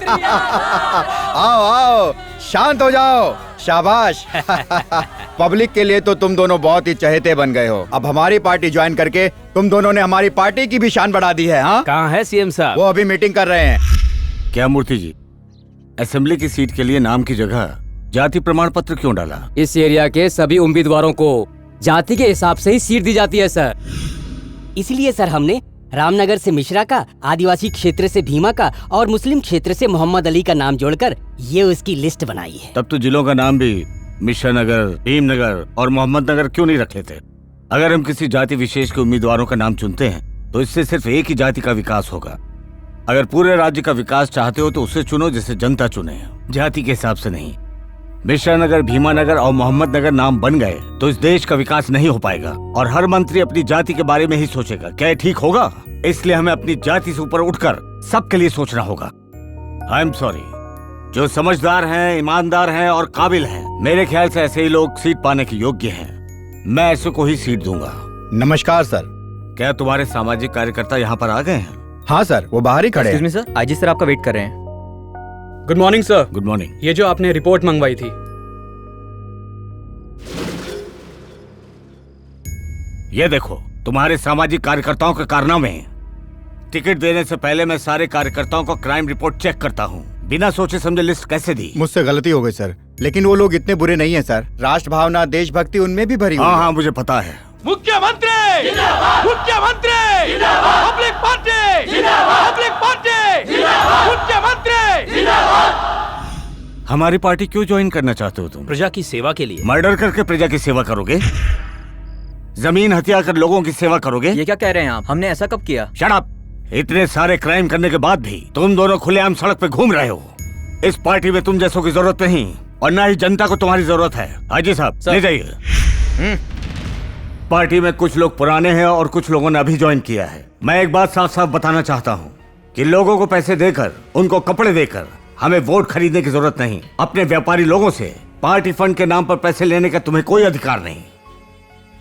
आओ आओ, शांत हो जाओ, शाबाश। पब्लिक के लिए तो तुम दोनों बहुत ही चहेते बन गए हो। अब हमारी पार्टी ज्वाइन करके तुम दोनों ने हमारी पार्टी की भी शान बढ़ा दी है। हाँ, कहाँ है सीएम साहब? वो अभी मीटिंग कर रहे हैं। क्या मूर्ति जी, असेंबली की सीट के लिए नाम की जगह जाति प्रमाण पत्र क्यों डाला? इस एरिया के सभी उम्मीदवारों को जाति के हिसाब से ही सीट दी जाती है सर। इसलिए सर हमने रामनगर से मिश्रा का, आदिवासी क्षेत्र से भीमा का और मुस्लिम क्षेत्र से मोहम्मद अली का नाम जोड़कर ये उसकी लिस्ट बनाई है। तब तो जिलों का नाम भी मिश्रा नगर, भीमनगर और मोहम्मद नगर क्यों नहीं रख लेते? अगर हम किसी जाति विशेष के उम्मीदवारों का नाम चुनते हैं तो इससे सिर्फ एक ही जाति का विकास होगा। अगर पूरे राज्य का विकास चाहते हो तो उसे चुनो जिसे जनता चुने, जाति के हिसाब से नहीं। मिश्रा नगर, भीमा नगर और मोहम्मद नगर नाम बन गए तो इस देश का विकास नहीं हो पाएगा और हर मंत्री अपनी जाति के बारे में ही सोचेगा। क्या ये ठीक होगा? इसलिए हमें अपनी जाति से ऊपर उठकर सबके लिए सोचना होगा। आई एम सॉरी, जो समझदार हैं, ईमानदार हैं और काबिल हैं, मेरे ख्याल से ऐसे ही लोग सीट पाने के योग्य हैं। मैं ऐसे को ही सीट दूंगा। नमस्कार सर। क्या तुम्हारे सामाजिक कार्यकर्ता यहाँ पर आ गए हैं? हाँ सर, वो बाहर ही खड़े हैं। सर, आईजी सर आपका वेट कर रहे हैं। Good morning sir. Good morning. ये जो आपने रिपोर्ट मंगवाई थी, ये देखो तुम्हारे सामाजिक कार्यकर्ताओं के कारनामे हैं। टिकट देने से पहले मैं सारे कार्यकर्ताओं को क्राइम रिपोर्ट चेक करता हूँ। बिना सोचे समझे लिस्ट कैसे दी? मुझसे गलती हो गई सर, लेकिन वो लोग इतने बुरे नहीं है सर। राष्ट्र भावना, देशभक्ति उनमें भी भरी हुई है। हाँ, मुझे पता है। मुख्यमंत्री जिंदाबाद, मुख्यमंत्री जिंदाबाद, पब्लिक पार्टी जिंदाबाद, पब्लिक पार्टी जिंदाबाद, मुख्यमंत्री जिंदाबाद। हमारी पार्टी क्यों ज्वाइन करना चाहते हो तुम? प्रजा की सेवा के लिए। मर्डर करके प्रजा की सेवा करोगे? जमीन हत्या कर लोगों की सेवा करोगे? ये क्या कह रहे हैं आप? हमने ऐसा कब किया? Shut up! इतने सारे क्राइम करने के बाद भी तुम दोनों खुलेआम सड़क पे घूम रहे हो। इस पार्टी में तुम जैसों की जरूरत नहीं और न ही जनता को तुम्हारी जरूरत है। हाजी साहब, ले जाइए। पार्टी में कुछ लोग पुराने हैं और कुछ लोगों ने अभी ज्वाइन किया है। मैं एक बात साफ साफ बताना चाहता हूँ कि लोगों को पैसे देकर, उनको कपड़े देकर हमें वोट खरीदने की जरूरत नहीं। अपने व्यापारी लोगों से पार्टी फंड के नाम पर पैसे लेने का तुम्हें कोई अधिकार नहीं।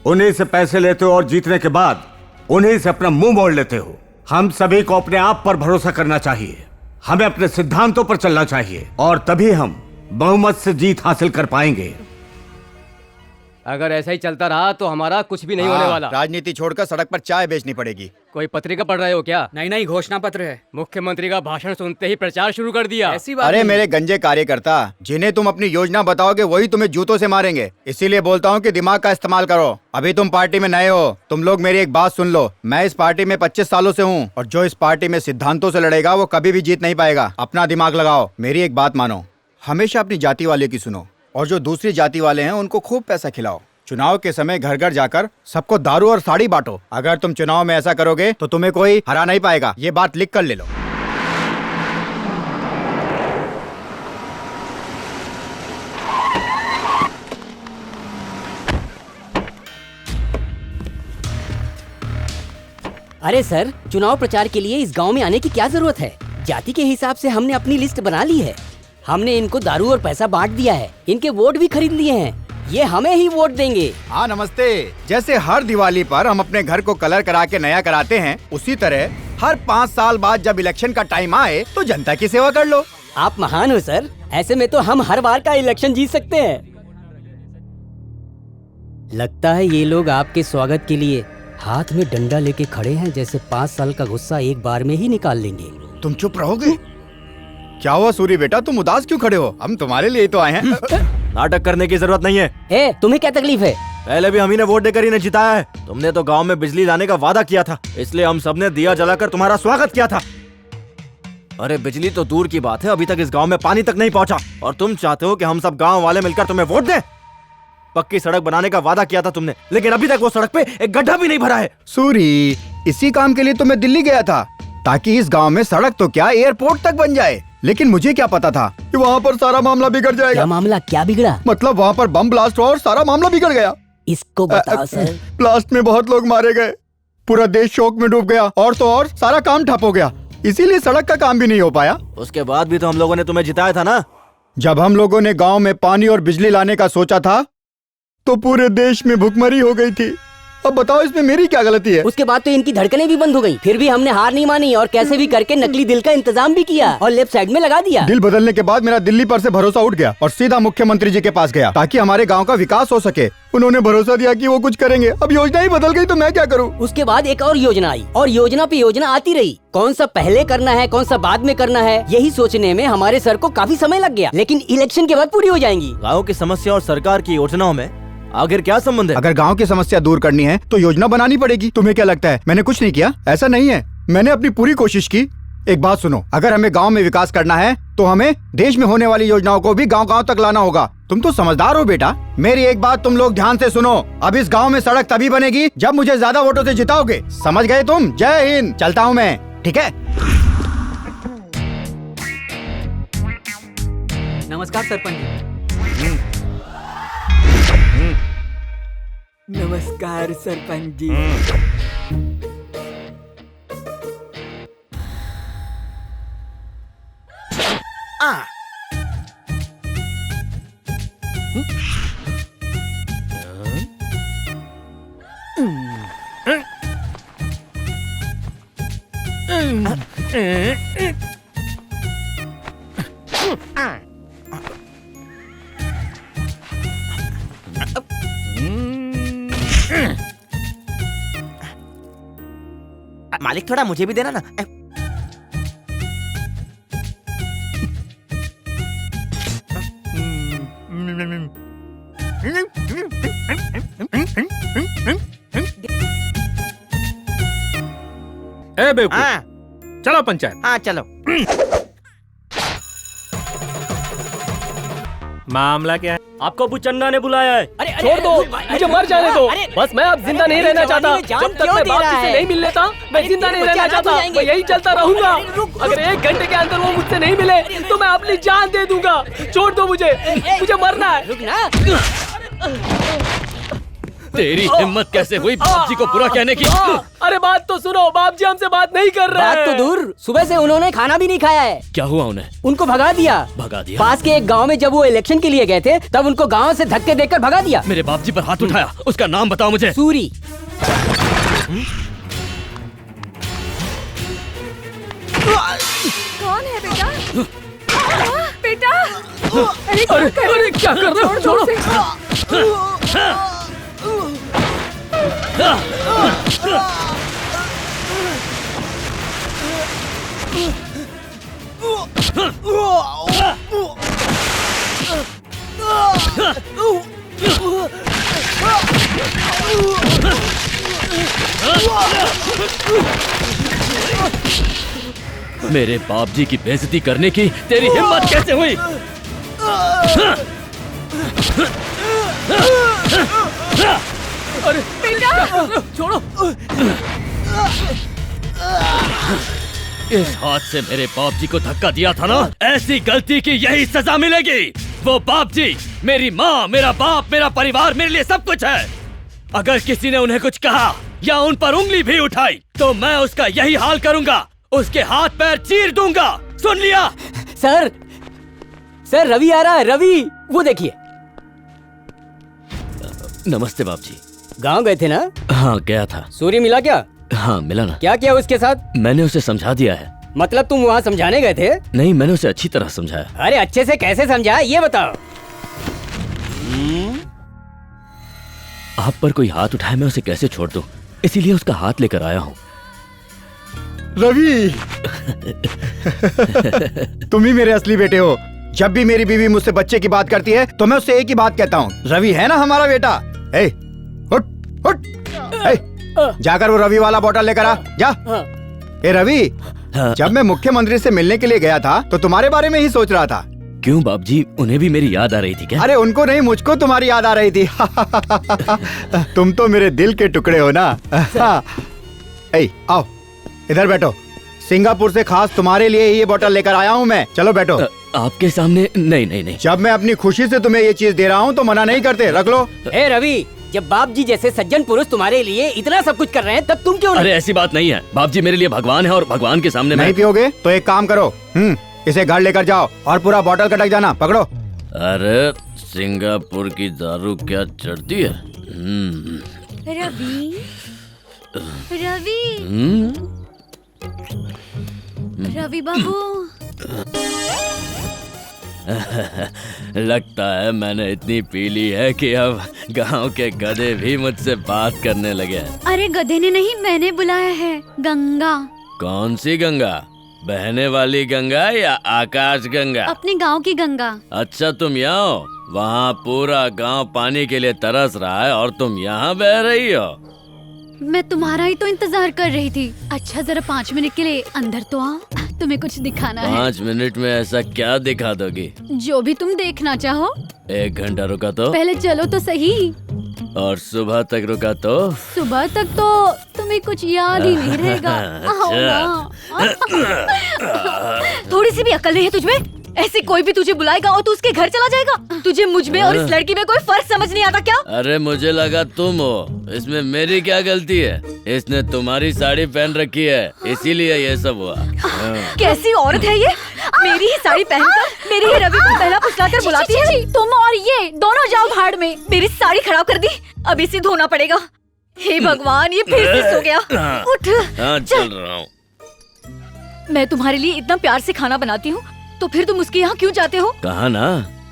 उन्हीं से पैसे लेते हो और जीतने के बाद उन्हीं से अपना मुंह मोड़ लेते हो। हम सभी को अपने आप पर भरोसा करना चाहिए। हमें अपने सिद्धांतों पर चलना चाहिए और तभी हम बहुमत से जीत हासिल कर पाएंगे। अगर ऐसा ही चलता रहा तो हमारा कुछ भी नहीं होने वाला। राजनीति छोड़कर सड़क पर चाय बेचनी पड़ेगी। कोई पत्रिका पढ़ रहे हो क्या? नहीं, घोषणा पत्र है। मुख्यमंत्री का भाषण सुनते ही प्रचार शुरू कर दिया। ऐसी बात अरे नहीं। मेरे गंजे कार्यकर्ता, जिन्हें तुम अपनी योजना बताओगे वही तुम्हें जूतों से मारेंगे। इसीलिए बोलता हूँ कि दिमाग का इस्तेमाल करो। अभी तुम पार्टी में नए हो, तुम लोग मेरी एक बात सुन लो। मैं इस पार्टी में 25 सालों से हूँ और जो इस पार्टी में सिद्धांतों से लड़ेगा वो कभी भी जीत नहीं पाएगा। अपना दिमाग लगाओ, मेरी एक बात मानो। हमेशा अपनी जाति वाले की सुनो और जो दूसरी जाति वाले हैं उनको खूब पैसा खिलाओ। चुनाव के समय घर घर जाकर सबको दारू और साड़ी बांटो। अगर तुम चुनाव में ऐसा करोगे तो तुम्हें कोई हरा नहीं पाएगा। ये बात लिख कर ले लो। अरे सर, चुनाव प्रचार के लिए इस गांव में आने की क्या जरूरत है? जाति के हिसाब से हमने अपनी लिस्ट बना ली है। हमने इनको दारू और पैसा बांट दिया है, इनके वोट भी खरीद लिए हैं। ये हमें ही वोट देंगे। हाँ नमस्ते। जैसे हर दिवाली पर हम अपने घर को कलर करा के नया कराते हैं, उसी तरह हर 5 साल बाद जब इलेक्शन का टाइम आए तो जनता की सेवा कर लो। आप महान हो सर। ऐसे में तो हम हर बार का इलेक्शन जीत सकते हैं। लगता है ये लोग आपके स्वागत के लिए हाथ में डंडा लेके खड़े हैं, जैसे 5 साल का गुस्सा एक बार में ही निकाल लेंगे। तुम चुप रहोगे? क्या हुआ सूरी बेटा, तुम उदास क्यों खड़े हो? हम तुम्हारे लिए तो आए हैं। नाटक करने की जरूरत नहीं है। ए, तुम्हें क्या तकलीफ है? पहले भी हम ही ने वोट देकर इन्हें जिताया है। तुमने तो गांव में बिजली लाने का वादा किया था, इसलिए हम सबने दिया जलाकर तुम्हारा स्वागत किया था। अरे बिजली तो दूर की बात है, अभी तक इस गांव में पानी तक नहीं पहुंचा और तुम चाहते हो कि हम सब गांव वाले मिलकर तुम्हें वोट दें? पक्की सड़क बनाने का वादा किया था तुमने, लेकिन अभी तक वो सड़क पे एक गड्ढा भी नहीं भरा है। सूरी, इसी काम के लिए तो मैं दिल्ली गया था, ताकि इस गांव में सड़क तो क्या एयरपोर्ट तक बन जाए। लेकिन मुझे क्या पता था कि वहाँ पर सारा मामला बिगड़ जाएगा। क्या मामला? क्या बिगड़ा? मतलब वहाँ पर बम ब्लास्ट हुआ और सारा मामला बिगड़ गया। इसको बताओ सर। ब्लास्ट में बहुत लोग मारे गए, पूरा देश शोक में डूब गया और तो और सारा काम ठप हो गया। इसीलिए सड़क का काम भी नहीं हो पाया। उसके बाद भी तो हम लोगों ने तुम्हें जिताया था ना। जब हम लोगों ने गांव में पानी और बिजली लाने का सोचा था तो पूरे देश में भुखमरी हो गई थी। अब बताओ इसमें मेरी क्या गलती है? उसके बाद तो इनकी धड़कनें भी बंद हो गई। फिर भी हमने हार नहीं मानी और कैसे भी करके नकली दिल का इंतजाम भी किया और लेफ्ट साइड में लगा दिया। दिल बदलने के बाद मेरा दिल्ली पर से भरोसा उठ गया और सीधा मुख्यमंत्री जी के पास गया ताकि हमारे गांव का विकास हो सके। उन्होंने भरोसा दिया कि वो कुछ करेंगे। अब योजना ही बदल गई तो मैं क्या करूं? उसके बाद एक और योजना आई और योजना पे योजना आती रही। कौन सा पहले करना है, कौन सा बाद में करना है, यही सोचने में हमारे सर को काफी समय लग गया। लेकिन इलेक्शन के बाद पूरी हो जाएंगी। गाँव की समस्या और सरकार की योजनाओं में आखिर क्या संबंध है? अगर गांव की समस्या दूर करनी है तो योजना बनानी पड़ेगी। तुम्हें क्या लगता है मैंने कुछ नहीं किया? ऐसा नहीं है, मैंने अपनी पूरी कोशिश की। एक बात सुनो, अगर हमें गांव में विकास करना है तो हमें देश में होने वाली योजनाओं को भी गांव-गांव तक लाना होगा। तुम तो समझदार हो बेटा। मेरी एक बात तुम लोग ध्यान से सुनो, अब इस गांव में सड़क तभी बनेगी जब मुझे ज्यादा वोटों से जिताओगे। समझ गए तुम? जय हिंद। चलता हूँ मैं, ठीक है? नमस्कार सरपंच जी। नमस्कार सरपंच जी। मालिक थोड़ा मुझे भी देना ना। ए बेवकूफ, चलो पंचायत। हाँ चलो। मामला क्या है? आपको बुचन्ना ने बुलाया है। अरे छोड़ दो, मुझे मर जाने दो। बस मैं अब जिंदा नहीं रहना चाहता। जब तक मैं बाप जी से नहीं मिल लेता मैं जिंदा नहीं रहना चाहता। मैं यही चलता रहूंगा। अगर 1 घंटे के अंदर वो मुझसे नहीं मिले तो मैं अपनी जान दे दूंगा। छोड़ दो मुझे मरना है। रुक ना। तेरी हिम्मत कैसे हुई बाप जी को बुरा कहने की? अरे बात तो सुनो, बाप जी हमसे बात नहीं कर रहे बात हैं। तो दूर, सुबह से उन्होंने खाना भी नहीं खाया है। क्या हुआ उन्हें? उनको भगा दिया। भगा दिया? पास के एक गांव में जब वो इलेक्शन के लिए गए थे तब उनको गांव से धक्के देकर भगा दिया। मेरे बाप जी पर हाथ उठाया, उसका नाम बताओ मुझे। सूरी। कौन है बेटा? बेटा, अरे क्या कर रहे हो? छोड़ो। मेरे बाप जी की बेइज्जती करने की तेरी हिम्मत कैसे हुई? अरे बेटा, छोड़ो। इस हाथ से मेरे बाप जी को धक्का दिया था ना, ऐसी गलती की यही सजा मिलेगी। वो बाप जी मेरी माँ, मेरा बाप, मेरा परिवार मेरे लिए सब कुछ है। अगर किसी ने उन्हें कुछ कहा या उन पर उंगली भी उठाई तो मैं उसका यही हाल करूंगा, उसके हाथ पैर चीर दूंगा। सुन लिया? सर, सर रवि आ रहा है। रवि, वो देखिए। नमस्ते बाप जी। गांव गए थे ना? हाँ गया था। सूरी मिला क्या? हाँ मिला ना। क्या किया उसके साथ? मैंने उसे समझा दिया है। मतलब तुम वहाँ समझाने गए थे? नहीं, मैंने उसे अच्छी तरह समझाया। अरे अच्छे से कैसे समझाया ये बताओ। आप पर कोई हाथ उठाए मैं उसे कैसे छोड़ दूं, इसीलिए उसका हाथ लेकर आया हूँ। रवि, तुम ही मेरे असली बेटे हो। जब भी मेरी बीवी मुझसे बच्चे की बात करती है तो मैं उससे एक ही बात कहता हूँ, रवि है ना हमारा बेटा। ए, उठ, उठ। ए, जाकर वो रवि वाला बोतल लेकर आ, जा। ए रवि, जब मैं मुख्यमंत्री से मिलने के लिए गया था तो तुम्हारे बारे में ही सोच रहा था। क्यों बाप जी, उन्हें भी मेरी याद आ रही थी क्या? अरे उनको नहीं, मुझको तुम्हारी याद आ रही थी। तुम तो मेरे दिल के टुकड़े हो ना। ए, आओ इधर बैठो। सिंगापुर से खास तुम्हारे लिए ही ये बोतल लेकर आया हूँ मैं। चलो बैठो। आपके सामने? नहीं नहीं नहीं। जब मैं अपनी खुशी से तुम्हें ये चीज दे रहा हूँ तो मना नहीं करते। रख लो। ए रवि, जब बाप जी जैसे सज्जन पुरुष तुम्हारे लिए इतना सब कुछ कर रहे हैं तब तुम क्यों अरे नहीं? ऐसी बात नहीं है, बाप जी मेरे लिए भगवान है और भगवान के सामने नहीं पियोगे तो एक काम करो, इसे घर लेकर जाओ और पूरा बोतल कटक जाना। पकड़ो। अरे सिंगापुर की दारू क्या चढ़ती है। रवि रवि रवि बाबू, लगता है मैंने इतनी पी ली है कि अब गांव के गधे भी मुझसे बात करने लगे हैं। अरे गधे ने नहीं, मैंने बुलाया है। गंगा, कौन सी गंगा? बहने वाली गंगा या आकाश गंगा? अपने गांव की गंगा। अच्छा, तुम यहाँ हो? वहाँ पूरा गांव पानी के लिए तरस रहा है और तुम यहाँ बह रही हो। मैं तुम्हारा ही तो इंतजार कर रही थी। अच्छा, जरा 5 मिनट के लिए अंदर तो आओ, तुम्हें कुछ दिखाना है। 5 मिनट में ऐसा क्या दिखा दोगी? जो भी तुम देखना चाहो। 1 घंटा रुका तो? पहले चलो तो सही। और सुबह तक रुका तो? सुबह तक तो तुम्हें कुछ याद ही नहीं रहेगा। आओ ना। थोड़ी सी भी अकल नहीं है तुझमें? ऐसे कोई भी तुझे बुलाएगा और तू उसके घर चला जाएगा? तुझे मुझ में और इस लड़की में कोई फर्क समझ नहीं आता क्या? अरे मुझे लगा तुम हो, इसमें मेरी क्या गलती है? इसने तुम्हारी साड़ी पहन रखी है, इसीलिए ये सब हुआ। कैसी औरत है ये? मेरी ही साड़ी पहनकर मेरी ही रवि को पहला फुसलाकर बुलाती है। तुम और ये दोनों जाओ भाड़ में। मेरी साड़ी खराब कर दी, अब इसे धोना पड़ेगा। हे भगवान, ये फिर से सो गया। उठ। हाँ, चल रहा हूँ। मैं तुम्हारे लिए इतना प्यार से खाना बनाती हूँ, तो फिर तुम उसके यहाँ क्यों जाते हो? कहा ना,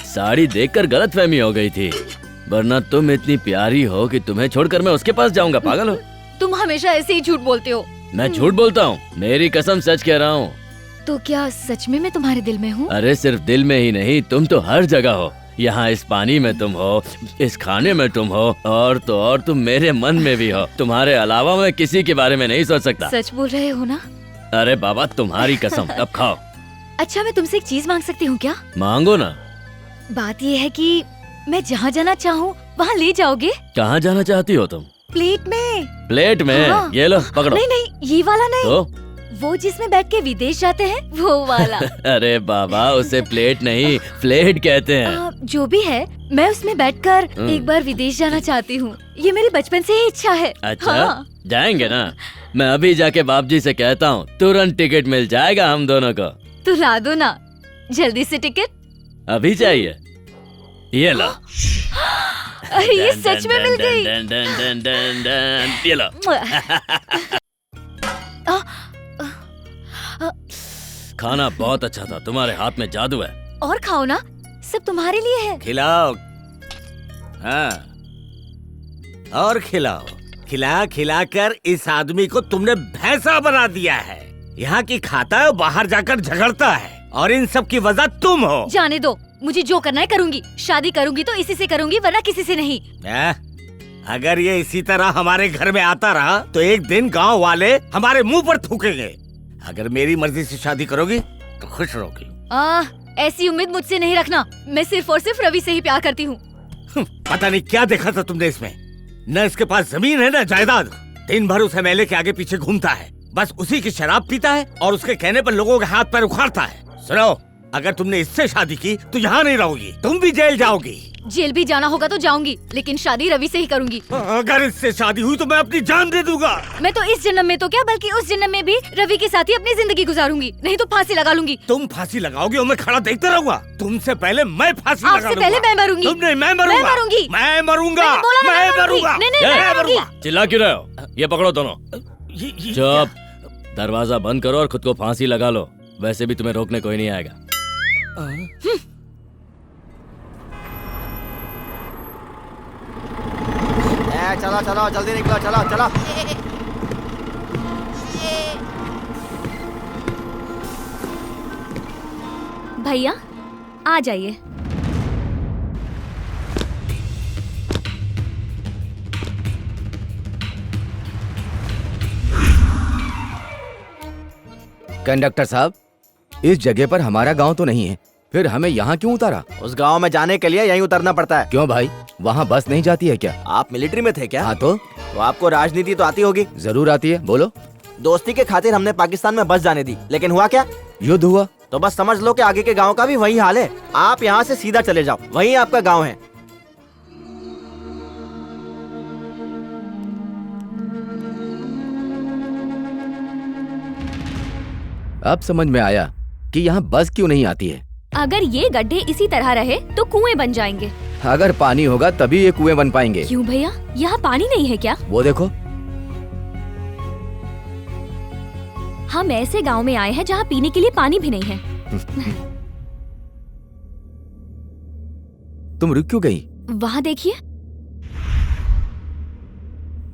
साड़ी देखकर गलतफहमी हो गई थी, वरना तुम इतनी प्यारी हो कि तुम्हें छोड़कर मैं उसके पास जाऊंगा। पागल हो? तुम हमेशा ऐसे ही झूठ बोलते हो। मैं झूठ बोलता हूँ? मेरी कसम सच कह रहा हूँ। तो क्या सच में मैं तुम्हारे दिल में हूँ? अरे सिर्फ दिल में ही नहीं, तुम तो हर जगह हो। यहाँ इस पानी में तुम हो, इस खाने में तुम हो, और तो और तुम मेरे मन में भी हो। तुम्हारे अलावा मैं किसी के बारे में नहीं सोच सकता। सच बोल रहे हो ना? अरे बाबा, तुम्हारी कसम। अब खाओ। अच्छा, मैं तुमसे एक चीज मांग सकती हूँ क्या? मांगो ना। बात ये है कि मैं जहाँ जाना चाहूँ वहाँ ले जाओगे? कहाँ जाना चाहती हो तुम? प्लेट में। प्लेट में? हाँ। ये लो, पकड़ो। नहीं नहीं, ये वाला नहीं। तो? वो जिसमें बैठ के विदेश जाते हैं, वो वाला। अरे बाबा, उसे प्लेट नहीं, फ्लेट कहते हैं। जो भी है, मैं उसमें बैठकर एक बार विदेश जाना चाहती हूँ। ये मेरी बचपन से ही इच्छा है। अच्छा, हाँ। जाएंगे ना? मैं अभी जाके बाप जी से कहता हूँ, तुरंत टिकट मिल जाएगा हम दोनों को। तो ला दो ना जल्दी से टिकट। अभी चाहिए? ये लो। अरे ये सच में मिल गई। ये लो। खाना बहुत अच्छा था, तुम्हारे हाथ में जादू है। और खाओ ना, सब तुम्हारे लिए है। खिलाओ। हाँ, और खिलाओ। खिला खिला कर इस आदमी को तुमने भैंसा बना दिया है। यहाँ की खाता है, बाहर जाकर झगड़ता है, और इन सब की वजह तुम हो। जाने दो, मुझे जो करना है करूंगी। शादी करूंगी तो इसी से करूंगी, वरना किसी से नहीं। अगर ये इसी तरह हमारे घर में आता रहा तो एक दिन गांव वाले हमारे मुंह पर थूकेंगे। अगर मेरी मर्जी से शादी करोगी तो खुश रहोगी। ऐसी उम्मीद मुझसे नहीं रखना। मैं सिर्फ और सिर्फ रवि से ही प्यार करती हूँ। पता नहीं क्या देखा था तुमने इसमें। न इसके पास जमीन है न जायदाद। दिन भर उस एमएलए के आगे पीछे घूमता है, बस उसी की शराब पीता है और उसके कहने पर लोगों के हाथ पैर उखाड़ता है। सुनो, अगर तुमने इससे शादी की तो यहाँ नहीं रहोगी, तुम भी जेल जाओगी। जेल भी जाना होगा तो जाऊंगी, लेकिन शादी रवि से ही करूंगी। अगर इससे शादी हुई तो मैं अपनी जान दे दूंगा। मैं तो इस जन्म में तो क्या, बल्कि उस जन्म में भी रवि के साथ ही अपनी जिंदगी गुजारूंगी, नहीं तो फांसी लगा लूंगी। तुम फांसी लगाओगे और मैं खड़ा देखता रहूंगा? तुमसे पहले मैं फांसी लगा लूंगा। पहले मैं मरूंगी। तुम नहीं, मैं मरूंगा। मैं मरूंगी। मैं मरूंगा। मैं मरूंगा। मैं मरूंगा। चिल्ला क्यों रहे हो? ये पकड़ो दोनों। चुप। दरवाजा बंद करो और खुद को फांसी लगा लो। वैसे भी तुम्हें रोकने कोई नहीं आएगा। चलो चलो, जल्दी निकलो, चलो चलो। भैया आ जाइए। कंडक्टर साहब, इस जगह पर हमारा गांव तो नहीं है, फिर हमें यहाँ क्यों उतारा? उस गांव में जाने के लिए यहीं उतरना पड़ता है। क्यों भाई, वहाँ बस नहीं जाती है क्या? आप मिलिट्री में थे क्या? हाँ तो आपको राजनीति तो आती होगी। जरूर आती है, बोलो। दोस्ती के खातिर हमने पाकिस्तान में बस जाने दी, लेकिन हुआ क्या? युद्ध हुआ। तो बस समझ लो कि आगे के गांव का भी वही हाल है। आप यहाँ से सीधा चले जाओ, वही आपका गांव है। अब समझ में आया कि यहाँ बस क्यों नहीं आती है। अगर ये गड्ढे इसी तरह रहे तो कुएं बन जाएंगे। अगर पानी होगा तभी ये कुएं बन पाएंगे। क्यों भैया, यहाँ पानी नहीं है क्या? वो देखो। हम ऐसे गांव में आए हैं जहाँ पीने के लिए पानी भी नहीं है। तुम रुक क्यों गई? वहाँ देखिए।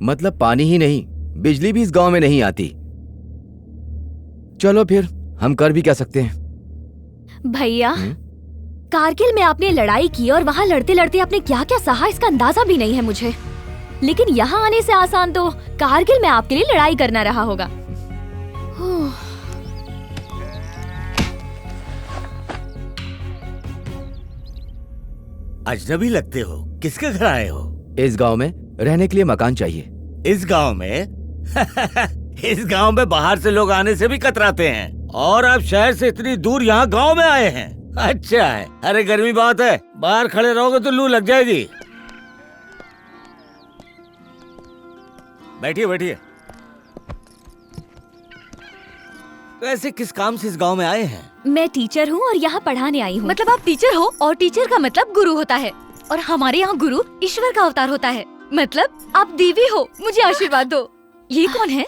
मतलब पानी ही नहीं, बिजली भी इस गांव में नहीं आती। चलो फिर, हम कर भी क्या सकते हैं? भैया, कारगिल में आपने लड़ाई की और वहाँ लड़ते लड़ते आपने क्या क्या सहा इसका अंदाजा भी नहीं है मुझे। लेकिन यहाँ आने से आसान तो कारगिल में आपके लिए लड़ाई करना रहा होगा। अजनबी लगते हो, किसके घर आए हो? इस गांव में रहने के लिए मकान चाहिए। इस गांव में? इस गांव में बाहर से लोग आने से भी कतराते हैं, और आप शहर से इतनी दूर यहाँ गांव में आए हैं। अच्छा है। अरे गर्मी बहुत है, बाहर खड़े रहोगे तो लू लग जाएगी। बैठिए बैठिए। वैसे किस काम से इस गांव में आए हैं? मैं टीचर हूँ और यहाँ पढ़ाने आई हूँ। मतलब आप टीचर हो, और टीचर का मतलब गुरु होता है, और हमारे यहाँ गुरु ईश्वर का अवतार होता है। मतलब आप देवी हो, मुझे आशीर्वाद दो। ये कौन है?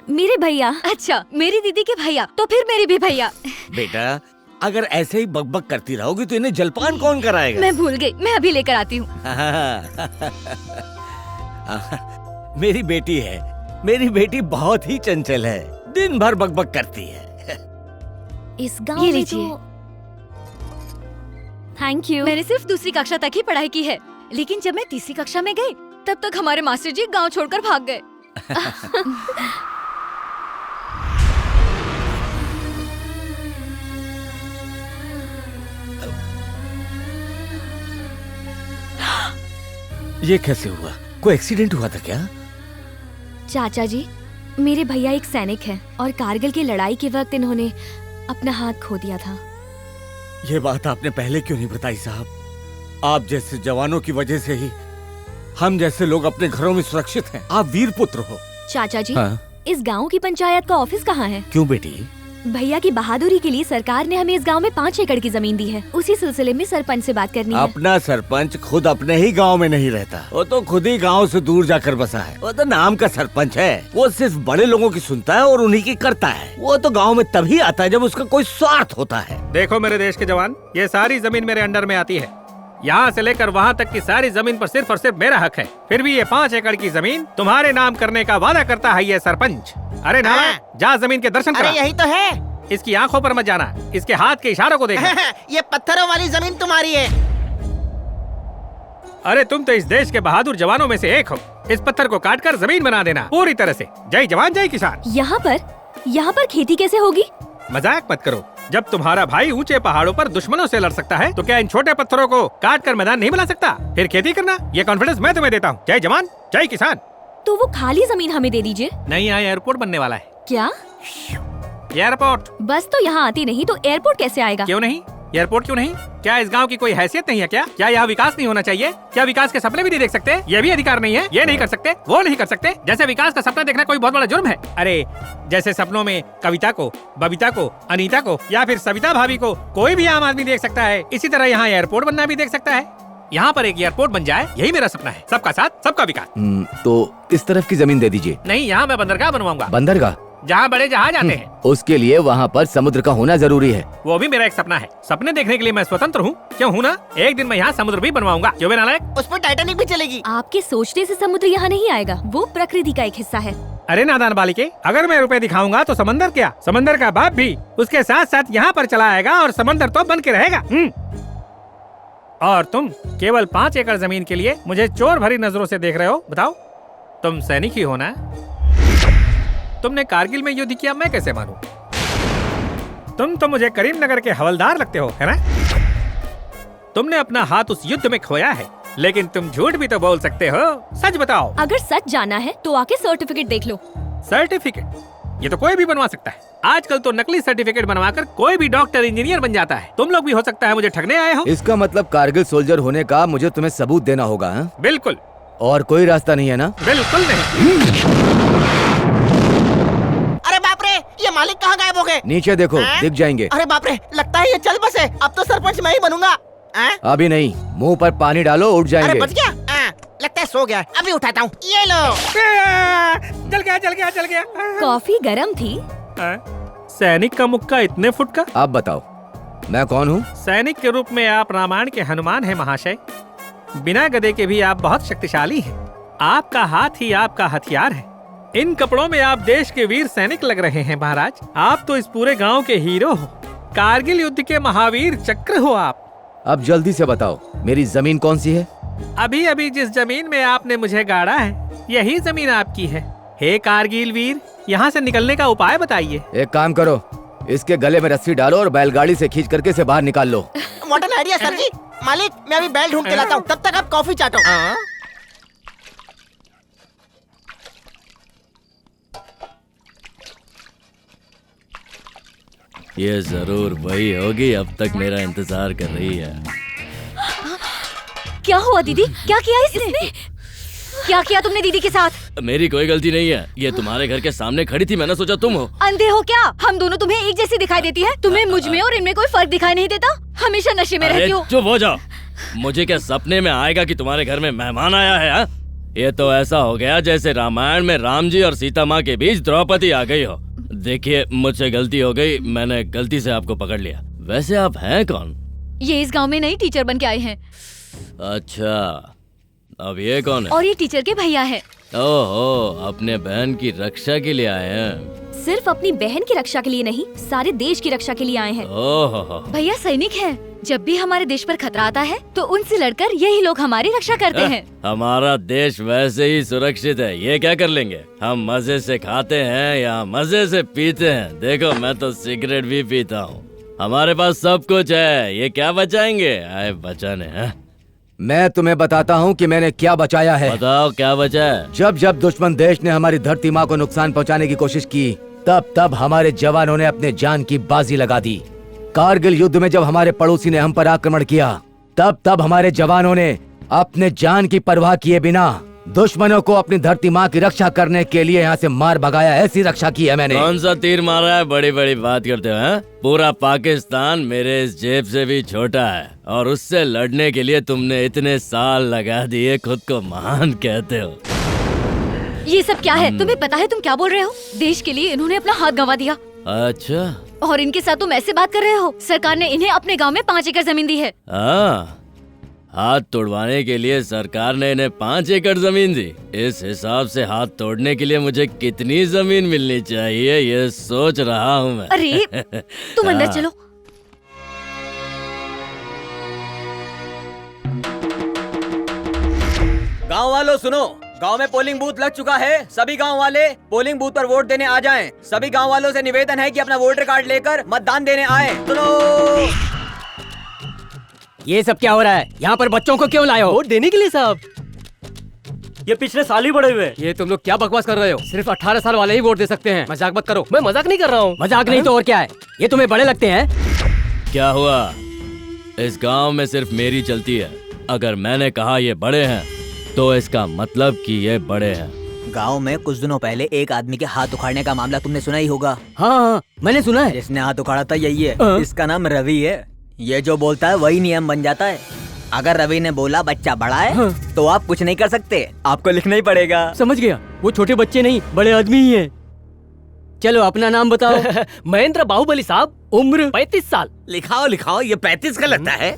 मेरे भैया। अच्छा, मेरी दीदी के भैया, तो फिर मेरे भी भैया। बेटा, अगर ऐसे ही बकबक करती रहोगी तो इन्हें जलपान कौन कराएगा? मैं भूल गई, मैं अभी लेकर आती हूँ। मेरी बेटी है, मेरी बेटी बहुत ही चंचल है, दिन भर बकबक करती है। इस गांव में तो थैंक यू। मैंने सिर्फ दूसरी कक्षा तक ही पढ़ाई की है, लेकिन जब मैं तीसरी कक्षा में गई तब तक हमारे मास्टर जी गांव छोड़कर भाग गए। ये कैसे हुआ? कोई एक्सीडेंट हुआ था क्या? चाचा जी, मेरे भैया एक सैनिक हैं और कारगिल की लड़ाई के वक्त इन्होंने अपना हाथ खो दिया था। ये बात आपने पहले क्यों नहीं बताई साहब? आप जैसे जवानों की वजह से ही हम जैसे लोग अपने घरों में सुरक्षित हैं। आप वीर पुत्र हो। चाचा जी, हाँ? इस गांव की पंचायत का ऑफिस कहाँ है? क्यों बेटी? भैया की बहादुरी के लिए सरकार ने हमें इस गांव में 5 एकड़ की जमीन दी है। उसी सिलसिले में सरपंच से बात करनी है। अपना सरपंच खुद अपने ही गांव में नहीं रहता, वो तो खुद ही गांव से दूर जाकर बसा है। वो तो नाम का सरपंच है, वो सिर्फ बड़े लोगों की सुनता है और उन्हीं की करता है। वो तो गांव में तभी आता है जब उसका कोई स्वार्थ होता है। देखो मेरे देश के जवान, ये सारी जमीन मेरे अंडर में आती है। यहाँ से लेकर वहाँ तक की सारी जमीन पर सिर्फ और सिर्फ मेरा हक है। फिर भी ये 5 एकड़ की जमीन तुम्हारे नाम करने का वादा करता है ये सरपंच। अरे नारायण, जा जमीन के दर्शन करा। यही तो है। इसकी आंखों पर मत जाना, इसके हाथ के इशारों को देखना। ये पत्थरों वाली जमीन तुम्हारी है। अरे तुम तो इस देश के बहादुर जवानों में से एक हो। इस पत्थर को काटकर जमीन बना देना पूरी तरह से। जय जवान जय किसान। यहाँ पर खेती कैसे होगी? मजाक मत करो। जब तुम्हारा भाई ऊंचे पहाड़ों पर दुश्मनों से लड़ सकता है तो क्या इन छोटे पत्थरों को काट कर मैदान नहीं बना सकता? फिर खेती करना, ये कॉन्फिडेंस मैं तुम्हें देता हूँ। जय जवान जय किसान। तो वो खाली जमीन हमें दे दीजिए। नहीं, यहाँ एयरपोर्ट बनने वाला है। क्या? एयरपोर्ट? बस तो यहाँ आती नहीं तो एयरपोर्ट कैसे आएगा? क्यों नहीं? एयरपोर्ट क्यों नहीं? क्या इस गांव की कोई हैसियत नहीं है क्या? क्या यहाँ विकास नहीं होना चाहिए? क्या विकास के सपने भी नहीं देख सकते? ये भी अधिकार नहीं है? ये नहीं कर सकते, वो नहीं कर सकते? जैसे विकास का सपना देखना कोई बहुत बड़ा जुर्म है। अरे जैसे सपनों में कविता को, बबीता को, अनीता को या फिर सविता भाभी को कोई भी आम आदमी देख सकता है, इसी तरह यहाँ एयरपोर्ट बनना भी देख सकता है। यहाँ पर एक एयरपोर्ट बन जाए, यही मेरा सपना है। सबका साथ सबका विकास। तो इस तरफ की जमीन दे दीजिए। नहीं, यहाँ मैं बंदरगाह बनवाऊंगा। बंदरगाह? जहाँ बड़े जहाज आते हैं। उसके लिए वहाँ पर समुद्र का होना जरूरी है। वो भी मेरा एक सपना है। सपने देखने के लिए मैं स्वतंत्र हूँ, क्यों हूँ ना? एक दिन मैं यहाँ समुद्र भी बनवाऊंगा। क्यों नालायक? उस पर टाइटैनिक भी चलेगी। आपके सोचने से समुद्र यहाँ नहीं आएगा, वो प्रकृति का एक हिस्सा है। अरे नादान बालिके, अगर मैं रुपए दिखाऊंगा तो समंदर क्या, समंदर का बाप भी उसके साथ साथ यहाँ पर चला आएगा और समंदर तो बन के रहेगा। और तुम केवल 5 एकड़ जमीन के लिए मुझे चोर भरी नजरों से देख रहे हो। बताओ, तुम सैनिक ही हो ना? तुमने कारगिल में युद्ध किया, मैं कैसे मानूं? तुम तो मुझे करीमनगर के हवलदार लगते हो, है ना? तुमने अपना हाथ उस युद्ध में खोया है, लेकिन तुम झूठ भी तो बोल सकते हो। सच बताओ। अगर सच जाना है तो आके सर्टिफिकेट देख लो। सर्टिफिकेट? ये तो कोई भी बनवा सकता है। आजकल तो नकली सर्टिफिकेट बनवाकर कोई भी डॉक्टर इंजीनियर बन जाता है। तुम लोग भी हो सकता है मुझे ठगने आए हो। इसका मतलब कारगिल सोल्जर होने का मुझे तुम्हें सबूत देना होगा, हा? बिल्कुल। और कोई रास्ता नहीं है ना? बिल्कुल नहीं। अरे बाप रे, ये मालिक कहाँ गायब हो गए? नीचे देखो, दिख जाएंगे। अरे बाप रे, लगता है ये चल बसे। अब तो सरपंच मैं ही बनूंगा। अभी नहीं, मुंह पर पानी डालो, उठ अरे जाएंगे। बच गया। लगता है सो गया। अभी उठाता हूँ। ये लो। जल गया जल गया जल गया। कॉफी गरम थी। सैनिक का मुक्का इतने फुट का। आप बताओ मैं कौन हूँ? सैनिक के रूप में आप रामायण के हनुमान हैं महाशय। बिना गदे के भी आप बहुत शक्तिशाली हैं। आपका हाथ ही आपका हथियार है। इन कपड़ों में आप देश के वीर सैनिक लग रहे हैं महाराज। आप तो इस पूरे गांव के हीरो हो। कारगिल युद्ध के महावीर चक्र हो आप। अब जल्दी से बताओ मेरी जमीन कौन सी है? अभी अभी जिस जमीन में आपने मुझे गाड़ा है, यही जमीन आपकी है। हे कारगिल वीर, यहाँ से निकलने का उपाय बताइए। एक काम करो, इसके गले में रस्सी डालो और बैलगाड़ी से खींच करके इसे बाहर निकाल लो। व्हाट एन आइडिया सर जी। मालिक मैं अभी बैल ढूंढ के लाता हूँ, तब तक आप कॉफी चाटो। ये जरूर वही होगी, अब तक मेरा इंतजार कर रही है। क्या हुआ दीदी? क्या किया इसने? क्या किया तुमने दीदी के साथ? मेरी कोई गलती नहीं है, ये तुम्हारे घर के सामने खड़ी थी, मैंने सोचा तुम हो। अंधे हो क्या? हम दोनों तुम्हें एक जैसी दिखाई देती है। तुम्हें मुझ में और इनमें कोई फर्क दिखाई नहीं देता? हमेशा नशे में रहती हो। चुप हो जाओ। मुझे क्या सपने में आएगा कि तुम्हारे घर में मेहमान आया है? हा? ये तो ऐसा हो गया जैसे रामायण में राम जी और सीता माँ के बीच द्रौपदी आ गई हो। देखिए मुझसे गलती हो गई, मैंने गलती से आपको पकड़ लिया। वैसे आप हैं कौन? ये इस गांव में नई टीचर बन के आए हैं। अच्छा, अब ये कौन है? और ये टीचर के भैया है। ओहो, अपने बहन की रक्षा के लिए आए हैं। सिर्फ अपनी बहन की रक्षा के लिए नहीं, सारे देश की रक्षा के लिए आए हैं। ओहो, भैया सैनिक हैं। जब भी हमारे देश पर खतरा आता है तो उनसे लड़कर यही लोग हमारी रक्षा करते हैं। हमारा देश वैसे ही सुरक्षित है, ये क्या कर लेंगे? हम मजे से खाते हैं या मजे से पीते हैं। देखो मैं तो सिगरेट भी पीता हूँ। हमारे पास सब कुछ है, ये क्या बचाएंगे? आए बचाने हैं। मैं तुम्हें बताता हूँ कि मैंने क्या बचाया है। बताओ क्या बचा है? जब जब दुश्मन देश ने हमारी धरती माँ को नुकसान पहुँचाने की कोशिश की, तब तब हमारे जवानों ने अपने जान की बाजी लगा दी। कारगिल युद्ध में जब हमारे पड़ोसी ने हम पर आक्रमण किया, तब तब हमारे जवानों ने अपने जान की परवाह किए बिना दुश्मनों को अपनी धरती माँ की रक्षा करने के लिए यहाँ से मार भगाया। ऐसी रक्षा की है मैंने। कौन सा तीर मारा है? बड़ी बड़ी बात करते हो हैं? पूरा पाकिस्तान मेरे इस जेब से भी छोटा है और उससे लड़ने के लिए तुमने इतने साल लगा दिए, खुद को महान कहते हो। ये सब क्या है? तुम्हें पता है तुम क्या बोल रहे हो? देश के लिए इन्होंने अपना हाथ गंवा दिया। अच्छा, और इनके साथ तुम ऐसे बात कर रहे हो? सरकार ने इन्हें अपने गांव में 5 एकड़ जमीन दी है। हाथ तोड़वाने के लिए सरकार ने इन्हें 5 एकड़ जमीन दी। इस हिसाब से हाथ तोड़ने के लिए मुझे कितनी जमीन मिलनी चाहिए, ये सोच रहा हूँ मैं। अरे तुम अंदर चलो। गांव वालों सुनो, गांव में पोलिंग बूथ लग चुका है। सभी गांव वाले पोलिंग बूथ पर वोट देने आ जाएं। सभी गांव वालों से निवेदन है कि अपना वोटर कार्ड लेकर मतदान देने आए। सुनो। ये सब क्या हो रहा है? यहाँ पर बच्चों को क्यों लाए हो? वोट देने के लिए साहब। ये पिछले साल ही बड़े हुए। ये तुम लोग क्या बकवास कर रहे हो? सिर्फ 18 साल वाले ही वोट दे सकते हैं। मजाक मत करो। मैं मजाक नहीं कर रहा हूँ। मजाक नहीं तो और क्या है? ये तुम्हें बड़े लगते हैं? क्या हुआ? इस गांव में सिर्फ मेरी चलती है। अगर मैंने कहा ये बड़े हैं तो इसका मतलब कि ये बड़े हैं। गांव में कुछ दिनों पहले एक आदमी के हाथ उखाड़ने का मामला तुमने सुना ही होगा। हाँ, मैंने सुना है। जिसने हाथ उखाड़ा था यही है। इसका नाम रवि है। ये जो बोलता है वही नियम बन जाता है। अगर रवि ने बोला बच्चा बड़ा है तो आप कुछ नहीं कर सकते, आपको लिखना ही पड़ेगा। समझ गया, वो छोटे बच्चे नहीं बड़े आदमी ही हैं। चलो अपना नाम बताओ। महेंद्र बाहुबली साहब, उम्र 35 साल। लिखाओ लिखाओ, ये 35 का लगता है।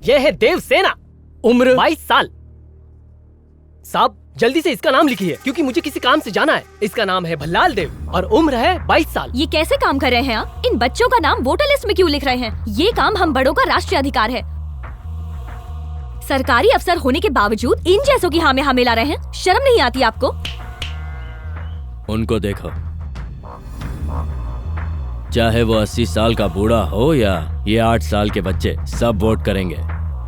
ये है देव सेना, उम्र 22 साल। साहब जल्दी से इसका नाम लिखिए क्योंकि मुझे किसी काम से जाना है। इसका नाम है भल्लाल देव और उम्र है 22 साल। ये कैसे काम कर रहे हैं आप? इन बच्चों का नाम वोटर लिस्ट में क्यों लिख रहे हैं? ये काम हम बड़ों का राष्ट्रीय अधिकार है। सरकारी अफसर होने के बावजूद इन जैसों की हाँ में हाँ मिला रहे हैं। शर्म नहीं आती आपको? उनको देखो, चाहे वो 80 साल का बूढ़ा हो या ये 8 साल के बच्चे, सब वोट करेंगे।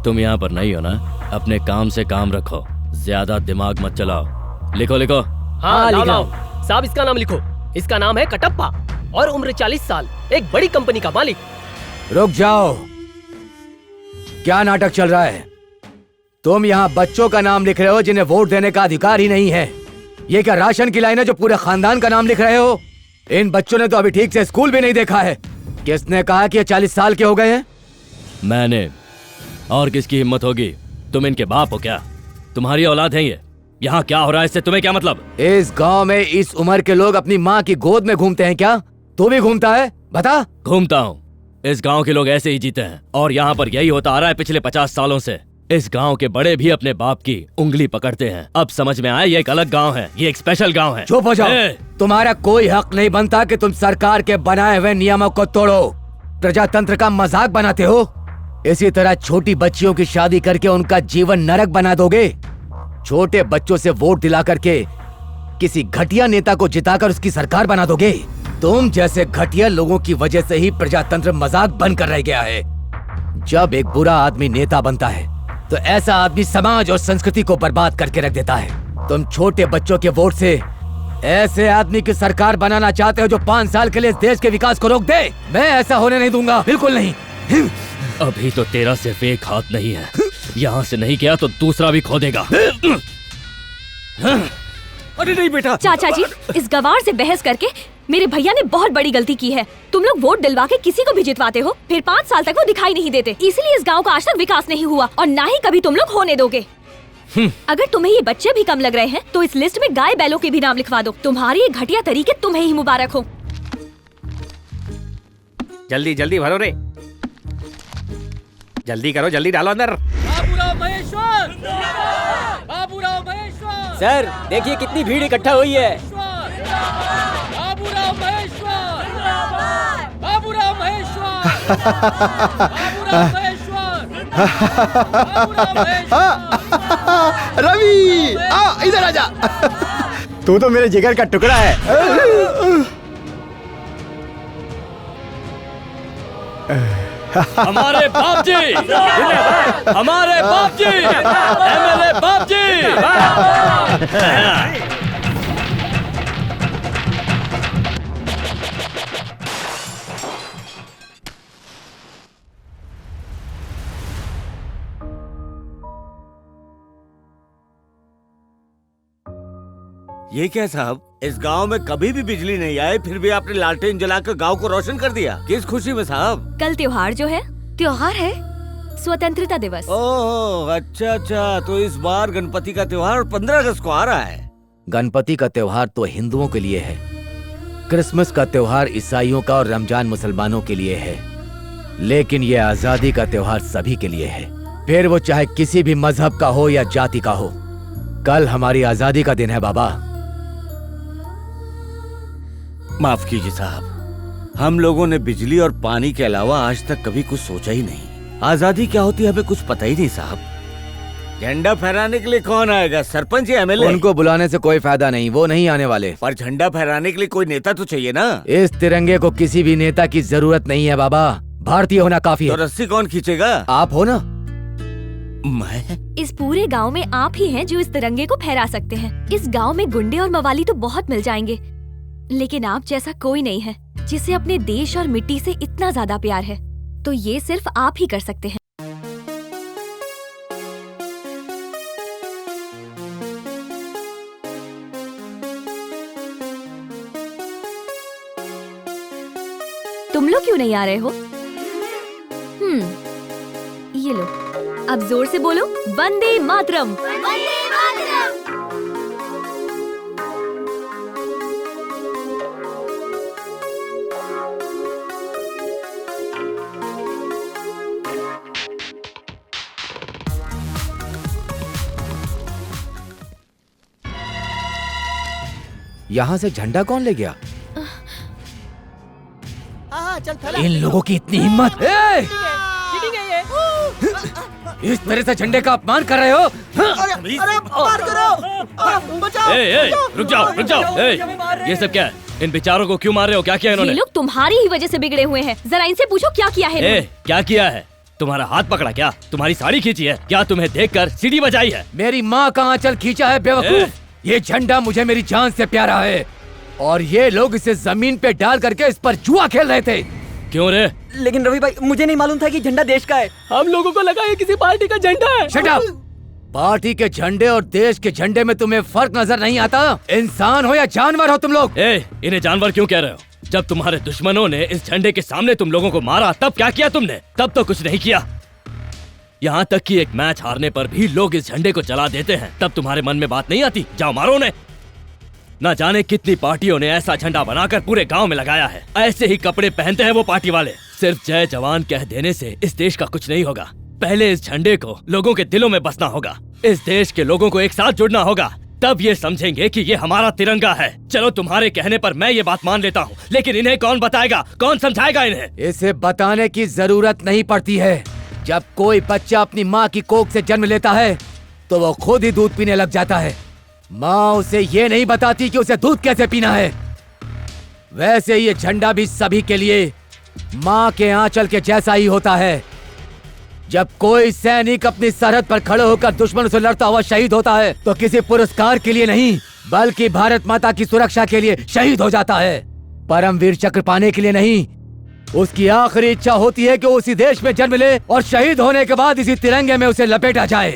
तुम यहाँ पर नहीं हो ना? अपने काम से काम रखो, ज्यादा दिमाग मत चलाओ। लिखो लिखो। हाँ लिखो। साहब इसका नाम लिखो। इसका नाम है कटप्पा और उम्र 40 साल, एक बड़ी कंपनी का मालिक। रुक जाओ, क्या नाटक चल रहा है? तुम यहाँ बच्चों का नाम लिख रहे हो जिन्हें वोट देने का अधिकार ही नहीं है। ये क्या राशन की लाइन है जो पूरे खानदान का नाम लिख रहे हो? इन बच्चों ने तो अभी ठीक से स्कूल भी नहीं देखा है। किसने कहा कि ये 40 साल के हो गए हैं? मैंने। और किसकी हिम्मत होगी? तुम इनके बाप हो क्या? तुम्हारी औलाद है ये? यहाँ क्या हो रहा है इससे तुम्हें क्या मतलब? इस गांव में इस उम्र के लोग अपनी माँ की गोद में घूमते हैं क्या? तू भी घूमता है? बता। घूमता हूँ। इस गांव के लोग ऐसे ही जीते हैं और यहाँ पर यही होता आ रहा है पिछले 50 सालों से। इस गांव के बड़े भी अपने बाप की उंगली पकड़ते हैं। अब समझ में आया, ये एक अलग गांव है, ये एक स्पेशल गांव है। चुप हो जाओ। तुम्हारा कोई हक नहीं बनता कि तुम सरकार के बनाए हुए नियमों को तोड़ो, प्रजातंत्र का मजाक बनाते हो। इसी तरह छोटी बच्चियों की शादी करके उनका जीवन नरक बना दोगे। छोटे बच्चों से वोट दिला करके किसी घटिया नेता को जिताकर उसकी सरकार बना दोगे। तुम जैसे घटिया लोगों की वजह से ही प्रजातंत्र मजाक बनकर रह गया है। जब एक बुरा आदमी नेता बनता है तो ऐसा आदमी समाज और संस्कृति को बर्बाद करके रख देता है। तुम छोटे बच्चों के वोट से ऐसे आदमी की सरकार बनाना चाहते हो जो 5 साल के लिए इस देश के विकास को रोक दे। मैं ऐसा होने नहीं दूंगा, बिल्कुल नहीं। अभी तो तेरा सिर्फ एक हाथ नहीं है, यहाँ से नहीं गया तो दूसरा भी खो देगा। अरे नहीं बेटा। चाचा जी, इस गवार से बहस करके मेरे भैया ने बहुत बड़ी गलती की है। तुम लोग वोट दिलवा के किसी को भी जितवाते हो, फिर 5 साल तक वो दिखाई नहीं देते। इसलिए इस गांव का आज तक विकास नहीं हुआ और ना ही कभी तुम लोग होने दोगे। अगर तुम्हें ये बच्चे भी कम लग रहे हैं तो इस लिस्ट में गाय बैलों के भी नाम लिखवा दो। तुम्हारी ये घटिया तरीके तुम्हें ही मुबारक हो। जल्दी जल्दी भरो रे, जल्दी करो, जल्दी डालो अंदर। सर देखिए कितनी भीड़ इकट्ठा हुई है। रवि, आ इधर आजा। तू तो मेरे जिगर का टुकड़ा है। हमारे बाप जी, हमारे बाप जी, एमएलए बाप जी। ये क्या साहब, इस गांव में कभी भी बिजली नहीं आई, फिर भी आपने लालटेन जलाकर गांव को रोशन कर दिया। किस खुशी में साहब? कल त्योहार जो है, त्योहार है स्वतंत्रता दिवस। ओह अच्छा अच्छा, तो इस बार गणपति का त्योहार 15 अगस्त को आ रहा है। गणपति का त्योहार तो हिंदुओं के लिए है, क्रिसमस का त्योहार ईसाइयों का और रमजान मुसलमानों के लिए है, लेकिन ये आजादी का त्योहार सभी के लिए है, फिर वो चाहे किसी भी मजहब का हो या जाति का हो। कल हमारी आजादी का दिन है बाबा। माफ कीजिए साहब, हम लोगों ने बिजली और पानी के अलावा आज तक कभी कुछ सोचा ही नहीं। आजादी क्या होती है हमें कुछ पता ही नहीं साहब। झंडा फहराने के लिए कौन आएगा? सरपंच या एमएलए? उनको बुलाने से कोई फायदा नहीं, वो नहीं आने वाले। पर झंडा फहराने के लिए कोई नेता तो चाहिए ना। इस तिरंगे को किसी भी नेता की जरूरत नहीं है बाबा, भारतीय होना काफी है। तो रस्सी कौन खींचेगा? आप हो ना। मैं? इस पूरे गांव में आप ही हैं जो इस तिरंगे को फहरा सकते हैं। इस गांव में गुंडे और मवाली तो बहुत मिल जाएंगे, लेकिन आप जैसा कोई नहीं है जिसे अपने देश और मिट्टी से इतना ज्यादा प्यार है। तो ये सिर्फ आप ही कर सकते हैं। तुम लोग क्यों नहीं आ रहे हो? ये लो, अब जोर से बोलो, वंदे मातरम। वंदे मातरम। यहाँ से झंडा कौन ले गया? हाँ चल थला। इन लोगों की इतनी हिम्मत! इस तरह से झंडे का अपमान कर रहे हो? अरे मार करो, बचाओ। रुक जाओ। ये सब क्या है? इन बेचारों को क्यों मार रहे हो? क्या किया इन्होंने? ये लोग तुम्हारी ही वजह से बिगड़े हुए हैं। जरा इनसे पूछो क्या किया है। क्या किया है? तुम्हारा हाथ पकड़ा क्या? तुम्हारी साड़ी खींची है क्या? तुम्हें देखकर सीढ़ी बजाई है? मेरी माँ का आंचल खींचा है बेवकूफ। ये झंडा मुझे मेरी जान से प्यारा है और ये लोग इसे जमीन पे डाल करके इस पर जुआ खेल रहे थे। क्यों रे? लेकिन रवि भाई, मुझे नहीं मालूम था कि झंडा देश का है। हम लोगों को लगा ये किसी पार्टी का झंडा है। Shut up! पार्टी के झंडे और देश के झंडे में तुम्हें फर्क नजर नहीं आता? इंसान हो या जानवर हो तुम लोग? इन्हें जानवर क्यों कह रहे हो? जब तुम्हारे दुश्मनों ने इस झंडे के सामने तुम लोगों को मारा तब क्या किया तुमने? तब तो कुछ नहीं किया। यहाँ तक कि एक मैच हारने पर भी लोग इस झंडे को जला देते हैं। तब तुम्हारे मन में बात नहीं आती, जाओ मारो उन्हें। न जाने कितनी पार्टियों ने ऐसा झंडा बनाकर पूरे गांव में लगाया है। ऐसे ही कपड़े पहनते हैं वो पार्टी वाले। सिर्फ जय जवान कह देने से इस देश का कुछ नहीं होगा। पहले इस झंडे को लोगों के दिलों में बसना होगा। इस देश के लोगों को एक साथ जुड़ना होगा, तब ये समझेंगे कि ये हमारा तिरंगा है। चलो तुम्हारे कहने पर मैं ये बात मान लेता हूँ, लेकिन इन्हें कौन बताएगा, कौन समझाएगा इन्हें? इसे बताने की जरूरत नहीं पड़ती है। जब कोई बच्चा अपनी माँ की कोख से जन्म लेता है तो वो खुद ही दूध पीने लग जाता है। माँ उसे ये नहीं बताती कि उसे दूध कैसे पीना है। वैसे ये झंडा भी सभी के लिए माँ के आंचल के जैसा ही होता है। जब कोई सैनिक अपनी सरहद पर खड़े होकर दुश्मन से लड़ता हुआ शहीद होता है तो किसी पुरस्कार के लिए नहीं, बल्कि भारत माता की सुरक्षा के लिए शहीद हो जाता है। परमवीर चक्र पाने के लिए नहीं, उसकी आखिरी इच्छा होती है कि वो उसी देश में जन्म ले और शहीद होने के बाद इसी तिरंगे में उसे लपेटा जाए।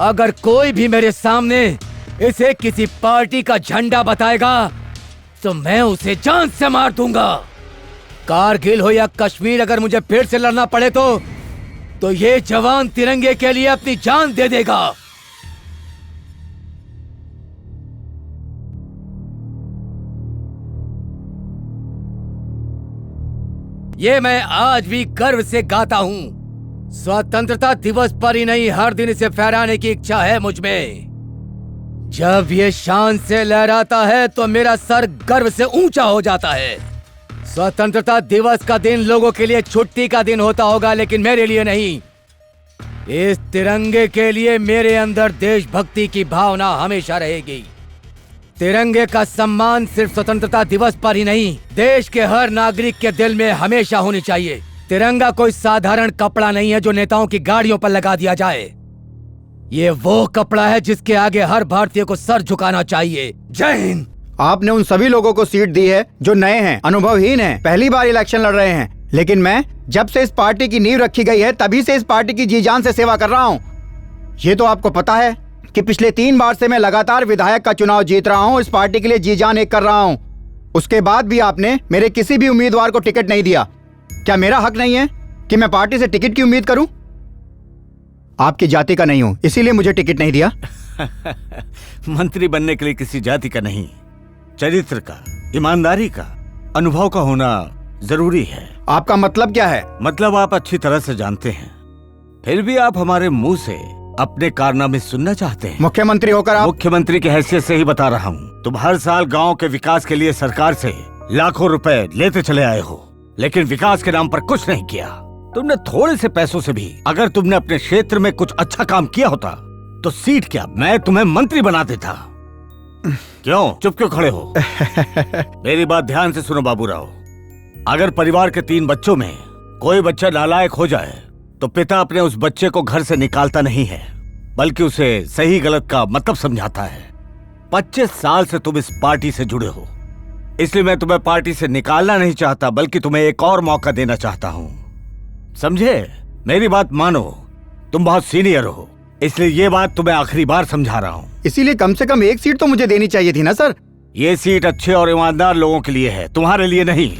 अगर कोई भी मेरे सामने इसे किसी पार्टी का झंडा बताएगा तो मैं उसे जान से मार दूंगा। कारगिल हो या कश्मीर, अगर मुझे फिर से लड़ना पड़े तो ये जवान तिरंगे के लिए अपनी जान दे देगा। ये मैं आज भी गर्व से गाता हूँ। स्वतंत्रता दिवस पर ही नहीं, हर दिन इसे फहराने की इच्छा है मुझ में। जब ये शान से लहराता है तो मेरा सर गर्व से ऊंचा हो जाता है। स्वतंत्रता दिवस का दिन लोगों के लिए छुट्टी का दिन होता होगा, लेकिन मेरे लिए नहीं। इस तिरंगे के लिए मेरे अंदर देशभक्ति की भावना हमेशा रहेगी। तिरंगे का सम्मान सिर्फ स्वतंत्रता दिवस पर ही नहीं, देश के हर नागरिक के दिल में हमेशा होनी चाहिए। तिरंगा कोई साधारण कपड़ा नहीं है जो नेताओं की गाड़ियों पर लगा दिया जाए। ये वो कपड़ा है जिसके आगे हर भारतीय को सर झुकाना चाहिए। जय हिंद। आपने उन सभी लोगों को सीट दी है जो नए हैं, अनुभवहीन हैं, पहली बार इलेक्शन लड़ रहे हैं। लेकिन मैं जब से इस पार्टी की नींव रखी गई है तभी से इस पार्टी की जी जान से सेवा कर रहा हूँ। ये तो आपको पता है कि पिछले 3 बार से मैं लगातार विधायक का चुनाव जीत रहा हूँ। इस पार्टी के लिए जी जान एक कर रहा हूँ। उसके बाद भी आपने मेरे किसी भी उम्मीदवार को टिकट नहीं दिया। क्या मेरा हक नहीं है कि मैं पार्टी से टिकट की उम्मीद करूं? आपकी जाति का नहीं हूं, इसीलिए मुझे टिकट नहीं दिया। मंत्री बनने के लिए किसी जाति का नहीं, चरित्र का, ईमानदारी का, अनुभव का होना जरूरी है। आपका मतलब क्या है? मतलब आप अच्छी तरह से जानते हैं, फिर भी आप हमारे मुंह से अपने कारनामे सुनना चाहते हैं। मुख्यमंत्री होकर आप? मुख्यमंत्री की हैसियत से ही बता रहा हूँ। तुम हर साल गांव के विकास के लिए सरकार से लाखों रुपए लेते चले आए हो, लेकिन विकास के नाम पर कुछ नहीं किया। तुमने थोड़े से पैसों से भी अगर तुमने अपने क्षेत्र में कुछ अच्छा काम किया होता तो सीट क्या, मैं तुम्हें मंत्री बना देता। क्यों चुप क्यों खड़े हो? मेरी बात ध्यान से सुनो बाबूराव। अगर परिवार के 3 बच्चों में कोई बच्चा नालायक हो जाए तो पिता अपने उस बच्चे को घर से निकालता नहीं है, बल्कि उसे सही गलत का मतलब समझाता है। 25 साल से तुम इस पार्टी से जुड़े हो, इसलिए मैं तुम्हें पार्टी से निकालना नहीं चाहता, बल्कि तुम्हें एक और मौका देना चाहता हूँ। समझे? मेरी बात मानो, तुम बहुत सीनियर हो, इसलिए ये बात तुम्हें आखिरी बार समझा रहा हूँ। इसीलिए कम से कम एक सीट तो मुझे देनी चाहिए थी ना सर। ये सीट अच्छे और ईमानदार लोगों के लिए है, तुम्हारे लिए नहीं।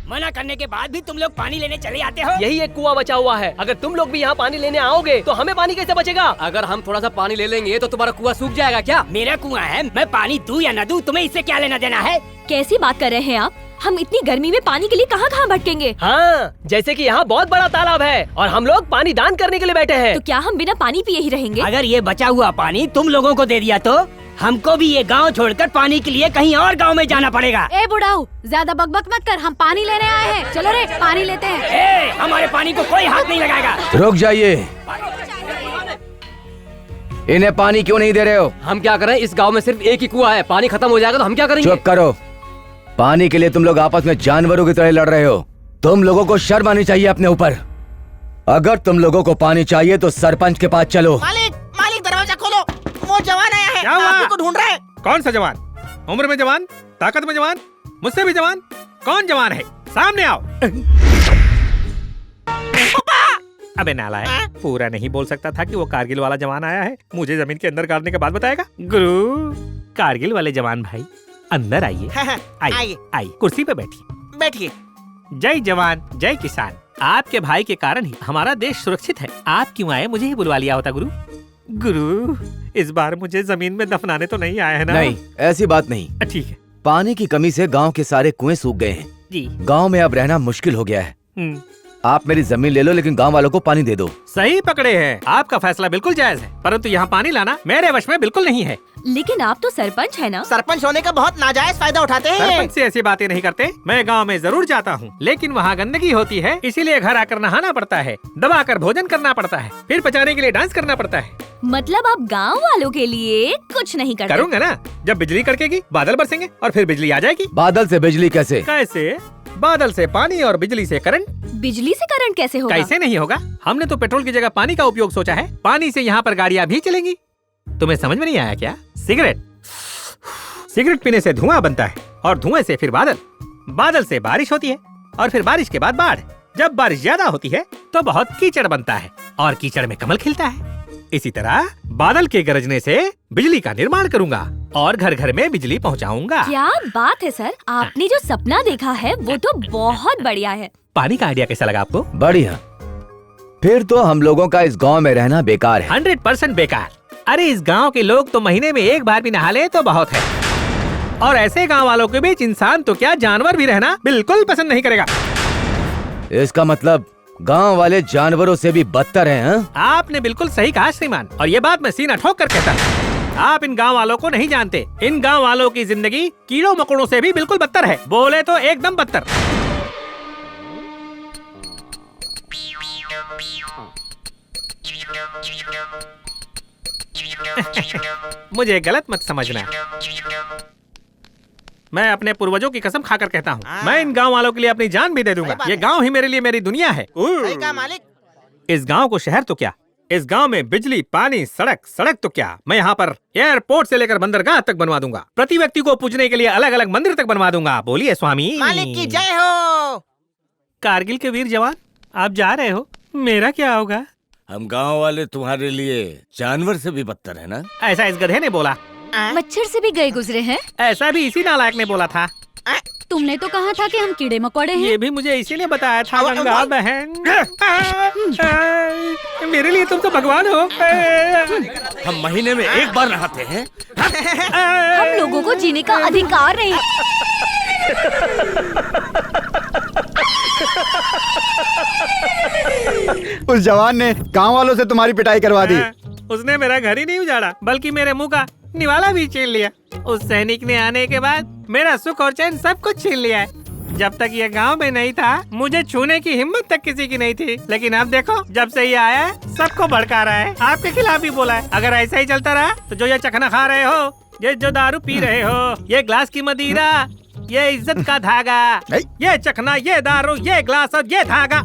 मना करने के बाद भी तुम लोग पानी लेने चले आते हो। यही एक कुआं बचा हुआ है, अगर तुम लोग भी यहाँ पानी लेने आओगे तो हमें पानी कैसे बचेगा? अगर हम थोड़ा सा पानी ले लेंगे तो तुम्हारा कुआं सूख जाएगा क्या? मेरा कुआं है, मैं पानी दूं या न दूं, तुम्हें इससे क्या लेना देना है? कैसी बात कर रहे हैं आप? हम इतनी गर्मी में पानी के लिए कहाँ कहाँ भटकेंगे? हाँ, जैसे कि यहाँ बहुत बड़ा तालाब है और हम लोग पानी दान करने के लिए बैठे हैं। तो क्या हम बिना पानी पिए ही रहेंगे? अगर ये बचा हुआ पानी तुम लोगों को दे दिया तो हमको भी ये गांव छोड़कर पानी के लिए कहीं और गांव में जाना पड़ेगा। ए बुढ़ाऊ, ज्यादा बकबक मत कर, हम पानी लेने आए हैं। चलो रे, पानी लेते हैं। ए, हमारे पानी को कोई हाथ नहीं लगाएगा। रुक जाइए, इन्हें पानी क्यों नहीं दे रहे हो? हम क्या करें, इस गांव में सिर्फ एक ही कुआं है, पानी खत्म हो जाएगा तो हम क्या करेंगे? चुप करो। पानी के लिए तुम लोग आपस में जानवरों की तरह लड़ रहे हो। तुम लोगों को शर्म आनी चाहिए अपने ऊपर। अगर तुम लोगों को पानी चाहिए तो सरपंच के पास चलो। मालिक, मालिक दरवाजा खोलो, वो जवान आया है, क्या हुआ? आप ही को ढूंढ रहा है। कौन सा जवान? उम्र में जवान, ताकत में जवान, मुझसे भी जवान? कौन जवान है? सामने आओ। अबे नालायक, पूरा नहीं बोल सकता था कि वो कारगिल वाला जवान आया है? मुझे जमीन के अंदर गाड़ने के बाद बताएगा? गुरु, कारगिल वाले जवान भाई अंदर आइए। आइए, आइए, कुर्सी पे बैठिए। बैठिए। जय जवान जय किसान। आपके भाई के कारण ही हमारा देश सुरक्षित है। आप क्यों आए, मुझे ही बुलवा लिया होता गुरु। गुरु, इस बार मुझे जमीन में दफनाने तो नहीं आए है ना? नहीं, ऐसी बात नहीं। ठीक है। पानी की कमी से गांव के सारे कुएं सूख गए हैं जी। गांव में अब रहना मुश्किल हो गया है। आप मेरी जमीन ले लो, लेकिन गांव वालों को पानी दे दो। सही पकड़े हैं, आपका फैसला बिल्कुल जायज है, परंतु यहाँ पानी लाना मेरे वश में बिल्कुल नहीं है। लेकिन आप तो सरपंच है ना? सरपंच होने का बहुत नाजायज फायदा उठाते हैं। सरपंच से ऐसी बातें नहीं करते। मैं गांव में जरूर जाता हूँ, लेकिन वहाँ गंदगी होती है, इसीलिए घर आकर नहाना पड़ता है, दबा कर भोजन करना पड़ता है, फिर पचाने के लिए डांस करना पड़ता है। मतलब आप गांव वालों के लिए कुछ नहीं करते? करूँगा ना, जब बिजली कड़केगी, बादल बरसेंगे और फिर बिजली आ जाएगी। बादल से बिजली कैसे? कैसे? बादल से पानी और बिजली से करंट। बिजली से करंट कैसे होगा? कैसे नहीं होगा? हमने तो पेट्रोल की जगह पानी का उपयोग सोचा है। पानी से यहाँ पर गाड़ियाँ भी चलेंगी। तुम्हें समझ में नहीं आया क्या? सिगरेट पीने से धुआं बनता है और धुएं से फिर बादल, बादल से बारिश होती है और फिर बारिश के बाद बाढ़। जब बारिश ज्यादा होती है तो बहुत कीचड़ बनता है और कीचड़ में कमल खिलता है। इसी तरह बादल के गरजने से बिजली का निर्माण करूंगा और घर घर में बिजली पहुंचाऊंगा। क्या बात है सर, आपने जो सपना देखा है वो तो बहुत बढ़िया है। पानी का आइडिया कैसा लगा आपको? बढ़िया। फिर तो हम लोगों का इस गांव में रहना बेकार है। 100% बेकार। अरे इस गांव के लोग तो महीने में एक बार भी नहा ले तो बहुत है, और ऐसे गांव वालों के बीच इंसान तो क्या जानवर भी रहना बिल्कुल पसंद नहीं करेगा। इसका मतलब गांव वाले जानवरों से भी बदतर हैं, हाँ? आपने बिल्कुल सही कहा श्रीमान, और ये बात मैं सीना ठोक कर कहता हूँ। आप इन गांव वालों को नहीं जानते। इन गांव वालों की जिंदगी कीड़ों मकोड़ों से भी बिल्कुल बदतर है, बोले तो एकदम बदतर। मुझे गलत मत समझना, मैं अपने पूर्वजों की कसम खाकर कहता हूँ, मैं इन गांव वालों के लिए अपनी जान भी दे दूंगा। ये गांव ही मेरे लिए मेरी दुनिया है। सही कहा मालिक। इस गांव को शहर तो क्या, इस गांव में बिजली, पानी, सड़क तो क्या, मैं यहाँ पर एयरपोर्ट से लेकर बंदरगाह तक बनवा दूंगा। प्रति व्यक्ति को पूजने के लिए अलग अलग मंदिर तक बनवा दूंगा। बोलिए स्वामी। मालिक की जय हो। कारगिल के वीर जवान, आप जा रहे हो, मेरा क्या होगा? हम गांव वाले तुम्हारे लिए जानवर से भी बदतर है ना? ऐसा इस गधे ने बोला। मच्छर से भी गए गुजरे हैं? ऐसा भी इसी नालायक ने बोला था। तुमने तो कहा था कि हम कीड़े मकोड़े हैं। ये भी मुझे इसीलिए बताया था गंगा बहन। मेरे लिए तुम तो भगवान हो। हम महीने में एक बार नहाते हैं। हम लोगों को जीने का अधिकार नहीं। उस जवान ने गांव वालों से तुम्हारी पिटाई करवा दी। उसने मेरा घर ही नहीं उजाड़ा, बल्कि मेरे मुंह का निवाला भी छीन लिया। उस सैनिक ने आने के बाद मेरा सुख और चैन सब कुछ छीन लिया है। जब तक ये गांव में नहीं था, मुझे छूने की हिम्मत तक किसी की नहीं थी, लेकिन अब देखो, जब से ये आया है, सबको भड़का रहा है, आपके खिलाफ भी बोला है। अगर ऐसा ही चलता रहा तो जो ये चखना खा रहे हो, ये जो दारू पी रहे हो, ये ग्लास की मदिरा, ये इज्जत का धागा, ये चखना, ये दारू, ये ग्लास और ये धागा,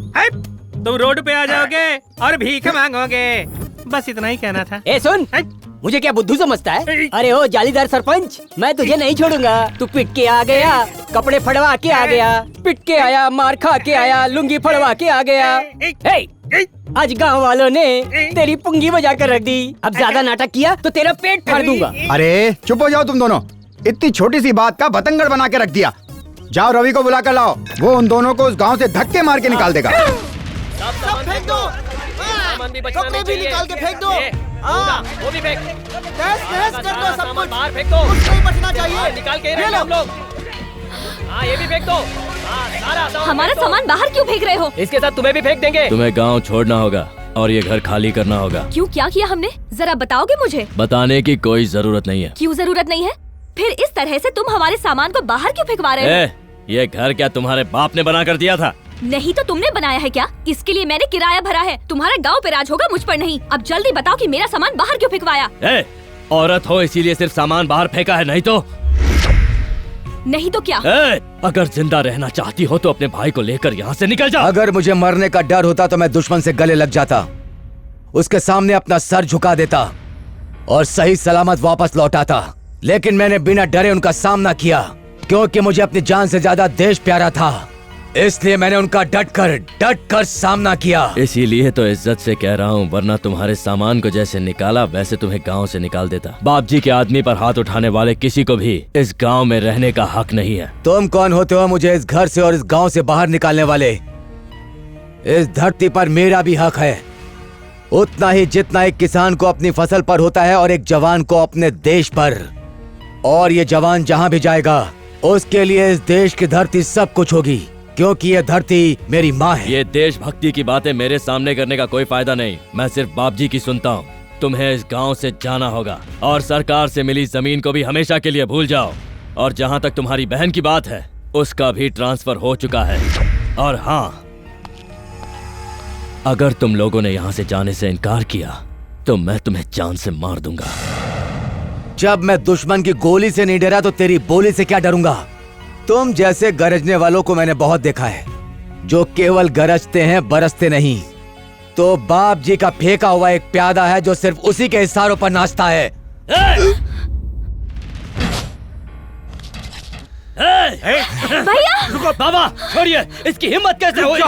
तुम रोड पे आ जाओगे और भीख मांगोगे। बस इतना ही कहना था। ए सुन, मुझे क्या बुद्धू समझता है? अरे ओ जालीदार सरपंच, मैं तुझे नहीं छोड़ूंगा। तू पिट के आ गया, कपड़े फड़वा के आ गया, पिट के आया, मार खा के आया, लुंगी फड़वा के आ गया। आज गांव वालों ने तेरी पुंगी बजा कर रख दी। अब ज्यादा नाटक किया तो तेरा पेट फाड़ दूंगा। अरे चुप हो जाओ तुम दोनों। इतनी छोटी सी बात का बतंगड़ बना के रख दिया। जाओ रवि को बुला कर लाओ, वो उन दोनों को उस गांव से धक्के मार के निकाल देगा। सब फेंक दो, कपड़े भी निकाल के फेंक दो, वो भी फेंक, तहस-नहस कर दो, सब कुछ बाहर फेंक दो, कुछ नहीं बचना चाहिए। निकाल के रख हम लोग। हाँ ये भी फेंक दो, सारा हमारा सामान बाहर क्यों फेंक रहे हो? इसके साथ तुम्हें भी फेंक देंगे। तुम्हें गांव छोड़ना होगा और ये घर खाली करना होगा। क्यों, क्या किया हमने? जरा बताओगे मुझे? बताने की कोई जरूरत नहीं है। क्यों जरूरत नहीं है? फिर इस तरह से तुम हमारे सामान को बाहर क्यों फेंकवा रहे हो? ये घर क्या तुम्हारे बाप ने बना कर दिया था? नहीं तो तुमने बनाया है क्या? इसके लिए मैंने किराया भरा है। तुम्हारा गांव पे राज होगा, मुझ पर नहीं। अब जल्दी बताओ कि मेरा सामान बाहर क्यों फेंकवाया? औरत हो इसीलिए सिर्फ सामान बाहर फेंका है, नहीं तो क्या? अगर जिंदा रहना चाहती हो तो अपने भाई को लेकर यहाँ से निकल जाओ। अगर मुझे मरने का डर होता तो मैं दुश्मन से गले लग जाता, उसके सामने अपना सर झुका देता और सही सलामत वापस लौटाता। लेकिन मैंने बिना डरे उनका सामना किया, क्योंकि मुझे अपनी जान से ज्यादा देश प्यारा था। इसलिए मैंने उनका डट कर सामना किया। इसीलिए तो इज्जत से कह रहा हूँ, वरना तुम्हारे सामान को जैसे निकाला वैसे तुम्हें गांव से निकाल देता। बाप जी के आदमी पर हाथ उठाने वाले किसी को भी इस गांव में रहने का हक नहीं है। तुम कौन होते हो मुझे इस घर से और इस गांव से बाहर निकालने वाले? इस धरती पर मेरा भी हक है, उतना ही जितना एक किसान को अपनी फसल पर होता है और एक जवान को अपने देश पर। और ये जवान जहाँ भी जाएगा उसके लिए इस देश की धरती सब कुछ होगी, क्योंकि ये धरती मेरी माँ है। ये देशभक्ति की बातें मेरे सामने करने का कोई फायदा नहीं। मैं सिर्फ बाप जी की सुनता हूँ। तुम्हें इस गांव से जाना होगा और सरकार से मिली जमीन को भी हमेशा के लिए भूल जाओ। और जहाँ तक तुम्हारी बहन की बात है, उसका भी ट्रांसफर हो चुका है। और हाँ, अगर तुम लोगों ने यहाँ से जाने से इनकार किया तो मैं तुम्हें जान से मार दूंगा। जब मैं दुश्मन की गोली से नहीं डरा तो तेरी बोली से क्या डरूंगा? तुम जैसे गरजने वालों को मैंने बहुत देखा है, जो केवल गरजते हैं, बरसते नहीं। तो बाप जी का फेंका हुआ एक प्यादा है जो सिर्फ उसी के इशारों पर नाचता है। भैया! रुको बाबा, छोड़िए, इसकी हिम्मत कैसे हुई?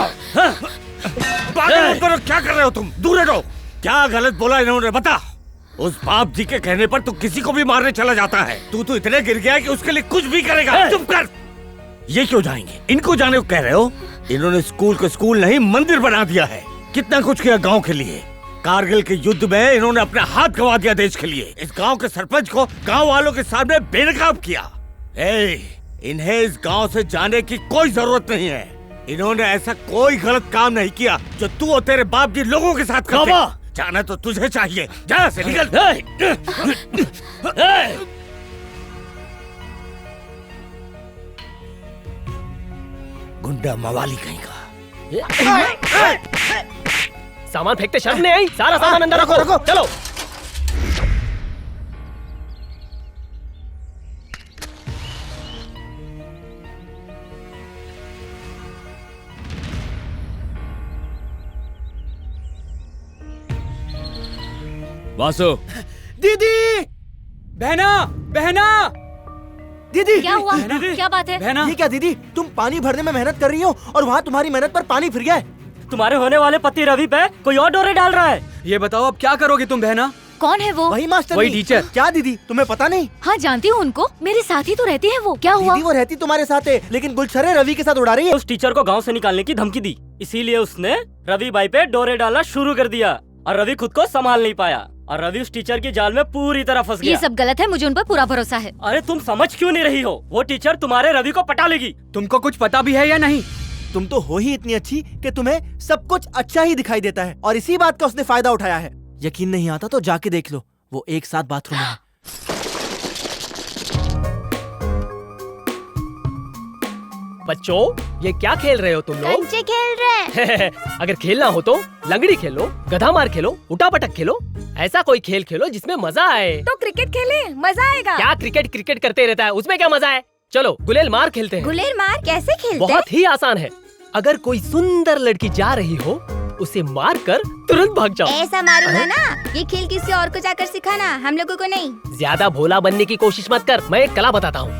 पागल करो, क्या कर रहे हो तुम? दूर रहो। क्या गलत बोला इन्होंने, बता। उस बाप जी के कहने पर तू किसी को भी मारने चला जाता है। तू तो इतने गिर गया कि उसके लिए कुछ भी करेगा। चुप कर। ये क्यों जाएंगे? इनको जाने को कह रहे हो? इन्होंने स्कूल को स्कूल नहीं मंदिर बना दिया है। कितना कुछ किया गांव के लिए। कारगिल के युद्ध में इन्होंने अपना हाथ गंवा दिया देश के लिए। इस गांव के सरपंच को गांव वालों के सामने बेनकाब किया। इन्हें इस गांव से जाने की कोई जरूरत नहीं है। इन्होंने ऐसा कोई गलत काम नहीं किया जो तू और तेरे बाप जी लोगों के साथ करते। जाना तो तुझे चाहिए, जा से निकल। गुंडा मवाली कहीं का। सामान फेंकते शर्म नहीं आई? सारा सामान अंदर रखो। चलो। वासु। दीदी! बहना! बहना! दीदी! क्या हुआ? क्या बात है? बहना! ये क्या दीदी, तुम पानी भरने में मेहनत कर रही हो और वहाँ तुम्हारी मेहनत पर पानी फिर गया है। तुम्हारे होने वाले पति रवि पे कोई और डोरे डाल रहा है। ये बताओ अब क्या करोगी तुम बहना? कौन है वो? वही मास्टर, वही टीचर। क्या दीदी, तुम्हें पता नहीं? हाँ जानती हूँ उनको, मेरे साथ ही तो रहती है वो। क्या हुआ? दीदी वो रहती तुम्हारे साथ है, लेकिन गुलछरे रवि के साथ उड़ा रही है। उस टीचर को गांव से निकालने की धमकी दी, इसीलिए उसने रवि भाई पे डोरे डालना शुरू कर दिया और रवि खुद को संभाल नहीं पाया और रवि उस टीचर की जाल में पूरी तरह फंस गया। ये सब गलत है, मुझे उन पर पूरा भरोसा है। अरे तुम समझ क्यों नहीं रही हो? वो टीचर तुम्हारे रवि को पटा लेगी। तुमको कुछ पता भी है या नहीं? तुम तो हो ही इतनी अच्छी कि तुम्हें सब कुछ अच्छा ही दिखाई देता है और इसी बात का उसने फायदा उठाया है। यकीन नहीं आता तो जाके देख लो, वो एक साथ बाथरूम में है। बच्चों, ये क्या खेल रहे हो तुम लोग? कंचे खेल रहे हैं। अगर खेलना हो तो लंगड़ी खेलो, गधा मार खेलो, उठा पटक खेलो। ऐसा कोई खेल खेलो जिसमें मजा आए। तो क्रिकेट खेले, मजा आएगा। क्या क्रिकेट क्रिकेट करते रहता है, उसमें क्या मजा है? चलो गुलेल मार खेलते हैं। गुलेल मार कैसे खेलते? बहुत ही आसान है। अगर कोई सुंदर लड़की जा रही हो, उसे मार कर तुरंत भाग जाओ। ऐसा मारूंगा ना, ये खेल किसी और को जाकर सिखाना, हम लोगों को नहीं। ज्यादा भोला बनने की कोशिश मत कर। मैं एक कला बताता हूँ।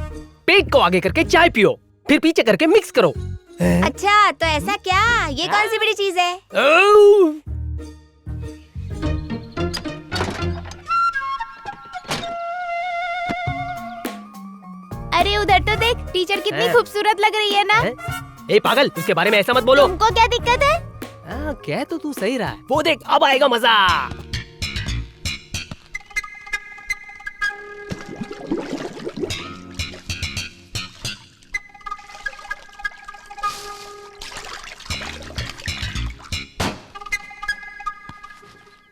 पेट को आगे करके चाय पियो, फिर पीछे करके मिक्स करो। अच्छा तो ऐसा क्या? ये कौन सी बड़ी चीज है? अरे उधर तो देख, टीचर कितनी खूबसूरत लग रही है ना। ए पागल, उसके बारे में ऐसा मत बोलो। तुमको क्या दिक्कत है? कह तो तू सही रहा है। वो देख, अब आएगा मजा।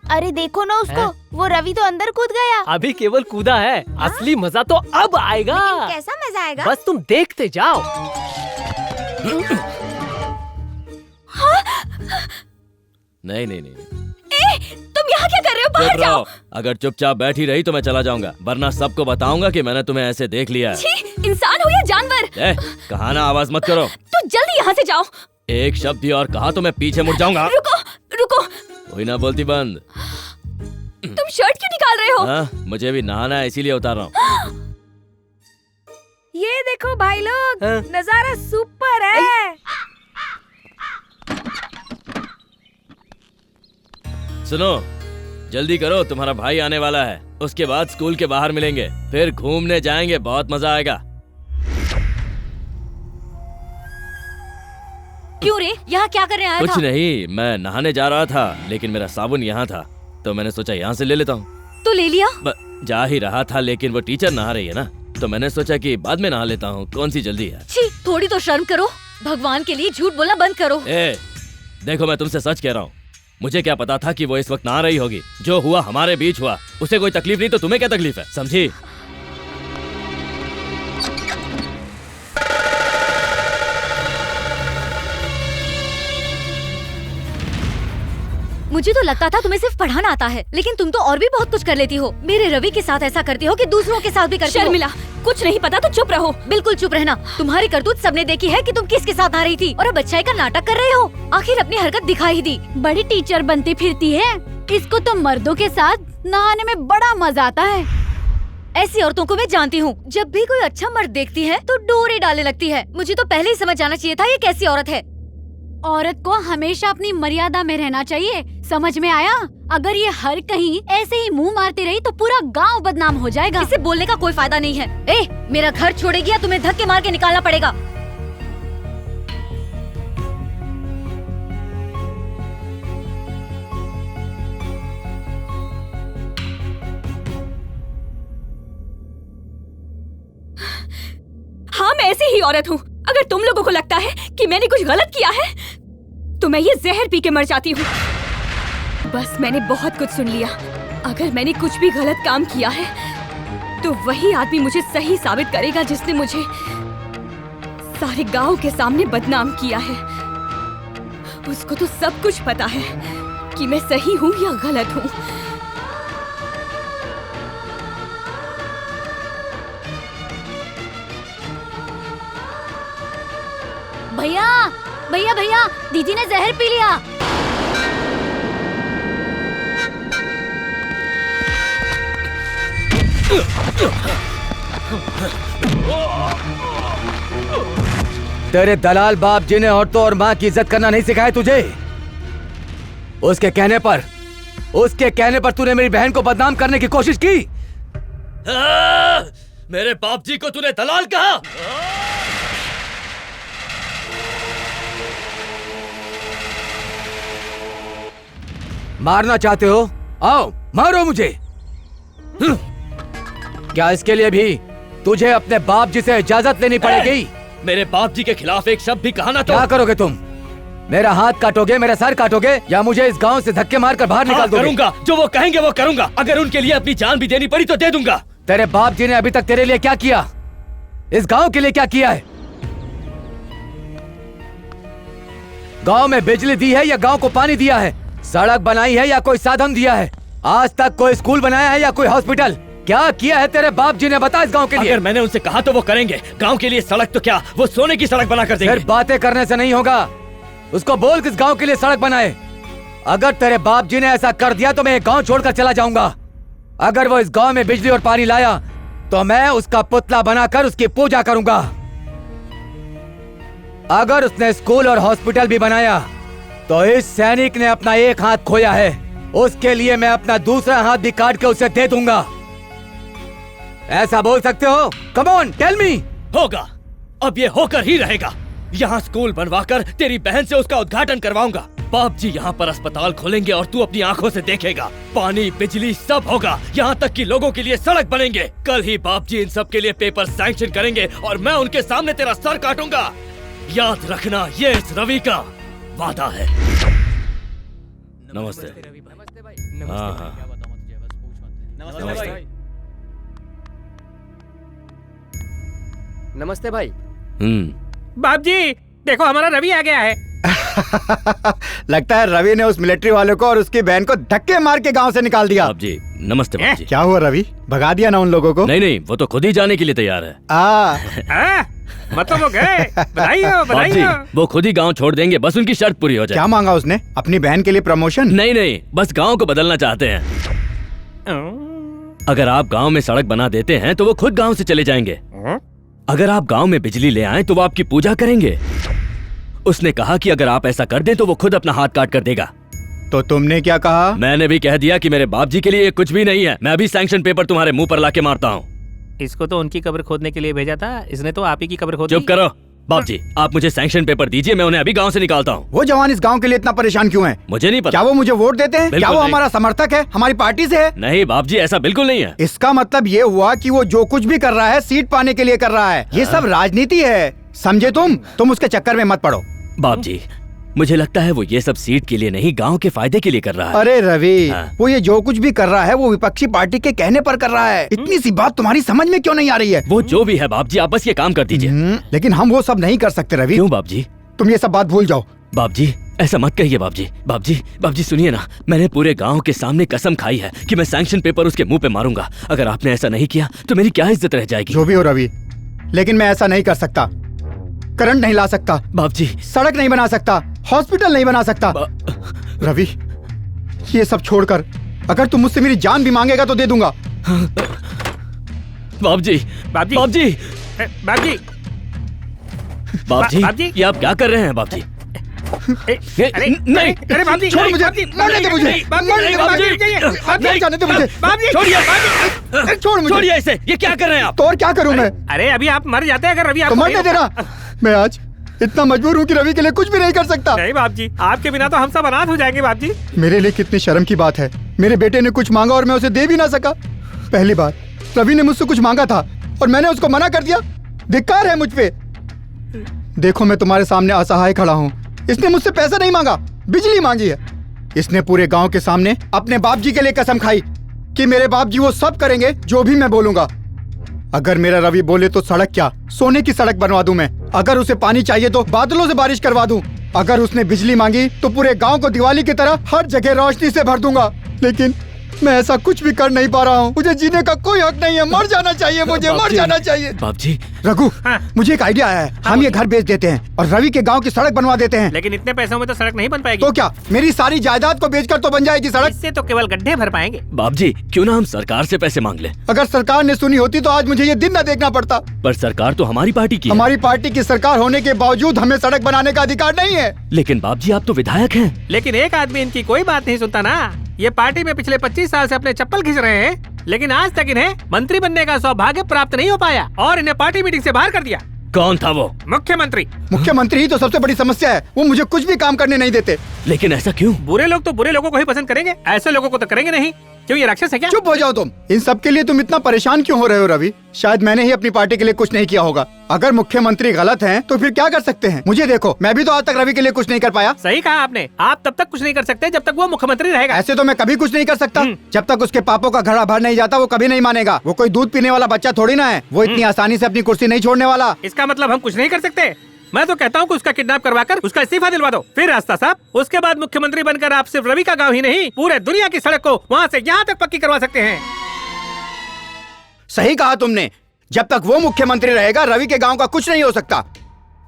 अरे देखो ना उसको, वो रवि तो अंदर कूद गया। अभी केवल कूदा है, असली मजा तो अब आएगा। लेकिन कैसा मजा आएगा? बस तुम देखते जाओ। नहीं नहीं नहीं, तुम यहाँ क्या कर रहे हो? बाहर जाओ। अगर चुपचाप बैठी रही तो मैं चला जाऊंगा, वरना सबको बताऊंगा कि मैंने तुम्हें ऐसे देख लिया है। छी, इंसान हो या जानवर? कहा ना आवाज मत करो। तो जल्दी यहाँ से जाओ। एक शब्द ही और कहा तो मैं पीछे मुड़ जाऊंगा। रुको रुको, कोई ना बोलती बंद। तुम शर्ट क्यों निकाल रहे हो? हाँ, मुझे भी नहाना है इसीलिए उतार रहा हूँ। ये देखो भाई लोग, नजारा सुपर है। सुनो, जल्दी करो, तुम्हारा भाई आने वाला है। उसके बाद स्कूल के बाहर मिलेंगे, फिर घूमने जाएंगे, बहुत मजा आएगा। क्यों रे, यहाँ क्या करने आया कुछ था? नहीं, मैं नहाने जा रहा था लेकिन मेरा साबुन यहाँ था तो मैंने सोचा यहाँ से ले लेता हूँ। तो ले लिया? जा ही रहा था लेकिन वो टीचर नहा रही है ना, तो मैंने सोचा कि बाद में नहा लेता हूँ, कौन सी जल्दी है। छी, थोड़ी तो शर्म करो। भगवान के लिए झूठ बोलना बंद करो। देखो मैं तुमसे सच कह रहा हूँ, मुझे क्या पता था कि वो इस वक्त नहा रही होगी। जो हुआ हमारे बीच हुआ, उसे कोई तकलीफ नहीं तो तुम्हें क्या तकलीफ है, समझी? मुझे तो लगता था तुम्हें सिर्फ पढ़ाना आता है, लेकिन तुम तो और भी बहुत कुछ कर लेती हो। मेरे रवि के साथ ऐसा करती हो कि दूसरों के साथ भी करती हो। शर्मिला, कुछ नहीं पता तो चुप रहो। बिल्कुल चुप रहना। तुम्हारी करतूत सबने देखी है कि तुम किसके साथ आ रही थी और अब अच्छाई का नाटक कर रहे हो। आखिर अपनी हरकत दिखा ही दी। बड़ी टीचर बनती फिरती है। इसको तो मर्दों के साथ नहाने में बड़ा मजा आता है। ऐसी औरतों को मैं जानती हूँ, जब भी कोई अच्छा मर्द देखती है तो डोरे डालने लगती है। मुझे तो पहले ही समझ जाना चाहिए था ये कैसी औरत है। औरत को हमेशा अपनी मर्यादा में रहना चाहिए, समझ में आया? अगर ये हर कहीं ऐसे ही मुंह मारती रही तो पूरा गांव बदनाम हो जाएगा। इसे बोलने का कोई फायदा नहीं है। मेरा घर छोड़ेगी या तुम्हें धक्के मार के निकालना पड़ेगा। हाँ, मैं ऐसी ही औरत हूँ। अगर तुम लोगों को लगता है कि मैंने कुछ गलत किया है तो मैं ये जहर पी के मर जाती हूँ। बस मैंने बहुत कुछ सुन लिया। अगर मैंने कुछ भी गलत काम किया है तो वही आदमी मुझे सही साबित करेगा जिसने मुझे सारे गांव के सामने बदनाम किया है। उसको तो सब कुछ पता है कि मैं सही हूँ या गलत हूँ। भैया भैया भैया, दीदी ने जहर पी लिया। तेरे दलाल बाप जी ने औरतों और माँ की इज्जत करना नहीं सिखाया तुझे। उसके कहने पर तूने मेरी बहन को बदनाम करने की कोशिश की। मेरे बाप जी को तूने दलाल कहा? मारना चाहते हो? आओ मारो मुझे। क्या इसके लिए भी तुझे अपने बाप जी से इजाजत लेनी पड़ेगी? मेरे बाप जी के खिलाफ एक शब्द भी कहा ना तो क्या करोगे तुम? मेरा हाथ काटोगे, मेरा सर काटोगे या मुझे इस गांव से धक्के मारकर बाहर निकाल दोगे? करूंगा, जो वो कहेंगे वो करूंगा। अगर उनके लिए अपनी जान भी देनी पड़ी तो दे दूंगा। तेरे बाप जी ने अभी तक तेरे लिए क्या किया? इस गांव के लिए क्या किया है? गांव में बिजली दी है या गांव को पानी दिया है? सड़क बनाई है या कोई साधन दिया है? आज तक कोई स्कूल बनाया है या कोई हॉस्पिटल? क्या किया है तेरे बाप जी ने, बता इस गांव के लिए। अगर मैंने उनसे कहा तो वो करेंगे। गांव के लिए सड़क तो क्या, वो सोने की सड़क बना कर देंगे। फिर बातें करने से नहीं होगा, उसको बोल किस गांव के लिए सड़क बनाए। अगर तेरे बाप जी ने ऐसा कर दिया तो मैं गांव छोड़कर चला जाऊंगा। अगर वो इस गांव में बिजली और पानी लाया तो मैं उसका पुतला बनाकर उसकी पूजा करूंगा। अगर उसने स्कूल और हॉस्पिटल भी बनाया तो इस सैनिक ने अपना एक हाथ खोया है, उसके लिए मैं अपना दूसरा हाथ भी काट के उसे दे दूंगा। ऐसा बोल सकते हो? Come on tell me. होगा, अब ये होकर ही रहेगा। यहाँ स्कूल बनवाकर तेरी बहन से उसका उद्घाटन करवाऊंगा। बाप जी यहाँ पर अस्पताल खोलेंगे और तू अपनी आंखों से देखेगा। पानी बिजली सब होगा, यहाँ तक कि लोगों के लिए सड़क बनेंगे। कल ही बाप जी इन सब के लिए पेपर सैंक्शन करेंगे और मैं उनके सामने तेरा सर काटूंगा। याद रखना, ये इस रवि का वादा है। नमस्ते। हाँ हाँ नमस्ते। नमस्ते भाई। बाप जी देखो, हमारा रवि आ गया है। लगता है रवि ने उस मिलिट्री वाले को और उसकी बहन को धक्के मार के गांव से निकाल दिया। बाप जी नमस्ते। बाप जी क्या हुआ रवि, भगा दिया ना उन लोगों को? नहीं, वो तो खुद ही जाने के लिए तैयार है। मतलब वो गए। बधाई हो, बधाई हो। वो खुद ही गांव छोड़ देंगे, बस उनकी शर्त पूरी हो जाए। क्या मांगा उसने? अपनी बहन के लिए प्रमोशन? नहीं, बस गांव को बदलना चाहते हैं। अगर आप गांव में सड़क बना देते हैं तो वो खुद गांव से चले जाएंगे। अगर आप गांव में बिजली ले आए तो वो आपकी पूजा करेंगे। उसने कहा कि अगर आप ऐसा कर दें तो वो खुद अपना हाथ काट कर देगा। तो तुमने क्या कहा? मैंने भी कह दिया कि मेरे बाप जी के लिए कुछ भी नहीं है। मैं अभी सैंक्शन पेपर तुम्हारे मुंह पर लाके मारता हूँ। इसको तो उनकी कब्र खोदने के लिए भेजा था, इसने तो आप ही की कब्र खोद चुप करो, बाप जी आप मुझे सैंक्शन पेपर दीजिए, मैं उन्हें अभी गांव से निकालता हूँ। वो जवान इस गांव के लिए इतना परेशान क्यों है? मुझे नहीं पता। क्या वो मुझे वोट देते हैं? क्या बिल्कुल वो नहीं। हमारा समर्थक है? हमारी पार्टी से है? नहीं बाप जी, ऐसा बिल्कुल नहीं है। इसका मतलब ये हुआ कि वो जो कुछ भी कर रहा है सीट पाने के लिए कर रहा है। ये सब राजनीति है, समझे तुम उसके चक्कर में मत पड़ो। बाप जी मुझे लगता है वो ये सब सीट के लिए नहीं, गांव के फायदे के लिए कर रहा है। अरे रवि, हाँ। वो ये जो कुछ भी कर रहा है वो विपक्षी पार्टी के कहने पर कर रहा है। इतनी सी बात तुम्हारी समझ में क्यों नहीं आ रही है? वो जो भी है बाप जी, आप बस ये काम कर दीजिए। लेकिन हम वो सब नहीं कर सकते रवि। क्यों बाप जी? तुम ये सब बात भूल जाओ। बाप जी ऐसा मत कहिए बाप जी। बाप जी सुनिए ना, मैंने पूरे गांव के सामने कसम खाई है कि मैं सैंक्शन पेपर उसके मुंह पे मारूंगा। अगर आपने ऐसा नहीं किया तो मेरी क्या इज्जत रह जाएगी? जो भी हो रवि, लेकिन मैं ऐसा नहीं कर सकता। करंट नहीं ला सकता बाप जी, सड़क नहीं बना सकता, हॉस्पिटल नहीं बना सकता। रवि ये सब छोड़कर अगर तुम मुझसे मेरी जान भी मांगेगा तो दे दूंगा। बाप जी बाप जी बाप जी बाप जी बाप जी, बाप जी। ये आप क्या कर रहे हैं बाप जी? अरे नहीं, अरे बाप जी, छोड़ मुझे, बाप जी, मरने दे मुझे, बाप जी, मरने दे बाप जी, मुझे, बाप जी, जाने दे मुझे। बाप जी, छोड़िए। बाप जी। छोड़ मुझे। छोड़िए इसे, ये क्या कर रहे हैं आप? तो और क्या करूं मैं? अरे अभी आप मर जाते हैं अगर रवि तो आपको मरने देना। मैं आज इतना मजबूर हूँ कि रवि के लिए कुछ भी नहीं कर सकता। नहीं बाप जी, आपके बिना तो हम सब अनाथ हो जाएंगे बाप जी। मेरे लिए कितनी शर्म की बात है, मेरे बेटे ने कुछ मांगा और मैं उसे दे भी ना सका। पहली बार रवि ने मुझसे कुछ मांगा था और मैंने उसको मना कर दिया। धिक्कार है मुझ पे। देखो मैं तुम्हारे सामने असहाय खड़ा हूँ। इसने मुझसे पैसा नहीं मांगा, बिजली मांगी है। इसने पूरे गांव के सामने अपने बाप जी के लिए कसम खाई कि मेरे बाप जी वो सब करेंगे जो भी मैं बोलूंगा। अगर मेरा रवि बोले तो सड़क क्या, सोने की सड़क बनवा दूं मैं। अगर उसे पानी चाहिए तो बादलों से बारिश करवा दूं। अगर उसने बिजली मांगी तो पूरे गांव को दिवाली की तरह हर जगह रोशनी से भर दूंगा। लेकिन मैं ऐसा कुछ भी कर नहीं पा रहा हूँ। मुझे जीने का कोई हक नहीं है। मर जाना चाहिए मुझे, मर जाना चाहिए। बाप जी, रघु, हाँ। मुझे एक आइडिया आया है। हम ये घर बेच देते हैं और रवि के गांव की सड़क बनवा देते हैं। लेकिन इतने पैसों में तो सड़क नहीं बन पाएगी। तो क्या मेरी सारी जायदाद को बेचकर तो बन जाएगी सड़क? इससे तो केवल गड्ढे भर पाएंगे। बाप जी क्यों ना हम सरकार से पैसे मांग लें? अगर सरकार ने सुनी होती तो आज मुझे ये दिन न देखना पड़ता। पर सरकार तो हमारी पार्टी की है। हमारी पार्टी की सरकार होने के बावजूद हमें सड़क बनाने का अधिकार नहीं है। लेकिन बाप जी आप तो विधायक हैं। लेकिन एक आदमी इनकी कोई बात नहीं सुनता ना। ये पार्टी में पिछले 25 साल से अपने चप्पल खींच रहे हैं, लेकिन आज तक इन्हें मंत्री बनने का सौभाग्य प्राप्त नहीं हो पाया और इन्हें पार्टी मीटिंग से बाहर कर दिया। कौन था वो? मुख्यमंत्री। मुख्यमंत्री ही तो सबसे बड़ी समस्या है। वो मुझे कुछ भी काम करने नहीं देते। लेकिन ऐसा क्यों? बुरे लोग तो बुरे लोगों को ही पसंद करेंगे, ऐसे लोगों को तो करेंगे नहीं। क्यों ये राक्षस है क्या? चुप हो जाओ तुम। इन सब के लिए तुम इतना परेशान क्यों हो रहे हो रवि? शायद मैंने ही अपनी पार्टी के लिए कुछ नहीं किया होगा। अगर मुख्यमंत्री गलत हैं, तो फिर क्या कर सकते हैं? मुझे देखो, मैं भी तो आज तक रवि के लिए कुछ नहीं कर पाया। सही कहा आपने। आप तब तक कुछ नहीं कर सकते जब तक वो मुख्यमंत्री रहेगा। ऐसे तो मैं कभी कुछ नहीं कर सकता। जब तक उसके पापों का घड़ा भर नहीं जाता वो कभी नहीं मानेगा। वो कोई दूध पीने वाला बच्चा थोड़ी ना है। वो इतनी आसानी से अपनी कुर्सी नहीं छोड़ने वाला। इसका मतलब हम कुछ नहीं कर सकते? मैं तो कहता हूँ कि उसका किडनैप करवाकर उसका इस्तीफा दिलवा दो, फिर रास्ता साहब। उसके बाद मुख्यमंत्री बनकर आप सिर्फ रवि का गांव ही नहीं, पूरे दुनिया की सड़क को वहाँ से यहाँ तक पक्की करवा सकते हैं। सही कहा तुमने। जब तक वो मुख्यमंत्री रहेगा रवि के गांव का कुछ नहीं हो सकता।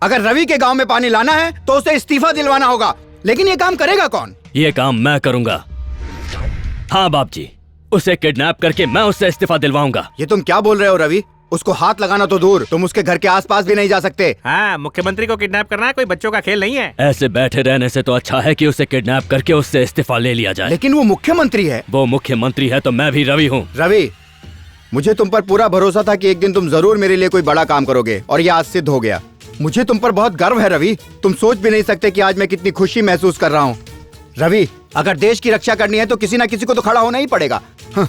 अगर रवि के गांव में पानी लाना है तो उसे इस्तीफा दिलवाना होगा। लेकिन ये काम करेगा कौन? ये काम मैं करूंगा। हाँ बाप जी, उसे किडनैप करके मैं उससे इस्तीफा दिलवाऊंगा। ये तुम क्या बोल रहे हो रवि? उसको हाथ लगाना तो दूर, तुम उसके घर के आसपास भी नहीं जा सकते। हाँ, मुख्यमंत्री को किडनैप करना कोई बच्चों का खेल नहीं है। ऐसे बैठे रहने से तो अच्छा है कि उसे किडनैप करके उससे इस्तीफा ले लिया जाए। लेकिन वो मुख्यमंत्री है। वो मुख्यमंत्री है तो मैं भी रवि हूँ। रवि, मुझे तुम पर पूरा भरोसा था कि एक दिन तुम जरूर मेरे लिए कोई बड़ा काम करोगे और ये आज सिद्ध हो गया। मुझे तुम पर बहुत गर्व है रवि। तुम सोच भी नहीं सकते कि आज मैं कितनी खुशी महसूस कर रहा हूँ। रवि, अगर देश की रक्षा करनी है तो किसी न किसी को तो खड़ा होना ही पड़ेगा। हाँ।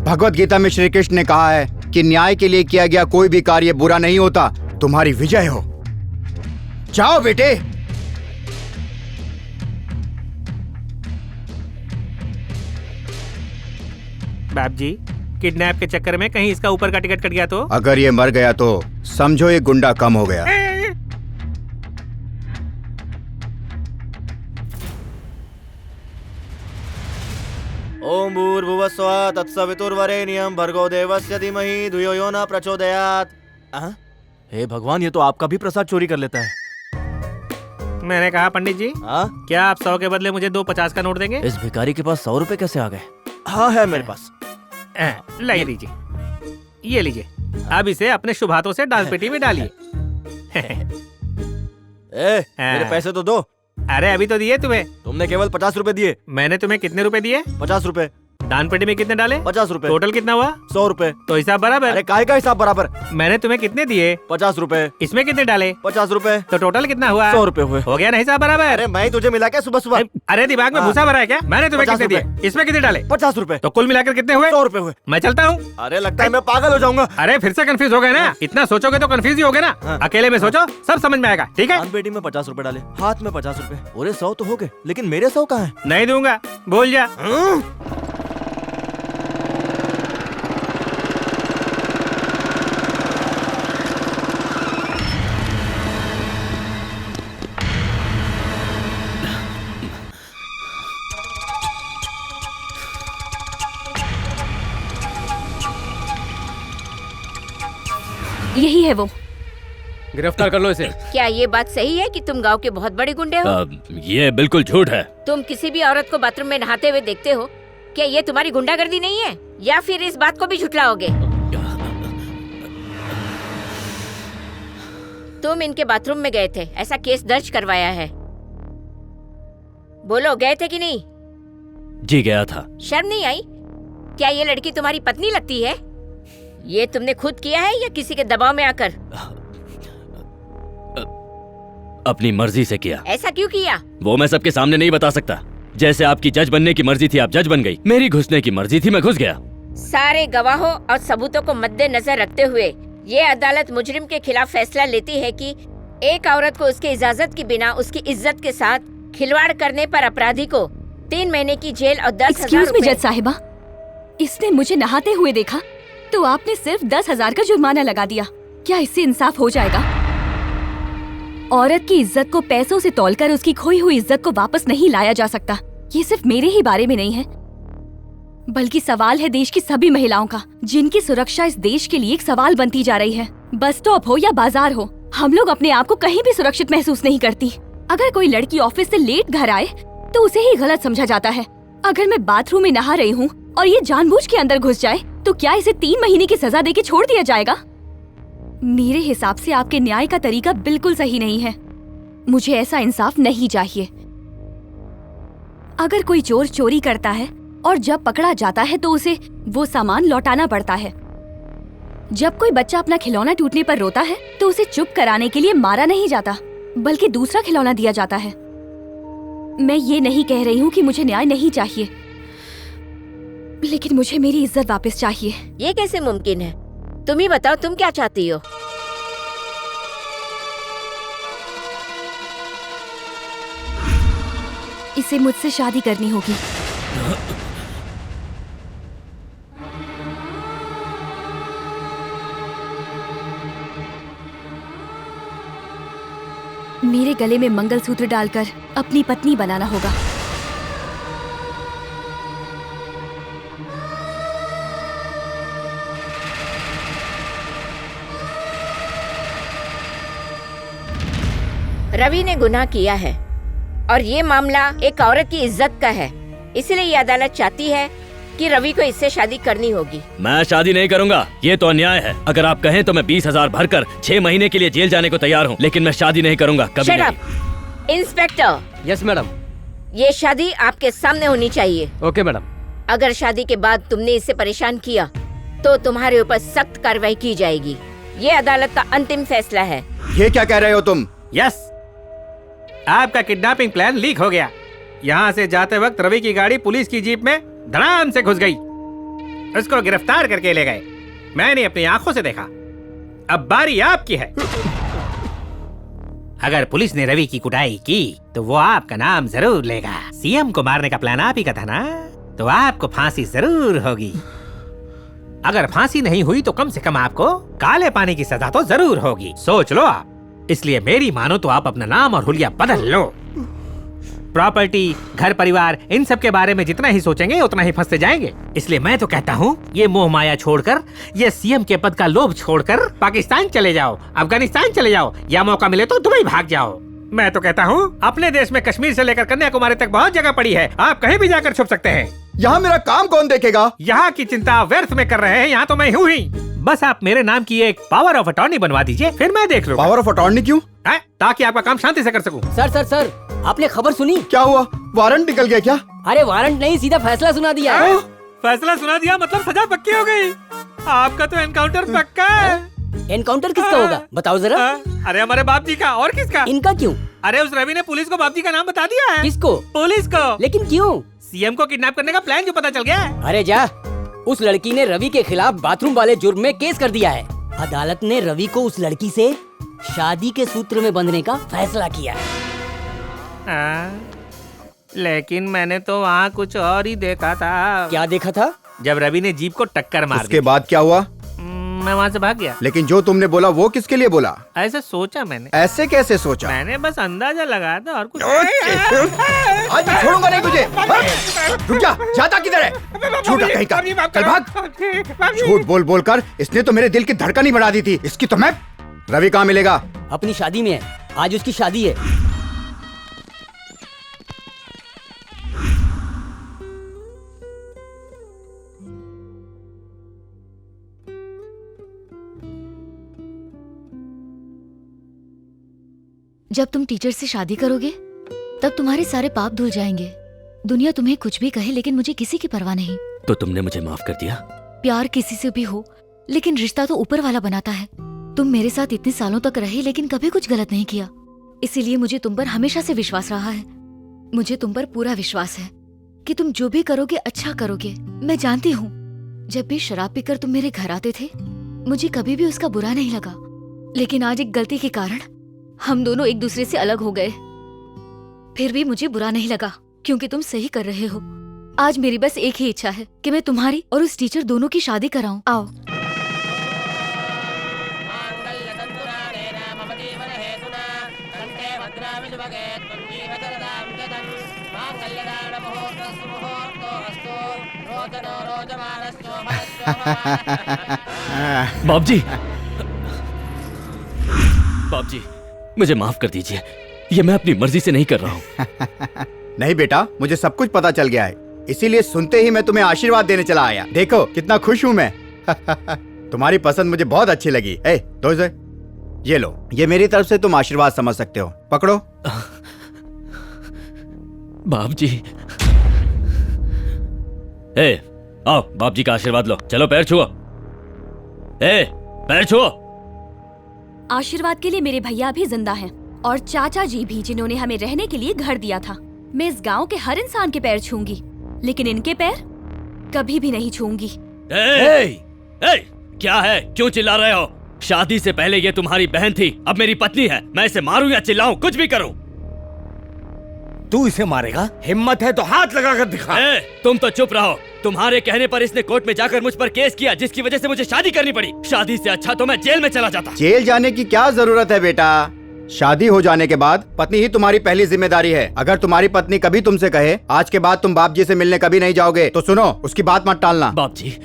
भगवत गीता में श्री कृष्ण ने कहा है कि न्याय के लिए किया गया कोई भी कार्य बुरा नहीं होता। तुम्हारी विजय हो। जाओ बेटे। बाप जी, किडनैप के चक्कर में कहीं इसका ऊपर का टिकट कट गया तो? अगर ये मर गया तो समझो ये गुंडा कम हो गया। ओम भूर्भुवस्वः तत्सवितुर्वरेण्यं भर्गो देवस्य धीमहि धियो यो न प्रचोदयात्। हे भगवान, ये तो आपका भी प्रसाद चोरी कर लेता है। मैंने कहा पंडित जी, क्या आप 100 के बदले मुझे 2 50 का नोट देंगे? इस भिखारी के पास 100 रुपए कैसे आ गए? हाँ है मेरे पास। ले लीजिए, ये लीजिए। अब इसे अपने शुभ हाथों से डाल पेटी में डालिए। मेरे पैसे तो दो। अरे अभी तो दिए तुम्हें। तुमने केवल 50 रुपए दिए। मैंने तुम्हें कितने रुपए दिए? 50 रुपए। दान पेटी में कितने डाले? 50 रुपए। टोटल कितना हुआ? 100 रुपए। तो हिसाब बराबर। अरे काय का हिसाब बराबर? मैंने तुम्हें कितने दिए? 50 रुपए। इसमें कितने डाले? 50 रुपए। तो टोटल कितना हुआ? 100 रुपए हुए। हो गया ना हिसाब बराबर? अरे मैं ही तुझे मिला क्या सुबह सुबह? अरे दिमाग में भूसा भरा है क्या? मैंने तुम्हें 50 कितने दिए? इसमें कितने डाले? 50 रुपए। तो कुल मिलाकर कितने हुए? 100 रुपए हुए। मैं चलता हूँ। अरे लगता है मैं पागल हो जाऊंगा। अरे फिर से कंफ्यूज हो गए ना? इतना सोचोगे तो कंफ्यूज ही होगे ना? अकेले में सोचो, सब समझ में आएगा, ठीक है? दान पेटी में 50 रुपए डाले, हाथ में 50 रुपए। पूरे 100 तो हो गए, लेकिन मेरे 100 कहाँ हैं? नहीं दूंगा, भूल जा। यही है वो। गिरफ्तार कर लो इसे। क्या ये बात सही है कि तुम गांव के बहुत बड़े गुंडे हो? ये बिल्कुल झूठ है। तुम किसी भी औरत को बाथरूम में नहाते हुए देखते हो? क्या ये तुम्हारी गुंडागर्दी नहीं है, या फिर इस बात को भी झुठलाओगे? तुम इनके बाथरूम में गए थे, ऐसा केस दर्ज करवाया है। बोलो, गए थे कि नहीं? जी गया था। शर्म नहीं आई? क्या ये लड़की तुम्हारी पत्नी लगती है? ये तुमने खुद किया है या किसी के दबाव में आकर? अपनी मर्जी से किया। ऐसा क्यों किया? वो मैं सबके सामने नहीं बता सकता। जैसे आपकी जज बनने की मर्जी थी, आप जज बन गई। मेरी घुसने की मर्जी थी, मैं घुस गया। सारे गवाहों और सबूतों को मद्देनजर रखते हुए ये अदालत मुजरिम के खिलाफ फैसला लेती है कि एक औरत को उसके इजाजत के बिना उसकी इज्जत के साथ खिलवाड़ करने पर अपराधी को 3 महीने की जेल और 10,000 एक्सक्यूज मी जज साहिबा, इसने मुझे नहाते हुए देखा तो आपने सिर्फ 10,000 का जुर्माना लगा दिया। क्या इससे इंसाफ हो जाएगा? औरत की इज्जत को पैसों से तौलकर उसकी खोई हुई इज्जत को वापस नहीं लाया जा सकता। ये सिर्फ मेरे ही बारे में नहीं है, बल्कि सवाल है देश की सभी महिलाओं का, जिनकी सुरक्षा इस देश के लिए एक सवाल बनती जा रही है। बस स्टॉप हो या बाजार हो, हम लोग अपने आप को कहीं भी सुरक्षित महसूस नहीं करती। अगर कोई लड़की ऑफिस से लेट घर आए तो उसे ही गलत समझा जाता है। अगर मैं बाथरूम में नहा रही हूँ और ये जानबूझ के अंदर घुस जाए तो क्या इसे 3 महीने की सजा देके छोड़ दिया जाएगा? मेरे हिसाब से आपके न्याय का तरीका बिल्कुल सही नहीं है। मुझे ऐसा इंसाफ नहीं चाहिए। अगर कोई चोर चोरी करता है और जब पकड़ा जाता है तो उसे वो सामान लौटाना पड़ता है। जब कोई बच्चा अपना खिलौना टूटने पर रोता है तो उसे चुप कराने के लिए मारा नहीं जाता, बल्कि दूसरा खिलौना दिया जाता है। मैं ये नहीं कह रही हूँ कि मुझे न्याय नहीं चाहिए, लेकिन मुझे मेरी इज्जत वापस चाहिए। ये कैसे मुमकिन है? तुम ही बताओ, तुम क्या चाहती हो? इसे मुझसे शादी करनी होगी। मेरे गले में मंगलसूत्र डालकर अपनी पत्नी बनाना होगा। रवि ने गुनाह किया है और ये मामला एक औरत की इज्जत का है, इसलिए ये अदालत चाहती है कि रवि को इससे शादी करनी होगी। मैं शादी नहीं करूंगा, ये तो अन्याय है। अगर आप कहें तो मैं 20,000 भरकर 6 महीने के लिए जेल जाने को तैयार हूँ, लेकिन मैं शादी नहीं करूंगा, कभी Shut नहीं। up! इंस्पेक्टर। Yes madam. ये शादी आपके सामने होनी चाहिए। Okay madam. अगर शादी के बाद तुमने इसे परेशान किया तो तुम्हारे ऊपर सख्त कार्रवाई की जाएगी। ये अदालत का अंतिम फैसला है। ये क्या कह रहे हो तुम? यस, आपका किडनैपिंग प्लान लीक हो गया। यहाँ से जाते वक्त रवि की गाड़ी पुलिस की जीप में धड़ाम से घुस गई। उसको गिरफ्तार करके ले गए। मैंने अपनी आंखों से देखा। अब बारी आपकी है। अगर पुलिस ने रवि की कुटाई की तो वो आपका नाम जरूर लेगा। सीएम को मारने का प्लान आप ही का था ना, तो आपको फांसी जरूर होगी। अगर फांसी नहीं हुई तो कम से कम आपको काले पानी की सजा तो जरूर होगी। सोच लो आप। इसलिए मेरी मानो तो आप अपना नाम और हुलिया बदल लो। प्रॉपर्टी, घर परिवार, इन सब के बारे में जितना ही सोचेंगे उतना ही फंसते जाएंगे। इसलिए मैं तो कहता हूँ ये मोह माया छोड़कर, ये सीएम के पद का लोभ छोड़कर पाकिस्तान चले जाओ, अफगानिस्तान चले जाओ, या मौका मिले तो दुबई भाग जाओ। मैं तो कहता हूँ अपने देश में कश्मीर से लेकर कन्याकुमारी तक बहुत जगह पड़ी है, आप कहीं भी जाकर छुप सकते हैं। यहाँ मेरा काम कौन देखेगा? यहाँ की चिंता व्यर्थ में कर रहे हैं, यहाँ तो मैं हूँ ही। बस आप मेरे नाम की एक पावर ऑफ अटॉर्नी बनवा दीजिए, फिर मैं देख लूँगा। पावर ऑफ अटॉर्नी क्यों? ताकि आपका काम शांति से कर सकूं। सर, आपने खबर सुनी? क्या हुआ? वारंट निकल गया क्या? अरे वारंट नहीं, सीधा फैसला सुना दिया है। फैसला सुना दिया मतलब सजा पक्की हो गई। आपका तो एनकाउंटर पक्का है। एनकाउंटर किसका होगा बताओ जरा। अरे हमारे बाप जी का, और किसका? इनका क्यों? अरे उस रवि ने पुलिस को बाप जी का नाम बता दिया है। किसको? पुलिस को। लेकिन क्यों? सीएम को किडनैप करने का प्लान जो पता चल गया है। अरे जा, उस लड़की ने रवि के खिलाफ बाथरूम वाले जुर्म में केस कर दिया है। अदालत ने रवि को उस लड़की से शादी के सूत्र में बंधने का फैसला किया है। लेकिन मैंने तो वहाँ कुछ और ही देखा था। क्या देखा था? जब रवि ने जीप को टक्कर मार दी। उसके बाद क्या हुआ? मैं वहाँ से भाग गया। लेकिन जो तुमने बोला वो किसके लिए बोला? ऐसे सोचा मैंने। ऐसे कैसे सोचा? मैंने बस अंदाजा लगाया था और कुछ। आज मैं छोड़ूंगा नहीं तुझे। रुक जा, जाता किधर है? झूठा कहीं का, चल भाग। झूठ बोल बोल कर इसने तो मेरे दिल की धड़कन ही बढ़ा दी थी। इसकी तो मैं। रवि कहाँ मिलेगा? अपनी शादी में है, आज उसकी शादी है। जब तुम टीचर से शादी करोगे तब तुम्हारे सारे पाप धुल जाएंगे। दुनिया तुम्हें कुछ भी कहे लेकिन मुझे किसी की परवाह नहीं। तो तुमने मुझे माफ कर दिया? प्यार किसी से भी हो लेकिन रिश्ता तो ऊपर वाला बनाता है। तुम मेरे साथ इतने सालों तक रहे लेकिन कभी कुछ गलत नहीं किया, इसीलिए मुझे तुम पर हमेशा से विश्वास रहा है। मुझे तुम पर पूरा विश्वास है कि तुम जो भी करोगे अच्छा करोगे। मैं जानती हूँ जब भी शराब पीकर तुम मेरे घर आते थे मुझे कभी भी उसका बुरा नहीं लगा, लेकिन आज एक गलती के कारण हम दोनों एक दूसरे से अलग हो गए। फिर भी मुझे बुरा नहीं लगा क्योंकि तुम सही कर रहे हो। आज मेरी बस एक ही इच्छा है कि मैं तुम्हारी और उस टीचर दोनों की शादी कराऊं। आओ। बाप जी, बाप जी मुझे माफ कर दीजिए, ये मैं अपनी मर्जी से नहीं कर रहा हूँ। नहीं बेटा, मुझे सब कुछ पता चल गया है, इसीलिए सुनते ही मैं तुम्हें आशीर्वाद देने चला आया। देखो कितना खुश हूँ मैं। तुम्हारी पसंद मुझे बहुत अच्छी लगी। दो ये लो, ये मेरी तरफ से तुम आशीर्वाद समझ सकते हो, पकड़ो। बाप जी, आओ बाप जी का आशीर्वाद लो। चलो पैर छुओ, पैर छुओ। आशीर्वाद के लिए मेरे भैया भी जिंदा हैं और चाचा जी भी, जिन्होंने हमें रहने के लिए घर दिया था। मैं इस गांव के हर इंसान के पैर छूंगी, लेकिन इनके पैर कभी भी नहीं छूंगी। क्या है, क्यों चिल्ला रहे हो? शादी से पहले ये तुम्हारी बहन थी, अब मेरी पत्नी है। मैं इसे मारूं या चिल्लाऊं, कुछ भी करूं। तू इसे मारेगा? हिम्मत है तो हाथ लगाकर दिखा। तुम तो चुप रहो। तुम्हारे कहने पर इसने कोर्ट में जाकर मुझ पर केस किया, जिसकी वजह से मुझे शादी करनी पड़ी। शादी से अच्छा तो मैं जेल में चला जाता। जेल जाने की क्या जरूरत है बेटा? शादी हो जाने के बाद पत्नी ही तुम्हारी पहली जिम्मेदारी है। अगर तुम्हारी पत्नी कभी तुमसे कहे आज के बाद तुम बाप जी से मिलने कभी नहीं जाओगे, तो सुनो, उसकी बात मत टालना। बाप जी,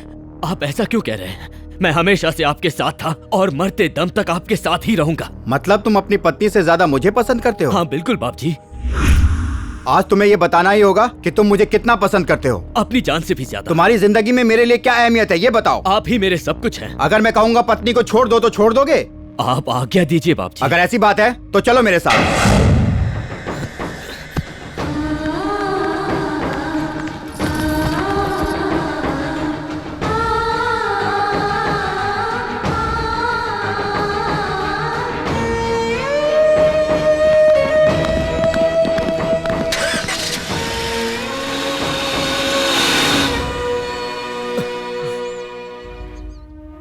आप ऐसा क्यों कह रहे हैं? मैं हमेशा से आपके साथ था और मरते दम तक आपके साथ ही रहूंगा। मतलब तुम अपनी पत्नी से ज्यादा मुझे पसंद करते हो? हाँ बिल्कुल बाप जी। आज तुम्हें ये बताना ही होगा कि तुम मुझे कितना पसंद करते हो। अपनी जान से भी ज्यादा। तुम्हारी जिंदगी में मेरे लिए क्या अहमियत है ये बताओ। आप ही मेरे सब कुछ हैं। अगर मैं कहूँगा पत्नी को छोड़ दो तो छोड़ दोगे? आप आज्ञा दीजिए बाप जी। अगर ऐसी बात है तो चलो मेरे साथ।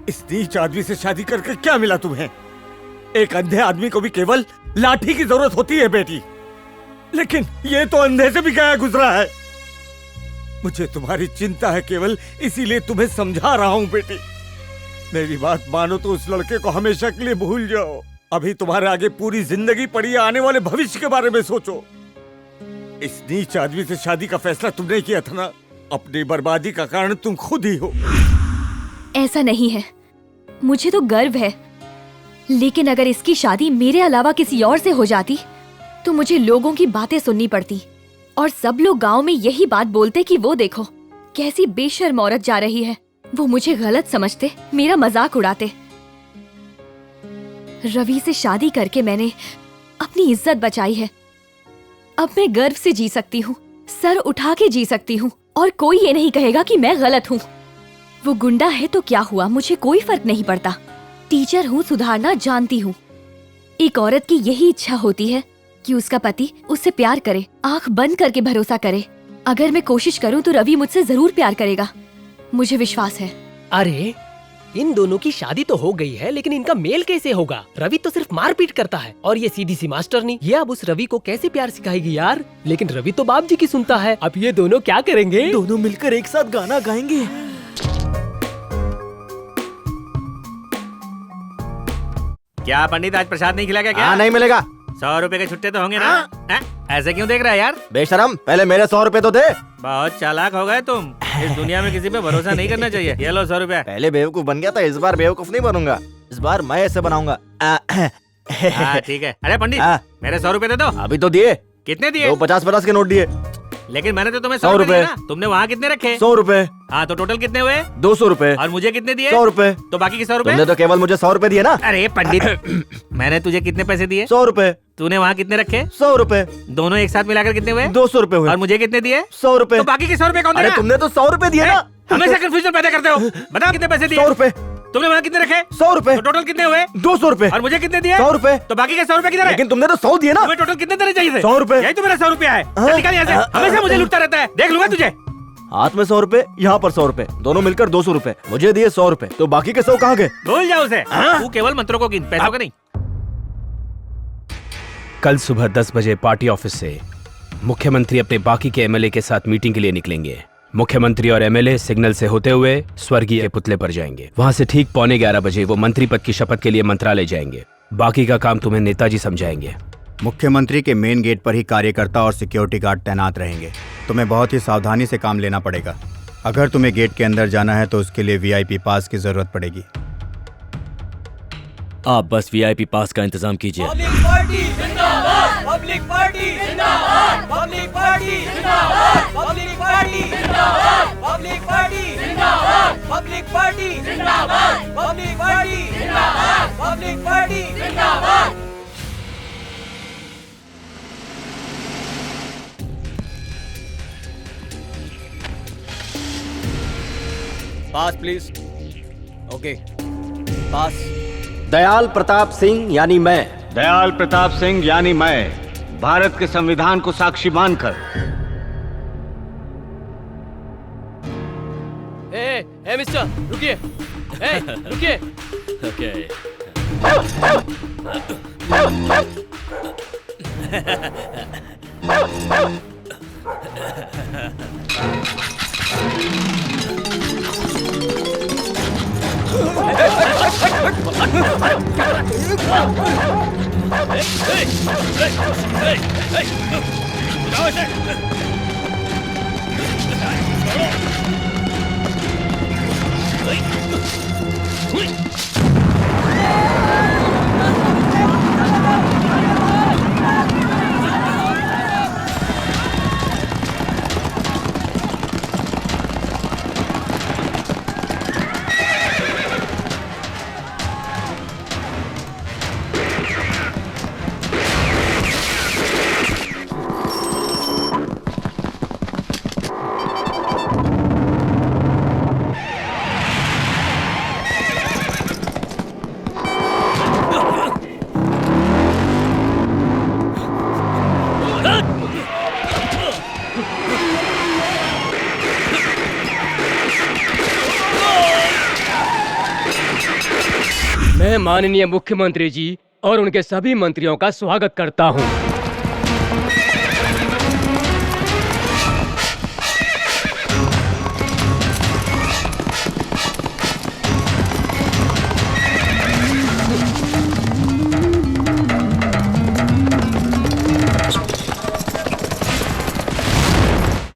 इस नीच आदमी से शादी करके क्या मिला तुम्हें? एक अंधे आदमी को भी केवल लाठी की जरूरत होती है बेटी, लेकिन ये तो अंधे से भी गया गुजरा है। मुझे तुम्हारी चिंता है केवल, इसीलिए तुम्हें समझा रहा हूँ बेटी। मेरी बात मानो तो उस लड़के को हमेशा के लिए भूल जाओ। अभी तुम्हारे आगे पूरी जिंदगी पड़ी है, आने वाले भविष्य के बारे में सोचो। इस नीच आदमी से शादी का फैसला तुमने किया था ना, अपनी बर्बादी का कारण तुम खुद ही हो। ऐसा नहीं है, मुझे तो गर्व है, लेकिन अगर इसकी शादी मेरे अलावा किसी और से हो जाती तो मुझे लोगों की बातें सुननी पड़ती और सब लोग गांव में यही बात बोलते कि वो देखो कैसी बेशर्म औरत जा रही है। वो मुझे गलत समझते, मेरा मजाक उड़ाते। रवि से शादी करके मैंने अपनी इज्जत बचाई है। अब मैं गर्व से जी सकती हूँ, सर उठा के जी सकती हूँ। और कोई ये नहीं कहेगा कि मैं गलत हूँ। वो गुंडा है तो क्या हुआ, मुझे कोई फर्क नहीं पड़ता। टीचर हूँ, सुधारना जानती हूँ। एक औरत की यही इच्छा होती है कि उसका पति उससे प्यार करे, आंख बंद करके भरोसा करे। अगर मैं कोशिश करूँ तो रवि मुझसे जरूर प्यार करेगा, मुझे विश्वास है। अरे इन दोनों की शादी तो हो गई है, लेकिन इनका मेल कैसे होगा? रवि तो सिर्फ मारपीट करता है और ये सीधी सी मास्टरनी, ये अब उस रवि को कैसे प्यार सिखाएगी यार? लेकिन रवि तो बाप जी की सुनता है। अब ये दोनों क्या करेंगे? दोनों मिलकर एक साथ गाना गाएंगे। क्या पंडित, आज प्रसाद नहीं खिलाएगा क्या? नहीं मिलेगा। 100 रुपए के छुट्टे तो होंगे ना? ऐसे क्यों देख रहा है यार? बेशरम, पहले मेरे 100 रुपए तो दे। बहुत चालाक हो गए तुम। इस दुनिया में किसी पे भरोसा नहीं करना चाहिए। ये लो 100 रुपए। पहले बेवकूफ बन गया था, इस बार बेवकूफ नहीं बनूंगा। इस बार मैं ऐसे बनाऊंगा। ठीक है। अरे पंडित, मेरे 100 रुपए दे दो। अभी तो दिए। कितने दिए? 50-50 के नोट दिए। लेकिन मैंने तो तुम्हें 100 रुपए दिए ना। तुमने वहाँ कितने रखे? 100 रुपए। हाँ, तो टोटल कितने हुए? 200 रुपए। और मुझे कितने दिए? 100 रुपए। तो बाकी के 100 रुपए? तुमने तो केवल मुझे 100 रुपए दिए ना। अरे पंडित, मैंने तुझे कितने पैसे दिए? 100 रुपए। तूने वहाँ कितने रखे? 100 रुपए। दोनों एक साथ मिलाकर कितने हुए? 200 रुपए हुए। और मुझे कितने दिए? 100 रुपए। तो बाकी के 100 रुपए कौन देगा? अरे तुमने तो 100 रुपए दिए ना। हमेशा कंफ्यूजन पैदा करते हो। बताओ कितने पैसे दिए? 100 रुपए। तुमने वहाँ कितने रखे? 100 रुपए। तो टोटल कितने हुए? 200 रुपए। और मुझे कितने दिए? 100 रुपए। तो बाकी के 100 रुपए किधर है? लेकिन तुमने तो 100 दिए ना। तुम्हें टोटल कितने देने चाहिए थे? 100 रुपए। यही तो मेरा 100 रुपया है। चल निकाल यहाँ से। हमेशा मुझे लुटता रहता है, देख लूंगा तुझे। हाथ में 100 रुपए, यहाँ पर 100 रुपए, दोनों मिलकर 200 रुपए। मुझे दिए 100 रुपए, तो बाकी के 100 कहाँ गए? भूल जाओ उसे। तू केवल मंत्रों को गिन, पैसों को नहीं। कल सुबह 10 बजे पार्टी ऑफिस से मुख्यमंत्री अपने बाकी के एमएलए के साथ मीटिंग के लिए निकलेंगे। मुख्यमंत्री और एमएलए सिग्नल से होते हुए स्वर्गीय पुतले पर जाएंगे। वहां से ठीक 11:15 बजे वो मंत्री पद की शपथ के लिए मंत्रालय जाएंगे। बाकी का काम तुम्हें नेताजी समझाएंगे। मुख्यमंत्री के मेन गेट पर ही कार्यकर्ता और सिक्योरिटी गार्ड तैनात रहेंगे। तुम्हें बहुत ही सावधानी से काम लेना पड़ेगा। अगर तुम्हें गेट के अंदर जाना है तो उसके लिए वीआईपी पास की जरूरत पड़ेगी। आप बस वीआईपी पास का इंतजाम कीजिए। पब्लिक पार्टी जिंदाबाद, पब्लिक पार्टी जिंदाबाद, पब्लिक पार्टी जिंदाबाद, पब्लिक पार्टी जिंदाबाद, पब्लिक पार्टी जिंदाबाद, पब्लिक पार्टी जिंदाबाद, पब्लिक पार्टी जिंदाबाद, पब्लिक पार्टी जिंदाबाद। पास प्लीज। ओके, पास। दयाल प्रताप सिंह यानी मैं, दयाल प्रताप सिंह यानी मैं, भारत के संविधान को साक्षी मानकर। ए मिस्टर, रुकिए। रुकिए। ओके। मैं माननीय मुख्यमंत्री जी और उनके सभी मंत्रियों का स्वागत करता हूं।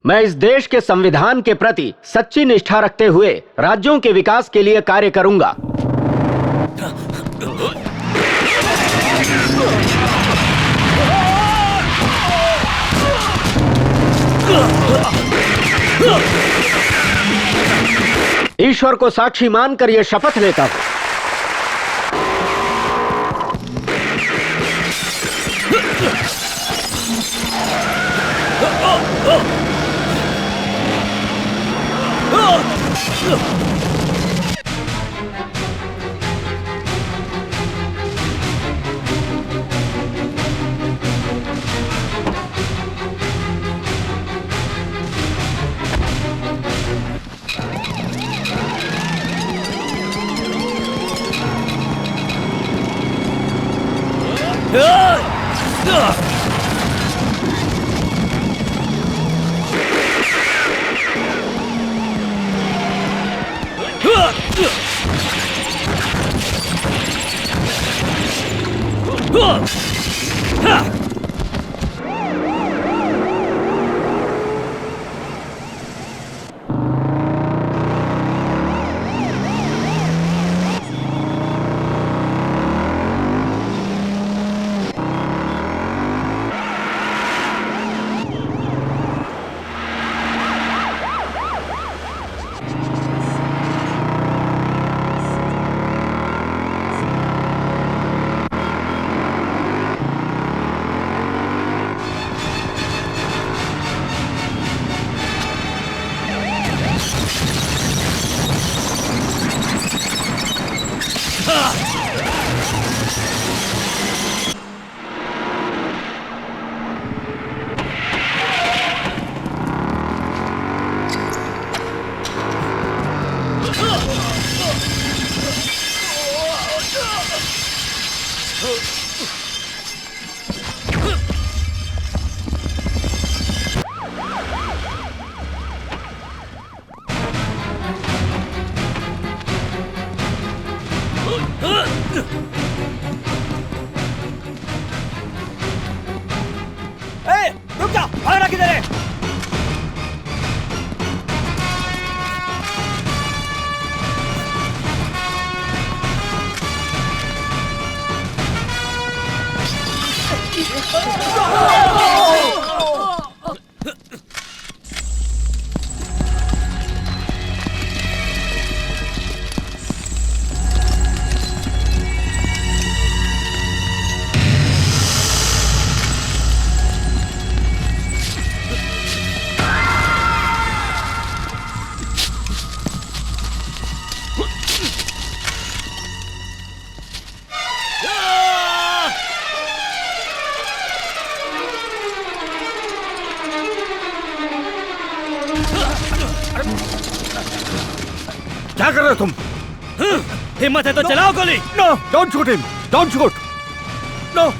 मैं इस देश के संविधान के प्रति सच्ची निष्ठा रखते हुए राज्यों के विकास के लिए कार्य करूंगा। ईश्वर को साक्षी मानकर यह शपथ लेता हूं। रुक जा, भागना किधर है? क्या कर रहे हो तुम? हिम्मत है तो चलाओ गोली। No, don't shoot him, don't shoot. No.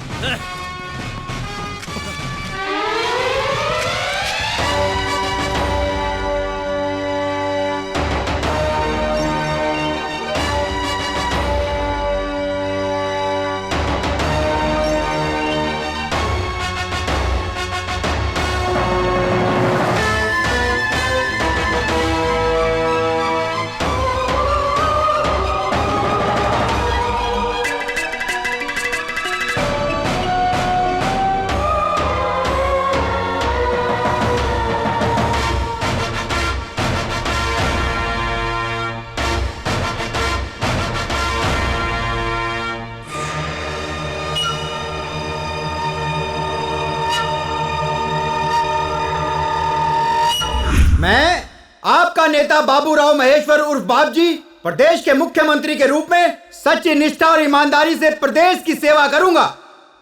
मैं आपका नेता बाबूराव महेश्वर उर्फ बाप जी प्रदेश के मुख्यमंत्री के रूप में सच्ची निष्ठा और ईमानदारी से प्रदेश की सेवा करूंगा।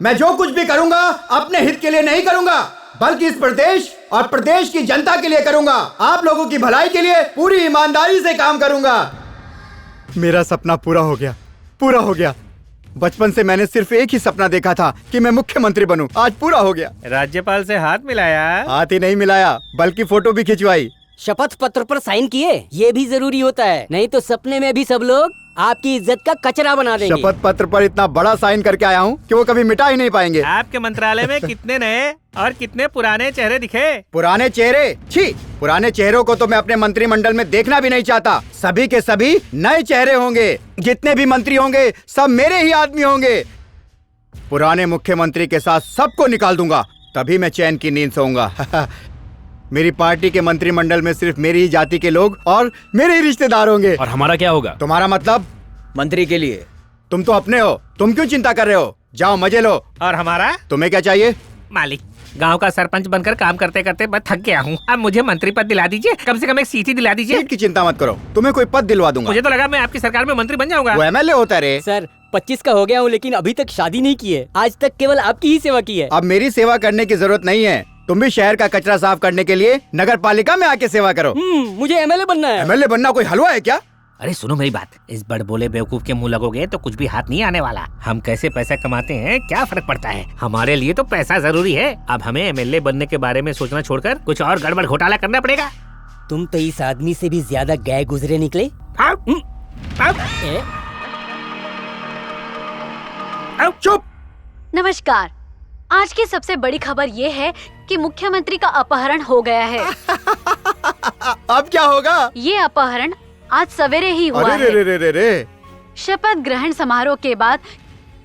मैं जो कुछ भी करूंगा अपने हित के लिए नहीं करूंगा, बल्कि इस प्रदेश और प्रदेश की जनता के लिए करूंगा। आप लोगों की भलाई के लिए पूरी ईमानदारी से काम करूंगा। मेरा सपना पूरा हो गया, पूरा हो गया। बचपन से मैंने सिर्फ एक ही सपना देखा था कि मैं मुख्यमंत्री बनूं। आज पूरा हो गया। राज्यपाल से हाथ मिलाया? हाथ ही नहीं मिलाया, बल्कि फोटो भी खिंचवाई। शपथ पत्र पर साइन किए, ये भी जरूरी होता है, नहीं तो सपने में भी सब लोग आपकी इज्जत का कचरा बना देंगे। शपथ पत्र पर इतना बड़ा साइन करके आया हूँ कि वो कभी मिटा ही नहीं पाएंगे। आपके मंत्रालय में कितने नए और कितने पुराने चेहरे दिखे? पुराने चेहरे? छी, पुराने चेहरों को तो मैं अपने मंत्रिमंडल में देखना भी नहीं चाहता। सभी के सभी नए चेहरे होंगे। जितने भी मंत्री होंगे सब मेरे ही आदमी होंगे। पुराने मुख्यमंत्री के साथ सबको निकाल दूंगा, तभी मैं चैन की नींद सोऊंगा। मेरी पार्टी के मंत्रिमंडल में सिर्फ मेरी ही जाति के लोग और मेरे ही रिश्तेदार होंगे। और हमारा क्या होगा? तुम्हारा मतलब? मंत्री के लिए। तुम तो अपने हो, तुम क्यों चिंता कर रहे हो? जाओ मजे लो। और हमारा? तुम्हें क्या चाहिए? मालिक। गांव का सरपंच बनकर काम करते करते मैं थक गया हूँ। अब मुझे मंत्री पद दिला दीजिए, कम से कम एक सीट ही दिला दीजिए। सीट की चिंता मत करो, तुम्हें कोई पद दिलवा दूंगा। मुझे तो लगा मैं आपकी सरकार में मंत्री बन जाऊंगा। वो एमएलए होता है रे। सर 25 का हो गया हूँ लेकिन अभी तक शादी नहीं की है। आज तक केवल आपकी ही सेवा की है। अब मेरी सेवा करने की जरूरत नहीं है, तुम भी शहर का कचरा साफ करने के लिए नगर पालिका में आके सेवा करो। मुझे एमएलए बनना है। एमएलए बनना कोई हलवा है क्या? अरे सुनो मेरी बात, इस बड़बोले बेवकूफ के मुंह लगोगे तो कुछ भी हाथ नहीं आने वाला। हम कैसे पैसा कमाते हैं क्या फर्क पड़ता है, हमारे लिए तो पैसा जरूरी है। अब हमें एमएलए बनने के बारे में सोचना छोड़कर कुछ और गड़बड़ घोटाला करना पड़ेगा। तुम तो इस आदमी से भी ज्यादा गए गुजरे निकले। चुप। नमस्कार, आज की सबसे बड़ी खबर ये है कि मुख्यमंत्री का अपहरण हो गया है। अब क्या होगा? ये अपहरण आज सवेरे ही हुआ अरे रे रे रे रे। शपथ ग्रहण समारोह के बाद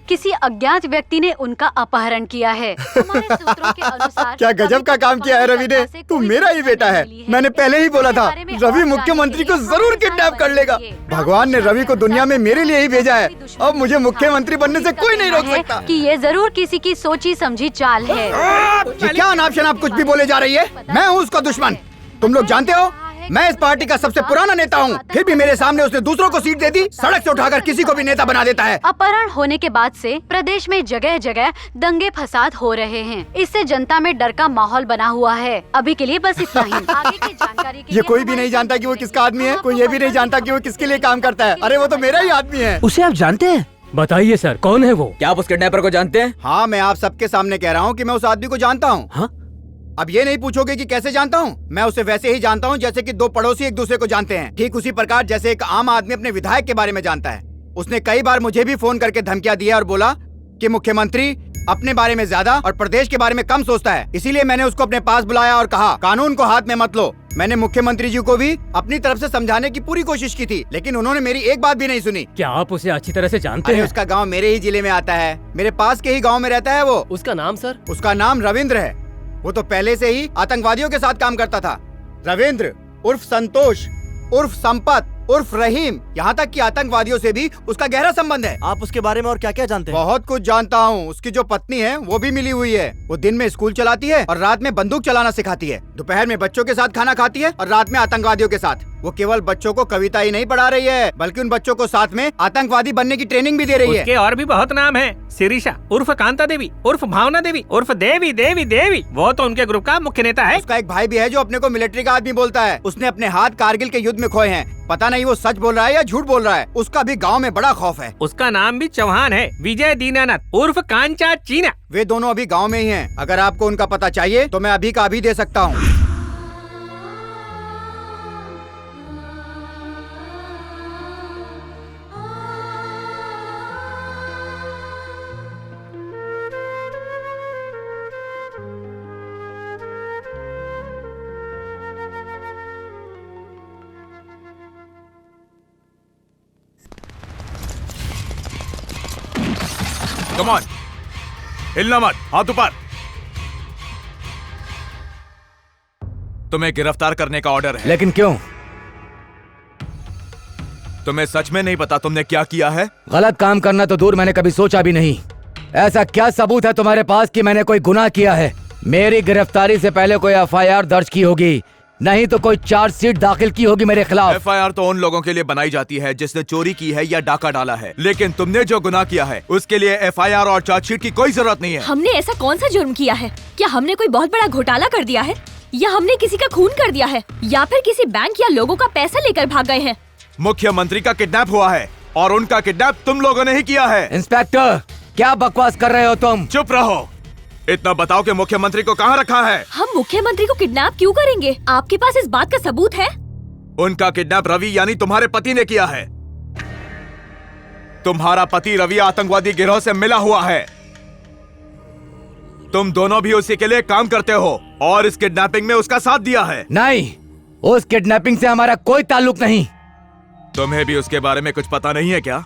किसी अज्ञात व्यक्ति ने उनका अपहरण किया है। हमारे सूत्रों के अनुसार क्या गजब का काम किया है रवि ने। तू मेरा ही बेटा है। मैंने पहले ही बोला था रवि मुख्यमंत्री को जरूर किडनैप कर लेगा। भगवान ने रवि को दुनिया में मेरे लिए ही भेजा है। अब मुझे मुख्यमंत्री बनने से कोई नहीं रोक सकता। कि ये जरूर किसी की सोची समझी चाल है। ये क्या अनाप शनाप कुछ भी बोले जा रही है? मैं हूँ उसका दुश्मन, तुम लोग जानते हो। मैं इस पार्टी का सबसे पुराना नेता हूँ, फिर भी मेरे सामने उसने दूसरों को सीट दे दी। सड़क से उठाकर किसी को भी नेता बना देता है। अपहरण होने के बाद से प्रदेश में जगह जगह दंगे फसाद हो रहे हैं। इससे जनता में डर का माहौल बना हुआ है। अभी के लिए बस इतना ही। आगे की जानकारी के ये कोई भी नहीं जानता कि वो किसका आदमी है, कोई ये भी नहीं जानता कि वो किसके लिए काम करता है। अरे वो तो मेरा ही आदमी है। उसे आप जानते हैं? बताइए सर, कौन है वो? क्या आप उस किडनैपर को जानते हैं? हाँ, मैं आप सबके सामने कह रहा हूँ कि मैं उस आदमी को जानता हूँ। हाँ? अब ये नहीं पूछोगे कि कैसे जानता हूँ। मैं उसे वैसे ही जानता हूँ जैसे कि दो पड़ोसी एक दूसरे को जानते हैं। ठीक उसी प्रकार जैसे एक आम आदमी अपने विधायक के बारे में जानता है। उसने कई बार मुझे भी फोन करके धमकियां दी और बोला कि मुख्यमंत्री अपने बारे में ज्यादा और प्रदेश के बारे में कम सोचता है। इसीलिए मैंने उसको अपने पास बुलाया और कहा कानून को हाथ में मत लो। मैंने मुख्यमंत्री जी को भी अपनी तरफ से समझाने की पूरी कोशिश की थी, लेकिन उन्होंने मेरी एक बात भी नहीं सुनी। क्या आप उसे अच्छी तरह से जानते हैं? उसका गाँव मेरे ही जिले में आता है, मेरे पास के ही गाँव में रहता है वो। उसका नाम सर? उसका नाम रविंद्र है। वो तो पहले से ही आतंकवादियों के साथ काम करता था। रविंद्र उर्फ संतोष उर्फ संपत उर्फ रहीम, यहाँ तक कि आतंकवादियों से भी उसका गहरा संबंध है। आप उसके बारे में और क्या क्या जानते हैं? बहुत कुछ जानता हूँ। उसकी जो पत्नी है वो भी मिली हुई है। वो दिन में स्कूल चलाती है और रात में बंदूक चलाना सिखाती है। दोपहर में बच्चों के साथ खाना खाती है और रात में आतंकवादियों के साथ। वो केवल बच्चों को कविता ही नहीं पढ़ा रही है, बल्कि उन बच्चों को साथ में आतंकवादी बनने की ट्रेनिंग भी दे रही है। उसके और भी बहुत नाम है। शिरीषा उर्फ कांता देवी उर्फ भावना देवी उर्फ देवी देवी देवी। वो तो उनके ग्रुप का मुख्य नेता है। उसका एक भाई भी है जो अपने को मिलिट्री का आदमी बोलता है। उसने अपने हाथ कारगिल के युद्ध में खोए हैं। पता नहीं वो सच बोल रहा है या झूठ बोल रहा है। उसका भी गांव में बड़ा खौफ है। उसका नाम भी चौहान है, विजय दीनानाथ उर्फ कांचा चीना। वे दोनों अभी गांव में ही हैं। अगर आपको उनका पता चाहिए तो मैं अभी का अभी दे सकता हूँ। कम ऑन, हिलना मत, हाथ ऊपर। तुम्हें गिरफ्तार करने का ऑर्डर है। लेकिन क्यों? तुम्हें सच में नहीं पता तुमने क्या किया है? गलत काम करना तो दूर, मैंने कभी सोचा भी नहीं। ऐसा क्या सबूत है तुम्हारे पास कि मैंने कोई गुनाह किया है? मेरी गिरफ्तारी से पहले कोई एफआईआर दर्ज की होगी, नहीं तो कोई चार्जशीट दाखिल की होगी मेरे खिलाफ। एफआईआर तो उन लोगों के लिए बनाई जाती है जिसने चोरी की है या डाका डाला है, लेकिन तुमने जो गुनाह किया है उसके लिए एफआईआर और चार्जशीट की कोई जरूरत नहीं है। हमने ऐसा कौन सा जुर्म किया है? क्या हमने कोई बहुत बड़ा घोटाला कर दिया है, या हमने किसी का खून कर दिया है, या फिर किसी बैंक या लोगों का पैसा लेकर भाग गए हैं? मुख्यमंत्री का किडनैप हुआ है और उनका किडनैप तुम लोगों ने ही किया है। इंस्पेक्टर, क्या बकवास कर रहे हो तुम? चुप रहो। इतना बताओ कि मुख्यमंत्री को कहाँ रखा है? हम मुख्यमंत्री को किडनैप क्यों करेंगे? आपके पास इस बात का सबूत है? उनका किडनैप रवि यानी तुम्हारे पति ने किया है। तुम्हारा पति रवि आतंकवादी गिरोह से मिला हुआ है। तुम दोनों भी उसी के लिए काम करते हो और इस किडनैपिंग में उसका साथ दिया है। नहीं, उस किडनैपिंग से हमारा कोई ताल्लुक नहीं। तुम्हें भी उसके बारे में कुछ पता नहीं है क्या?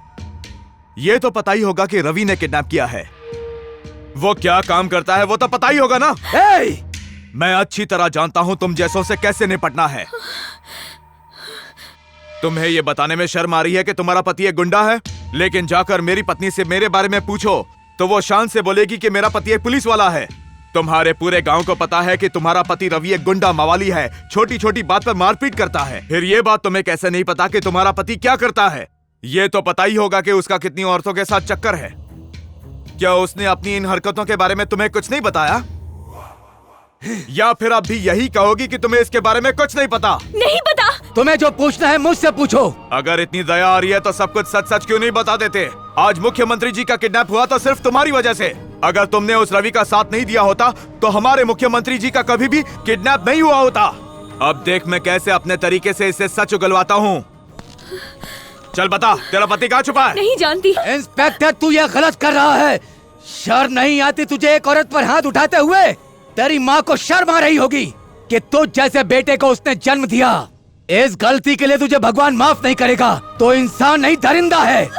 ये तो पता ही होगा कि रवि ने किडनैप किया है। वो क्या काम करता है वो तो पता ही होगा ना। मैं अच्छी तरह जानता हूं तुम जैसों से कैसे निपटना है। तुम्हें ये बताने में शर्म आ रही है कि तुम्हारा पति एक गुंडा है, लेकिन जाकर मेरी पत्नी से मेरे बारे में पूछो तो वो शान से बोलेगी कि मेरा पति एक पुलिस वाला है। तुम्हारे पूरे गांव को पता है कि तुम्हारा पति रवि एक गुंडा मवाली है, छोटी छोटी बात पर मारपीट करता है। फिर ये बात तुम्हें कैसे नहीं पता कि तुम्हारा पति क्या करता है? ये तो पता ही होगा कि उसका कितनी औरतों के साथ चक्कर है। क्या उसने अपनी इन हरकतों के बारे में तुम्हें कुछ नहीं बताया? या फिर अब भी यही कहोगी कि तुम्हें इसके बारे में कुछ नहीं पता? नहीं पता। तुम्हें जो पूछना है मुझसे पूछो। अगर इतनी दया आ रही है तो सब कुछ सच सच क्यों नहीं बता देते? आज मुख्यमंत्री जी का किडनैप हुआ तो सिर्फ तुम्हारी वजह से। अगर तुमने उस रवि का साथ नहीं दिया होता तो हमारे मुख्यमंत्री जी का कभी भी किडनैप नहीं हुआ होता। अब देख मैं कैसे अपने तरीके से इससे सच उगलवाता हूँ। चल बता, तेरा पति कहाँ छुपा है? नहीं जानती। इंस्पेक्टर, तू ये गलत कर रहा है। शर्म नहीं आती तुझे एक औरत पर हाथ उठाते हुए? तेरी माँ को शर्म आ रही होगी कि तुझ जैसे बेटे को उसने जन्म दिया। इस गलती के लिए तुझे भगवान माफ नहीं करेगा। तो इंसान नहीं, दरिंदा है।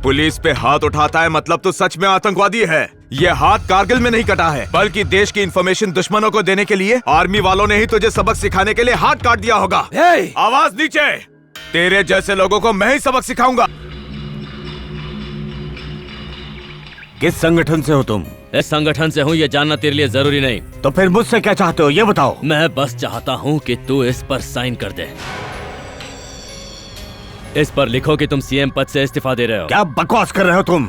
पुलिस पे हाथ उठाता है मतलब तो सच में आतंकवादी है। ये हाथ कारगिल में नहीं कटा है, बल्कि देश की इंफॉर्मेशन दुश्मनों को देने के लिए आर्मी वालों ने ही तुझे सबक सिखाने के लिए हाथ काट दिया होगा। आवाज नीचे। तेरे जैसे लोगों को मैं ही सबक सिखाऊंगा। किस संगठन से हो तुम? इस संगठन से हूँ, ये जानना तेरे लिए जरूरी नहीं। तो फिर मुझसे क्या चाहते हो ये बताओ। मैं बस चाहता हूँ कि तू इस पर साइन कर दे। इस पर लिखो कि तुम सीएम पद से इस्तीफा दे रहे हो। क्या बकवास कर रहे हो तुम?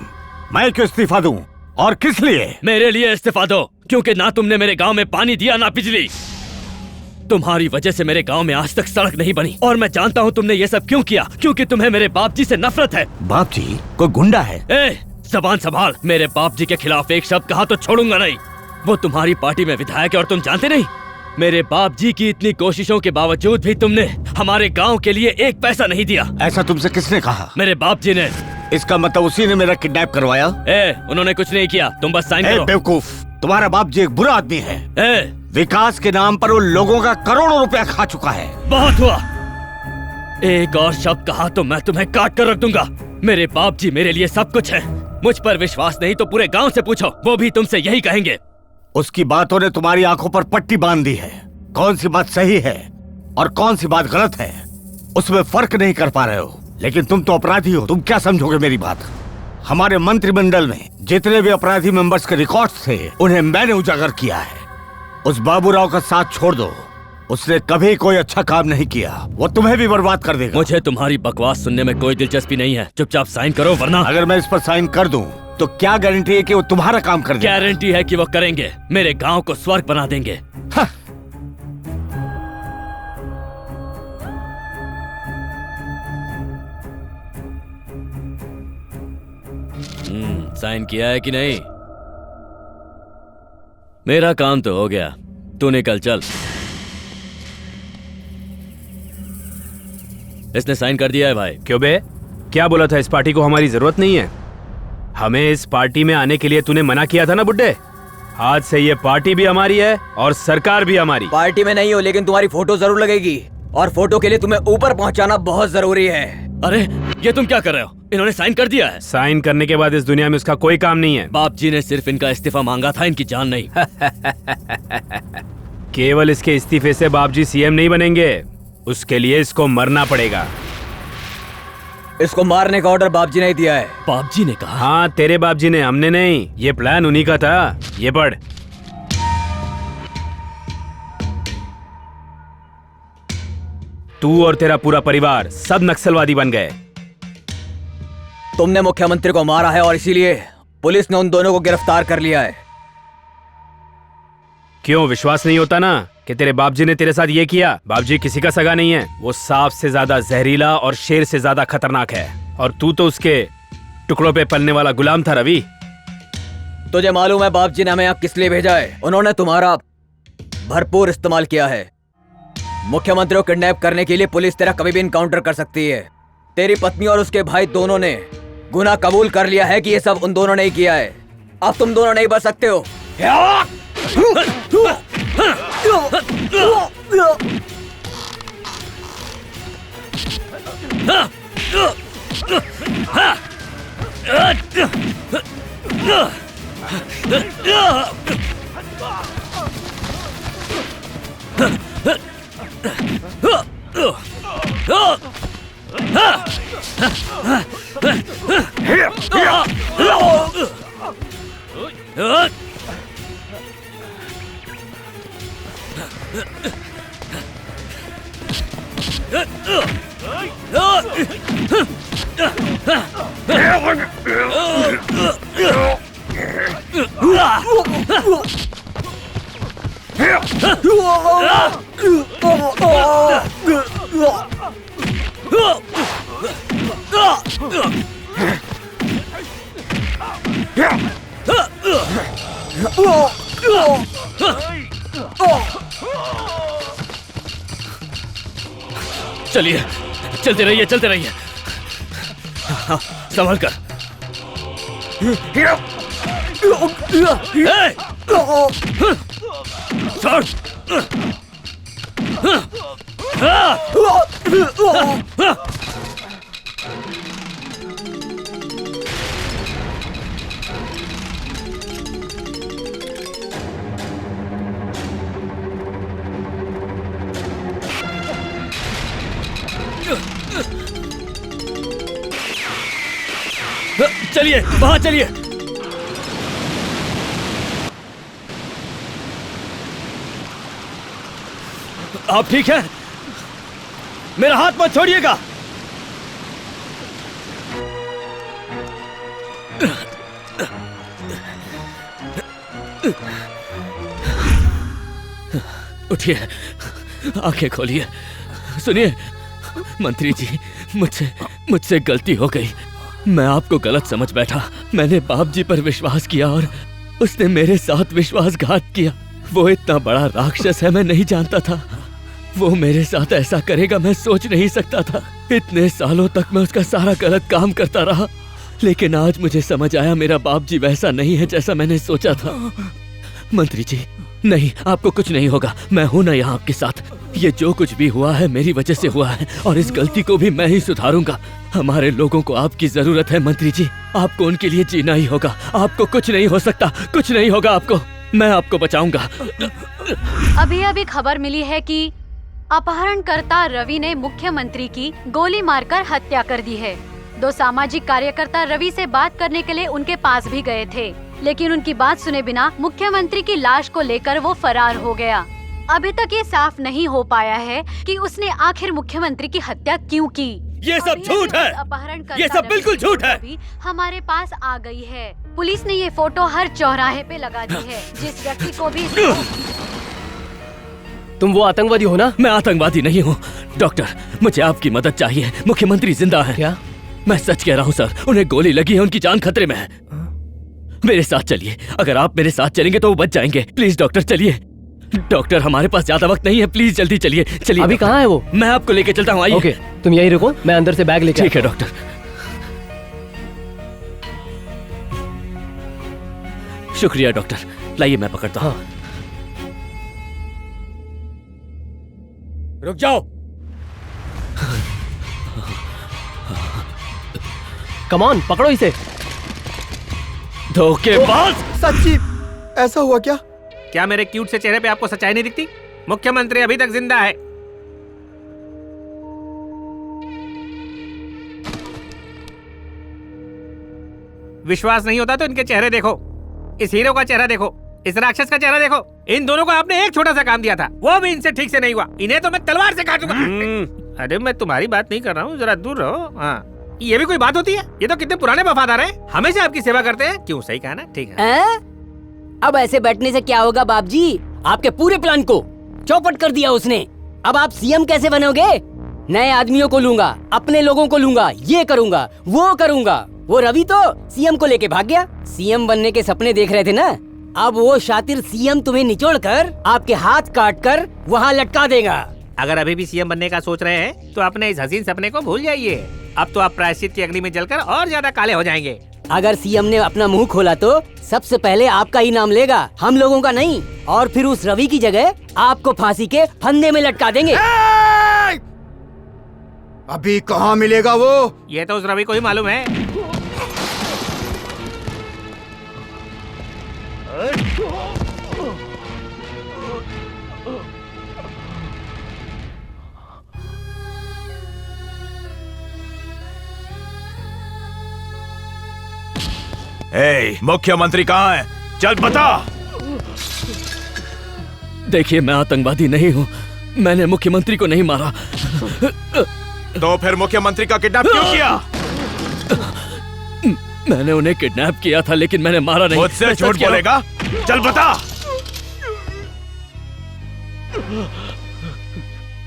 मैं क्यों इस्तीफा दूं? और किस लिए? मेरे लिए इस्तीफा दो, क्योंकि ना तुमने मेरे गांव में पानी दिया ना बिजली। तुम्हारी वजह से मेरे गांव में आज तक सड़क नहीं बनी। और मैं जानता हूँ तुमने ये सब क्यों किया, क्योंकि तुम्हें मेरे बाप जी से नफरत है। बाप जी कोई गुंडा है? जबान संभाल। मेरे बाप जी के खिलाफ एक शब्द कहा तो छोड़ूंगा नहीं। वो तुम्हारी पार्टी में विधायक है और तुम जानते नहीं। मेरे बाप जी की इतनी कोशिशों के बावजूद भी तुमने हमारे गांव के लिए एक पैसा नहीं दिया। ऐसा तुमसे किसने कहा? मेरे बाप जी ने। इसका मतलब उसी ने मेरा किडनैप करवाया? उन्होंने कुछ नहीं किया, तुम बस साइन करो। बेवकूफ, तुम्हारा बाप जी एक बुरा आदमी है। विकास के नाम पर वो लोगों का करोड़ों रुपया खा चुका है। बहुत हुआ। एक और शब्द कहा तो मैं तुम्हें काट कर रख दूंगा। मेरे बाप जी मेरे लिए सब कुछ है। मुझ पर विश्वास नहीं तो पूरे गांव से पूछो, वो भी तुमसे यही कहेंगे। उसकी बातों ने तुम्हारी आंखों पर पट्टी बांध दी है। कौन सी बात सही है और कौन सी बात गलत है उसमें फर्क नहीं कर पा रहे हो। लेकिन तुम तो अपराधी हो, तुम क्या समझोगे मेरी बात? हमारे मंत्रिमंडल में जितने भी अपराधी मेंबर्स के रिकॉर्ड्स थे उन्हें मैंने उजागर किया है। उस बाबूराव का साथ छोड़ दो, उसने कभी कोई अच्छा काम नहीं किया। वो तुम्हें भी बर्बाद कर देगा। मुझे तुम्हारी बकवास सुनने में कोई दिलचस्पी नहीं है। चुपचाप साइन करो, वरना अगर मैं इस पर साइन कर दूं तो क्या गारंटी है कि वो तुम्हारा काम कर देंगे? गारंटी है कि वो करेंगे। मेरे गांव को स्वर्ग बना देंगे। साइन किया है कि नहीं? मेरा काम तो हो गया, तू निकल चल। इसने साइन कर दिया है भाई। क्यों बे? क्या बोला था? इस पार्टी को हमारी जरूरत नहीं है। हमें इस पार्टी में आने के लिए तूने मना किया था ना बुड्ढे। आज से ये पार्टी भी हमारी है और सरकार भी हमारी। पार्टी में नहीं हो लेकिन तुम्हारी फोटो जरूर लगेगी, और फोटो के लिए तुम्हें ऊपर पहुंचाना बहुत जरूरी है। अरे ये तुम क्या कर रहे हो? इन्होंने साइन कर दिया है। साइन करने के बाद इस दुनिया में उसका कोई काम नहीं है। बाप जी ने सिर्फ इनका इस्तीफा मांगा था, इनकी जान नहीं। केवल इसके इस्तीफे से बाप जी सीएम नहीं बनेंगे, उसके लिए इसको मरना पड़ेगा। इसको मारने का ऑर्डर बाप जी ने दिया है। बाप जी ने कहा? हाँ तेरे बाप जी ने, हमने नहीं। ये प्लान उन्हीं का था। ये पढ़। तू और तेरा पूरा परिवार सब नक्सलवादी बन गए। तुमने मुख्यमंत्री को मारा है और इसीलिए पुलिस ने उन दोनों को गिरफ्तार कर लिया है। क्यों विश्वास नहीं होता ना कि तेरे बाप जी ने तेरे साथ ये किया? बाप जी किसी का सगा नहीं है। वो सांप से ज्यादा जहरीला और शेर से ज्यादा खतरनाक है, और तू तो उसके टुकड़ों पे पलने वाला गुलाम था। रवि, तुझे मालूम है बाप जी ने हमें यहाँ किस लिए भेजा है? उन्होंने तुम्हारा भरपूर इस्तेमाल किया है। मुख्यमंत्री को किडनैप करने के लिए पुलिस तेरा कभी भी इनकाउंटर कर सकती है। तेरी पत्नी और उसके भाई दोनों ने गुनाह कबूल कर लिया है कि ये सब उन दोनों ने ही किया है। अब तुम दोनों नहीं बच सकते हो। चलिए, चलते रहिए, चलते रहिए। हाँ, संभल कर। छोड़। चलिए, वहां चलिए। आप ठीक हैं? मेरा हाथ मत छोड़िएगा। उठिए, आंखें खोलिए। सुनिए मंत्री जी, मुझसे गलती हो गई। मैं आपको गलत समझ बैठा। मैंने बाप जी पर विश्वास किया और उसने मेरे साथ विश्वासघात किया। वो इतना बड़ा राक्षस है, मैं नहीं जानता था वो मेरे साथ ऐसा करेगा। मैं सोच नहीं सकता था। इतने सालों तक मैं उसका सारा गलत काम करता रहा, लेकिन आज मुझे समझ आया मेरा बाप जी वैसा नहीं है जैसा मैंने सोचा था। मंत्री जी, नहीं, आपको कुछ नहीं होगा। मैं हूं ना यहाँ आपके साथ। ये जो कुछ भी हुआ है मेरी वजह से हुआ है और इस गलती को भी मैं ही सुधारूंगा। हमारे लोगों को आपकी जरूरत है मंत्री जी। आपको उनके लिए जीना ही होगा। आपको कुछ नहीं हो सकता, कुछ नहीं होगा आपको। मैं आपको बचाऊंगा। अभी अभी खबर मिली है कि अपहरणकर्ता रवि ने मुख्यमंत्री की गोली मारकर हत्या कर दी है। 2 सामाजिक कार्यकर्ता रवि से बात करने के लिए उनके पास भी गए थे, लेकिन उनकी बात सुने बिना मुख्यमंत्री की लाश को लेकर वो फरार हो गया। अभी तक ये साफ नहीं हो पाया है कि उसने आखिर मुख्यमंत्री की हत्या क्यों की। ये सब झूठ है। अपहरणकर्ता ये सब बिल्कुल झूठ है। भी हमारे पास आ गई है। पुलिस ने ये फोटो हर चौराहे पे लगा दी है। जिस व्यक्ति को भी तुम वो आतंकवादी हो ना? मैं आतंकवादी नहीं हूँ डॉक्टर, मुझे आपकी मदद चाहिए। मुख्यमंत्री जिंदा है। क्या? मैं सच कह रहा हूँ सर, उन्हें गोली लगी है, उनकी जान खतरे में है। मेरे साथ चलिए, अगर आप मेरे साथ चलेंगे तो वो बच जाएंगे। प्लीज डॉक्टर चलिए। डॉक्टर हमारे पास ज्यादा वक्त नहीं है, प्लीज जल्दी चलिए। चलिए। अभी कहाँ है वो? मैं आपको लेके चलता हूँ, आइए। ओके, तुम यहीं रुको, मैं अंदर से बैग लेके। ठीक है डॉक्टर। शुक्रिया डॉक्टर, लाइए मैं पकड़ता हूँ। रुक जाओ। कम ऑन, पकड़ो इसे। धोखेबाज। सच्ची ऐसा हुआ क्या? क्या मेरे क्यूट से चेहरे पे आपको सच्चाई नहीं दिखती? मुख्यमंत्री अभी तक जिंदा है। विश्वास नहीं होता तो इनके चेहरे देखो। इस हीरो का चेहरा देखो, इस राक्षस का चेहरा देखो। इन दोनों को आपने एक छोटा सा काम दिया था, वो भी इनसे ठीक से नहीं हुआ। इन्हें तो मैं तलवार से काटूंगा। अरे मैं तुम्हारी बात नहीं कर रहा हूँ, जरा दूर रहो। हाँ, ये भी कोई बात होती है? ये तो कितने पुराने वफादार हैं, हमेशा आपकी सेवा करते हैं। क्यों, सही कहा ना? ठीक है। अब ऐसे बैठने से क्या होगा बाप जी? आपके पूरे प्लान को चौपट कर दिया उसने। अब आप सीएम कैसे बनोगे? नए आदमियों को लूंगा, अपने लोगों को लूंगा, ये करूंगा, वो करूंगा। वो रवि तो सीएम को लेके भाग गया। सीएम बनने के सपने देख रहे थे ना? अब वो शातिर सीएम तुम्हें निचोड़ कर आपके हाथ काट कर वहाँ लटका देगा। अगर अभी भी सीएम बनने का सोच रहे हैं तो अपने इस हसीन सपने को भूल जाइए। अब तो आप प्रायश्चित की अग्नि में जलकर और ज्यादा काले हो जाएंगे। अगर सीएम ने अपना मुंह खोला तो सबसे पहले आपका ही नाम लेगा, हम लोगों का नहीं। और फिर उस रवि की जगह आपको फांसी के फंदे में लटका देंगे। अभी कहाँ मिलेगा वो? ये तो उस रवि को ही मालूम है। ए, मुख्यमंत्री कहाँ है? चल बता। देखिए, मैं आतंकवादी नहीं हूँ, मैंने मुख्यमंत्री को नहीं मारा। तो फिर मुख्यमंत्री का किडनैप क्यों किया? मैंने उन्हें किडनैप किया था, लेकिन मैंने मारा नहीं। मुझसे झूठ बोलेगा? चल बता।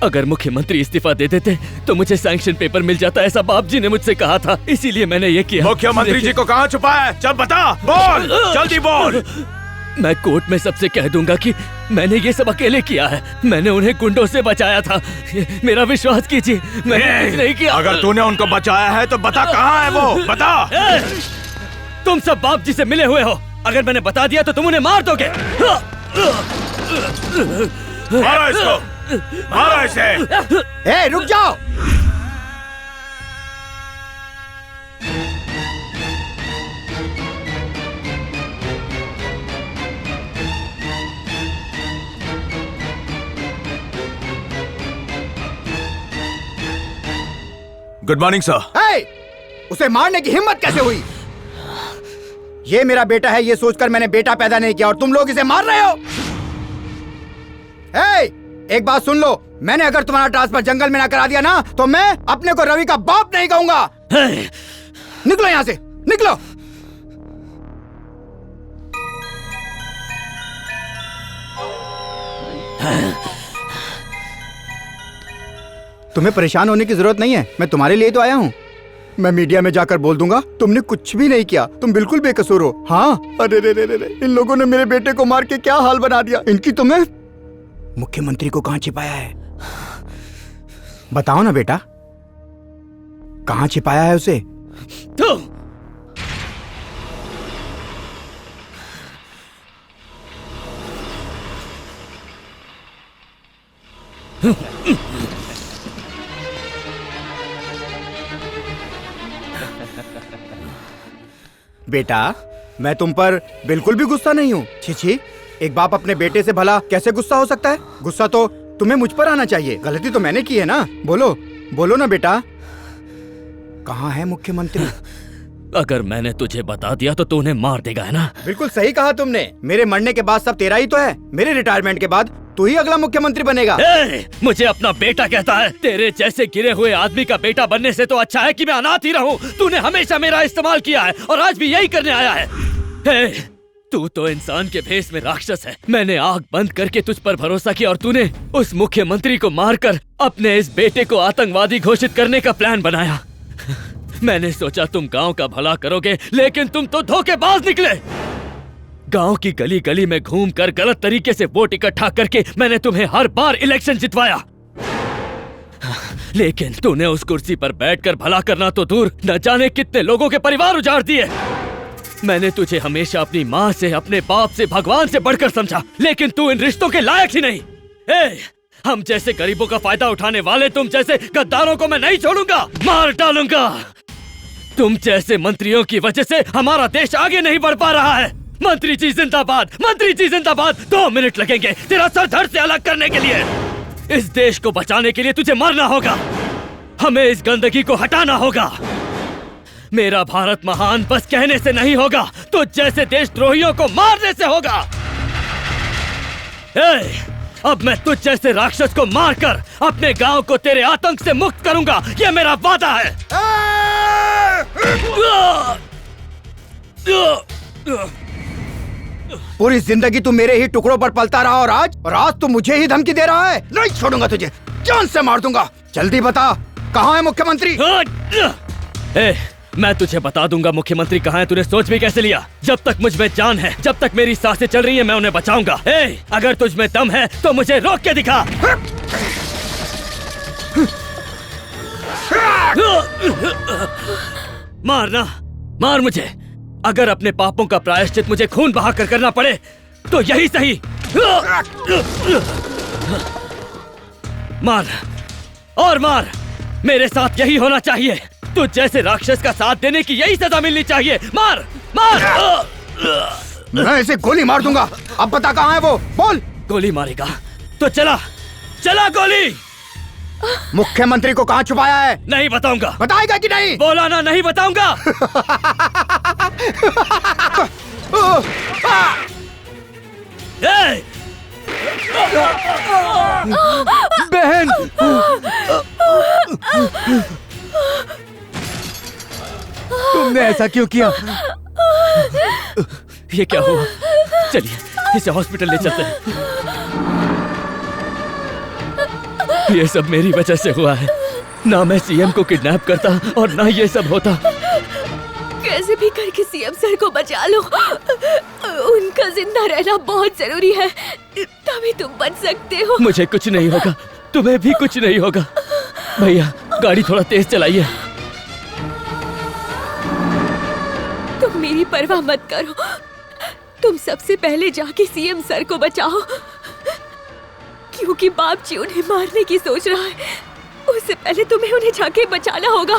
अगर मुख्यमंत्री इस्तीफा दे देते तो मुझे सैंक्शन पेपर मिल जाता, ऐसा बाप जी ने मुझसे कहा था, इसीलिए मैंने ये किया। मुख्यमंत्री जी को कहाँ छुपाया है? चल बता, बोल, जल्दी बोल। मैं कोर्ट में सबसे कह दूंगा कि मैंने ये सब अकेले किया है, मैंने उन्हें गुंडों से बचाया था। मेरा विश्वास कीजिए, मैंने कुछ नहीं किया। अगर तूने उनको बचाया है तो बता कहाँ है वो, बता। तुम सब बाप जी से मिले हुए हो, अगर मैंने बता दिया तो तुम उन्हें मार दोगे। मारो इसको, मारो इसे। ए, रुक जाओ। Good morning sir. उसे मारने की हिम्मत कैसे हुई? ये मेरा बेटा है, ये सोचकर मैंने बेटा पैदा नहीं किया और तुम लोग इसे मार रहे हो। एक बात सुन लो, मैंने अगर तुम्हारा ट्रांसफर जंगल में ना करा दिया ना तो मैं अपने को रवि का बाप नहीं कहूंगा। निकलो यहाँ से, निकलो। तुम्हें परेशान होने की जरूरत नहीं है, मैं तुम्हारे लिए तो आया हूँ। मैं मीडिया में जाकर बोल दूंगा तुमने कुछ भी नहीं किया, तुम बिल्कुल बेकसूर हो। हाँ, अरे रे रे रे, इन लोगों ने मेरे बेटे को मार के क्या हाल बना दिया। इनकी तुम्हें मुख्यमंत्री को कहाँ छिपाया है? बताओ ना बेटा, कहाँ छिपाया है उसे? बेटा, मैं तुम पर बिल्कुल भी गुस्सा नहीं हूँ। छी, एक बाप अपने बेटे से भला कैसे गुस्सा हो सकता है? गुस्सा तो तुम्हें मुझ पर आना चाहिए, गलती तो मैंने की है ना। बोलो, बोलो ना बेटा, कहाँ है मुख्यमंत्री? अगर मैंने तुझे बता दिया तो तू उन्हें मार देगा, है ना? बिल्कुल सही कहा तुमने। मेरे मरने के बाद सब तेरा ही तो है। मेरे रिटायरमेंट के बाद तू ही अगला मुख्यमंत्री बनेगा। मुझे अपना बेटा कहता है? तेरे जैसे गिरे हुए आदमी का बेटा बनने से तो अच्छा है कि मैं अनाथ ही रहूं। तूने हमेशा मेरा इस्तेमाल किया है और आज भी यही करने आया है। तू तो इंसान के भेष में राक्षस है। मैंने आंख बंद करके तुझ पर भरोसा किया और तूने उस मुख्यमंत्री को मारकर अपने इस बेटे को आतंकवादी घोषित करने का प्लान बनाया। मैंने सोचा तुम गांव का भला करोगे, लेकिन तुम तो धोखेबाज निकले। गांव की गली गली में घूमकर गलत तरीके से वोट इकट्ठा करके मैंने तुम्हें हर बार इलेक्शन जितवाया, लेकिन तूने उस कुर्सी पर बैठकर भला करना तो दूर, न जाने कितने लोगों के परिवार उजाड़ दिए। मैंने तुझे हमेशा अपनी माँ से, अपने बाप से, भगवान से बढ़कर समझा, लेकिन तू इन रिश्तों के लायक ही नहीं। हम जैसे गरीबों का फायदा उठाने वाले तुम जैसे गद्दारों को मैं नहीं छोड़ूंगा, मार डालूंगा। तुम जैसे मंत्रियों की वजह से हमारा देश आगे नहीं बढ़ पा रहा है। मंत्री जी जिंदाबाद, मंत्री जी जिंदाबाद। 2 मिनट लगेंगे तेरा सर धड़ से अलग करने के लिए। इस देश को बचाने के लिए तुझे मरना होगा, हमें इस गंदगी को हटाना होगा। मेरा भारत महान बस कहने से नहीं होगा, तो जैसे देशद्रोहियों को मारने से होगा। अब मैं तुझ जैसे राक्षस को मारकर अपने गांव को तेरे आतंक से मुक्त करूंगा, ये मेरा वादा है। पूरी जिंदगी तू मेरे ही टुकड़ों पर पलता रहा और आज तू मुझे ही धमकी दे रहा है। नहीं छोड़ूंगा तुझे, जान से मार दूंगा। जल्दी बता, कहाँ है मुख्यमंत्री? मैं तुझे बता दूंगा मुख्यमंत्री कहाँ है। तूने सोच भी कैसे लिया? जब तक मुझ में जान है, जब तक मेरी सांसें चल रही है, मैं उन्हें बचाऊंगा। अगर तुझ में दम है तो मुझे रोक के दिखा। मारना, मार मुझे, अगर अपने पापों का प्रायश्चित मुझे खून बहाकर करना पड़े तो यही सही। मार और मार, मेरे साथ यही होना चाहिए। तो जैसे राक्षस का साथ देने की यही सजा मिलनी चाहिए। मार मार। मैं इसे गोली मार दूंगा। अब बता कहाँ है वो, बोल। गोली मारेगा तो चला चला गोली। मुख्यमंत्री को कहाँ छुपाया है? नहीं बताऊंगा। बताएगा कि नहीं? बोला ना, नहीं बताऊंगा। बहन, तुमने ऐसा क्यों किया? ये क्या हुआ? चलिए इसे हॉस्पिटल ले चलते हैं। ये सब मेरी वजह से हुआ है। ना मैं सीएम को किडनैप करता और ना ये सब होता। कैसे भी करके सीएम सर को बचा लो। उनका जिंदा रहना बहुत जरूरी है, तभी तुम बच सकते हो। मुझे कुछ नहीं होगा, तुम्हें भी कुछ नहीं होगा। भैया गाड़ी थोड़ा तेज चलाइए। तुम मेरी परवाह मत करो, तुम सबसे पहले जाके सीएम सर को बचाओ, क्योंकि बाप जी उन्हें मारने की सोच रहा है। उससे पहले तुम्हें उन्हें जाके बचाना होगा।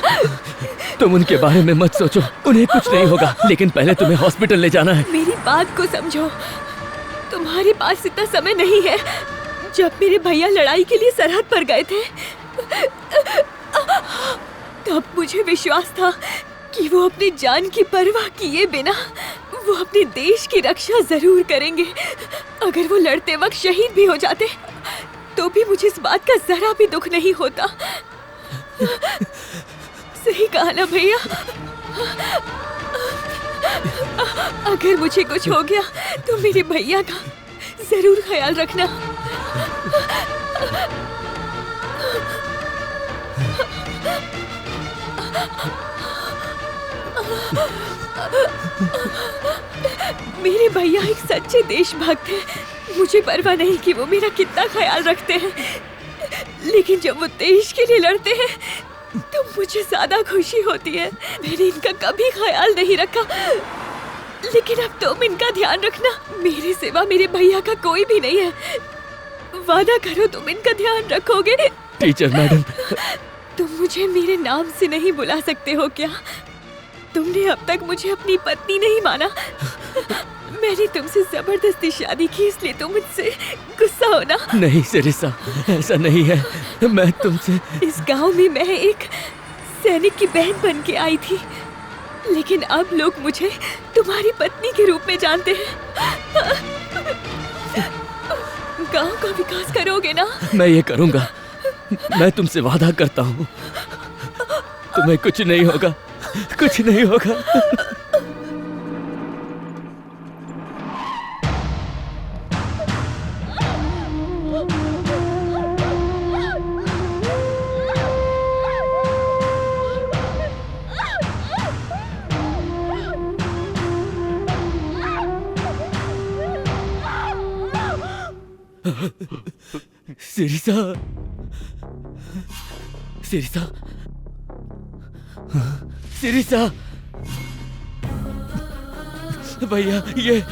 तुम उनके बारे में मत सोचो, उन्हें कुछ नहीं होगा, लेकिन पहले तुम्हें हॉस्पिटल ले जाना है। मेरी बात को समझो, तुम्हारे पास इतना समय नहीं है। जब मेरे भैया लड़ाई के लिए सरहद पर गए थे, तब मुझे विश्वास था कि वो अपनी जान की परवाह किए बिना वो अपने देश की रक्षा जरूर करेंगे। अगर वो लड़ते वक्त शहीद भी हो जाते तो भी मुझे इस बात का जरा भी दुख नहीं होता। सही कहा ना भैया? अगर मुझे कुछ हो गया तो मेरे भैया का जरूर ख्याल रखना। मेरे भैया एक सच्चे देशभक्त हैं। मुझे परवाह नहीं कि वो मेरा कितना ख्याल रखते हैं, लेकिन जब वो देश के लिए लड़ते हैं तो मुझे ज्यादा खुशी होती है। मैंने इनका कभी ख्याल नहीं रखा, लेकिन अब तुम इनका ध्यान रखना। मेरे सिवा मेरे भैया का कोई भी नहीं है। वादा करो तुम इनका ध्यान रखोगे। टीचर मैडम, तुम मुझे मेरे नाम से नहीं बुला सकते हो क्या? तुमने अब तक मुझे अपनी पत्नी नहीं माना। मैंने तुमसे जबरदस्ती शादी की, इसलिए तुम मुझसे गुस्सा हो ना? नहीं सिरिसा, ऐसा नहीं है। मैं तुमसे इस गांव में मैं एक सैनिक की बहन बन के आई थी, लेकिन अब लोग मुझे तुम्हारी पत्नी के रूप में जानते हैं। गांव का विकास करोगे ना? मैं ये करूंगा, मैं तुमसे वादा करता हूँ। तुम्हें कुछ नहीं होगा, कुछ नहीं होगा। सिरिसा, सिरिसा, सिरिसा, भैया ये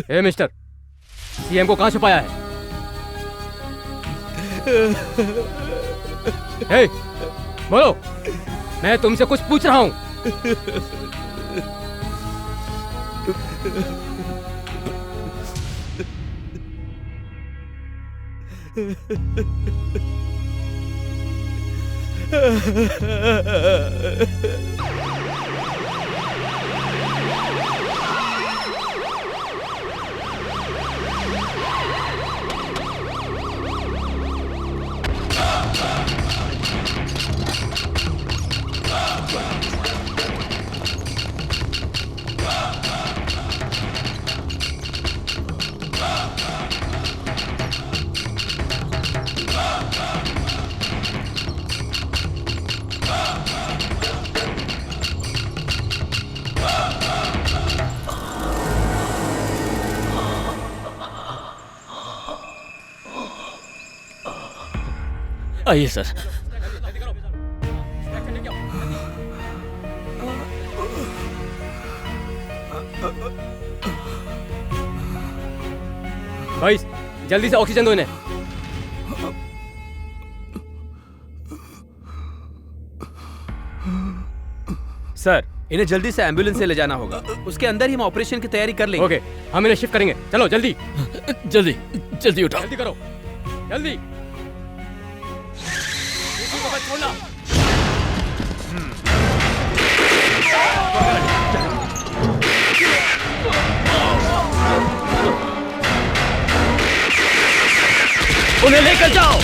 ए मिस्टर, सीएम को कहाँ छुपाया है? हे, बोलो, मैं तुमसे कुछ पूछ रहा हूँ। आइए सर। भाई जल्दी से ऑक्सीजन दो इन्हें। सर इन्हें जल्दी से एम्बुलेंस से ले जाना होगा, उसके अंदर ही हम ऑपरेशन की तैयारी कर लेंगे। ओके, हम इन्हें शिफ्ट करेंगे। चलो जल्दी जल्दी जल्दी उठाओ, जल्दी करो, जल्दी। उन्हें लेकर जाओ।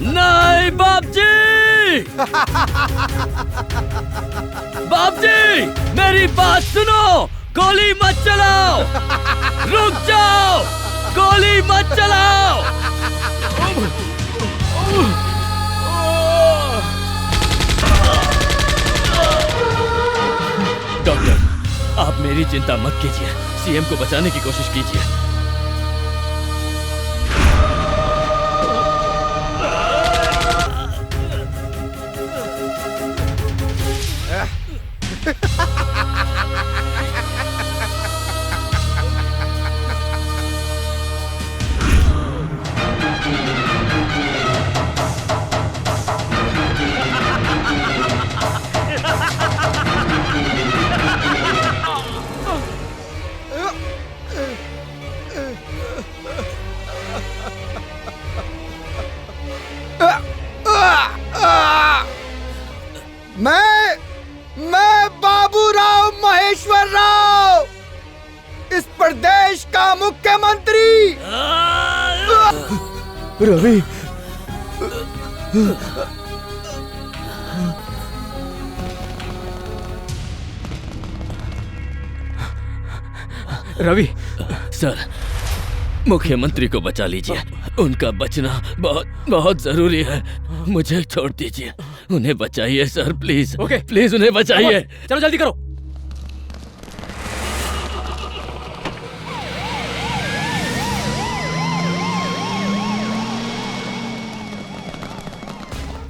नहीं बापजी! बापजी, मेरी बात सुनो, गोली मत चलाओ, रुक जाओ, गोली मत चलाओ। डॉक्टर, आप मेरी चिंता मत कीजिए, सीएम को बचाने की कोशिश कीजिए। मैं बाबूराव महेश्वर राव, इस प्रदेश का मुख्यमंत्री। रवि, रवि सर, मुख्यमंत्री को बचा लीजिए। उनका बचना बहुत बहुत जरूरी है। मुझे छोड़ दीजिए, उन्हें बचाइए सर, प्लीज। ओके प्लीज उन्हें बचाइए। चलो जल्दी करो।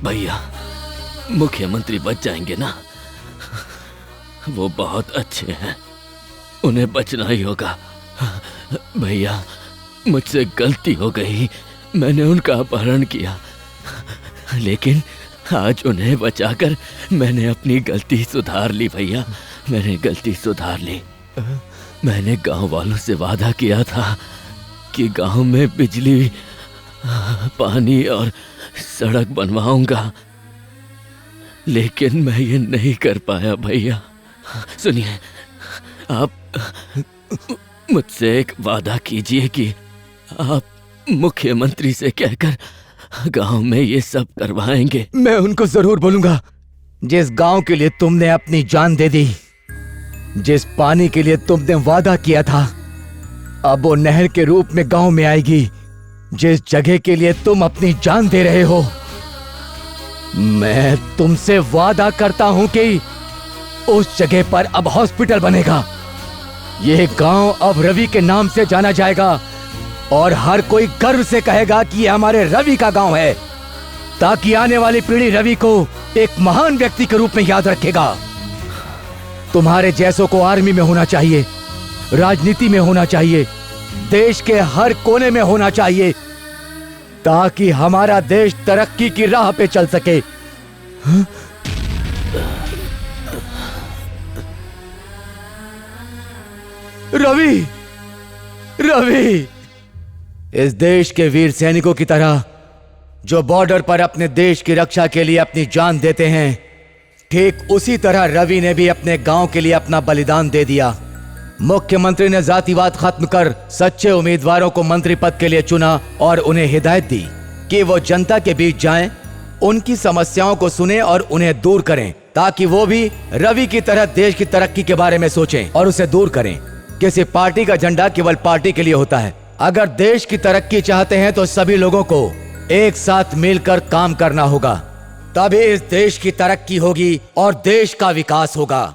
भैया, मुख्यमंत्री बच जाएंगे ना? वो बहुत अच्छे हैं, उन्हें बचना ही होगा। भैया, मुझसे गलती हो गई, मैंने उनका अपहरण किया, लेकिन आज उन्हें बचाकर मैंने अपनी गलती सुधार ली। भैया, मैंने गलती सुधार ली। मैंने गांव वालों से वादा किया था कि गांव में बिजली, पानी और सड़क बनवाऊंगा, लेकिन मैं ये नहीं कर पाया। भैया सुनिए, आप मुझसे एक वादा कीजिए कि आप मुख्यमंत्री से कहकर गांव में ये सब करवाएंगे। मैं उनको जरूर बोलूंगा। जिस गांव के लिए तुमने अपनी जान दे दी, जिस पानी के लिए तुमने वादा किया था, अब वो नहर के रूप में गांव में आएगी। जिस जगह के लिए तुम अपनी जान दे रहे हो, मैं तुमसे वादा करता हूं कि उस जगह पर अब हॉस्पिटल बनेगा। यह गांव अब रवि के नाम से जाना जाएगा और हर कोई गर्व से कहेगा कि यह हमारे रवि का गांव है, ताकि आने वाली पीढ़ी रवि को एक महान व्यक्ति के रूप में याद रखेगा। तुम्हारे जैसों को आर्मी में होना चाहिए, राजनीति में होना चाहिए, देश के हर कोने में होना चाहिए, ताकि हमारा देश तरक्की की राह पे चल सके। रवि, रवि, इस देश के वीर सैनिकों की तरह जो बॉर्डर पर अपने देश की रक्षा के लिए अपनी जान देते हैं, ठीक उसी तरह रवि ने भी अपने गांव के लिए अपना बलिदान दे दिया। मुख्यमंत्री ने जातिवाद खत्म कर सच्चे उम्मीदवारों को मंत्री पद के लिए चुना और उन्हें हिदायत दी कि वो जनता के बीच जाएं, उनकी समस्याओं को सुने और उन्हें दूर करें, ताकि वो भी रवि की तरह देश की तरक्की के बारे में सोचें और उसे दूर करें। किसी पार्टी का झंडा केवल पार्टी के लिए होता है। अगर देश की तरक्की चाहते हैं तो सभी लोगों को एक साथ मिलकर काम करना होगा, तभी इस देश की तरक्की होगी और देश का विकास होगा।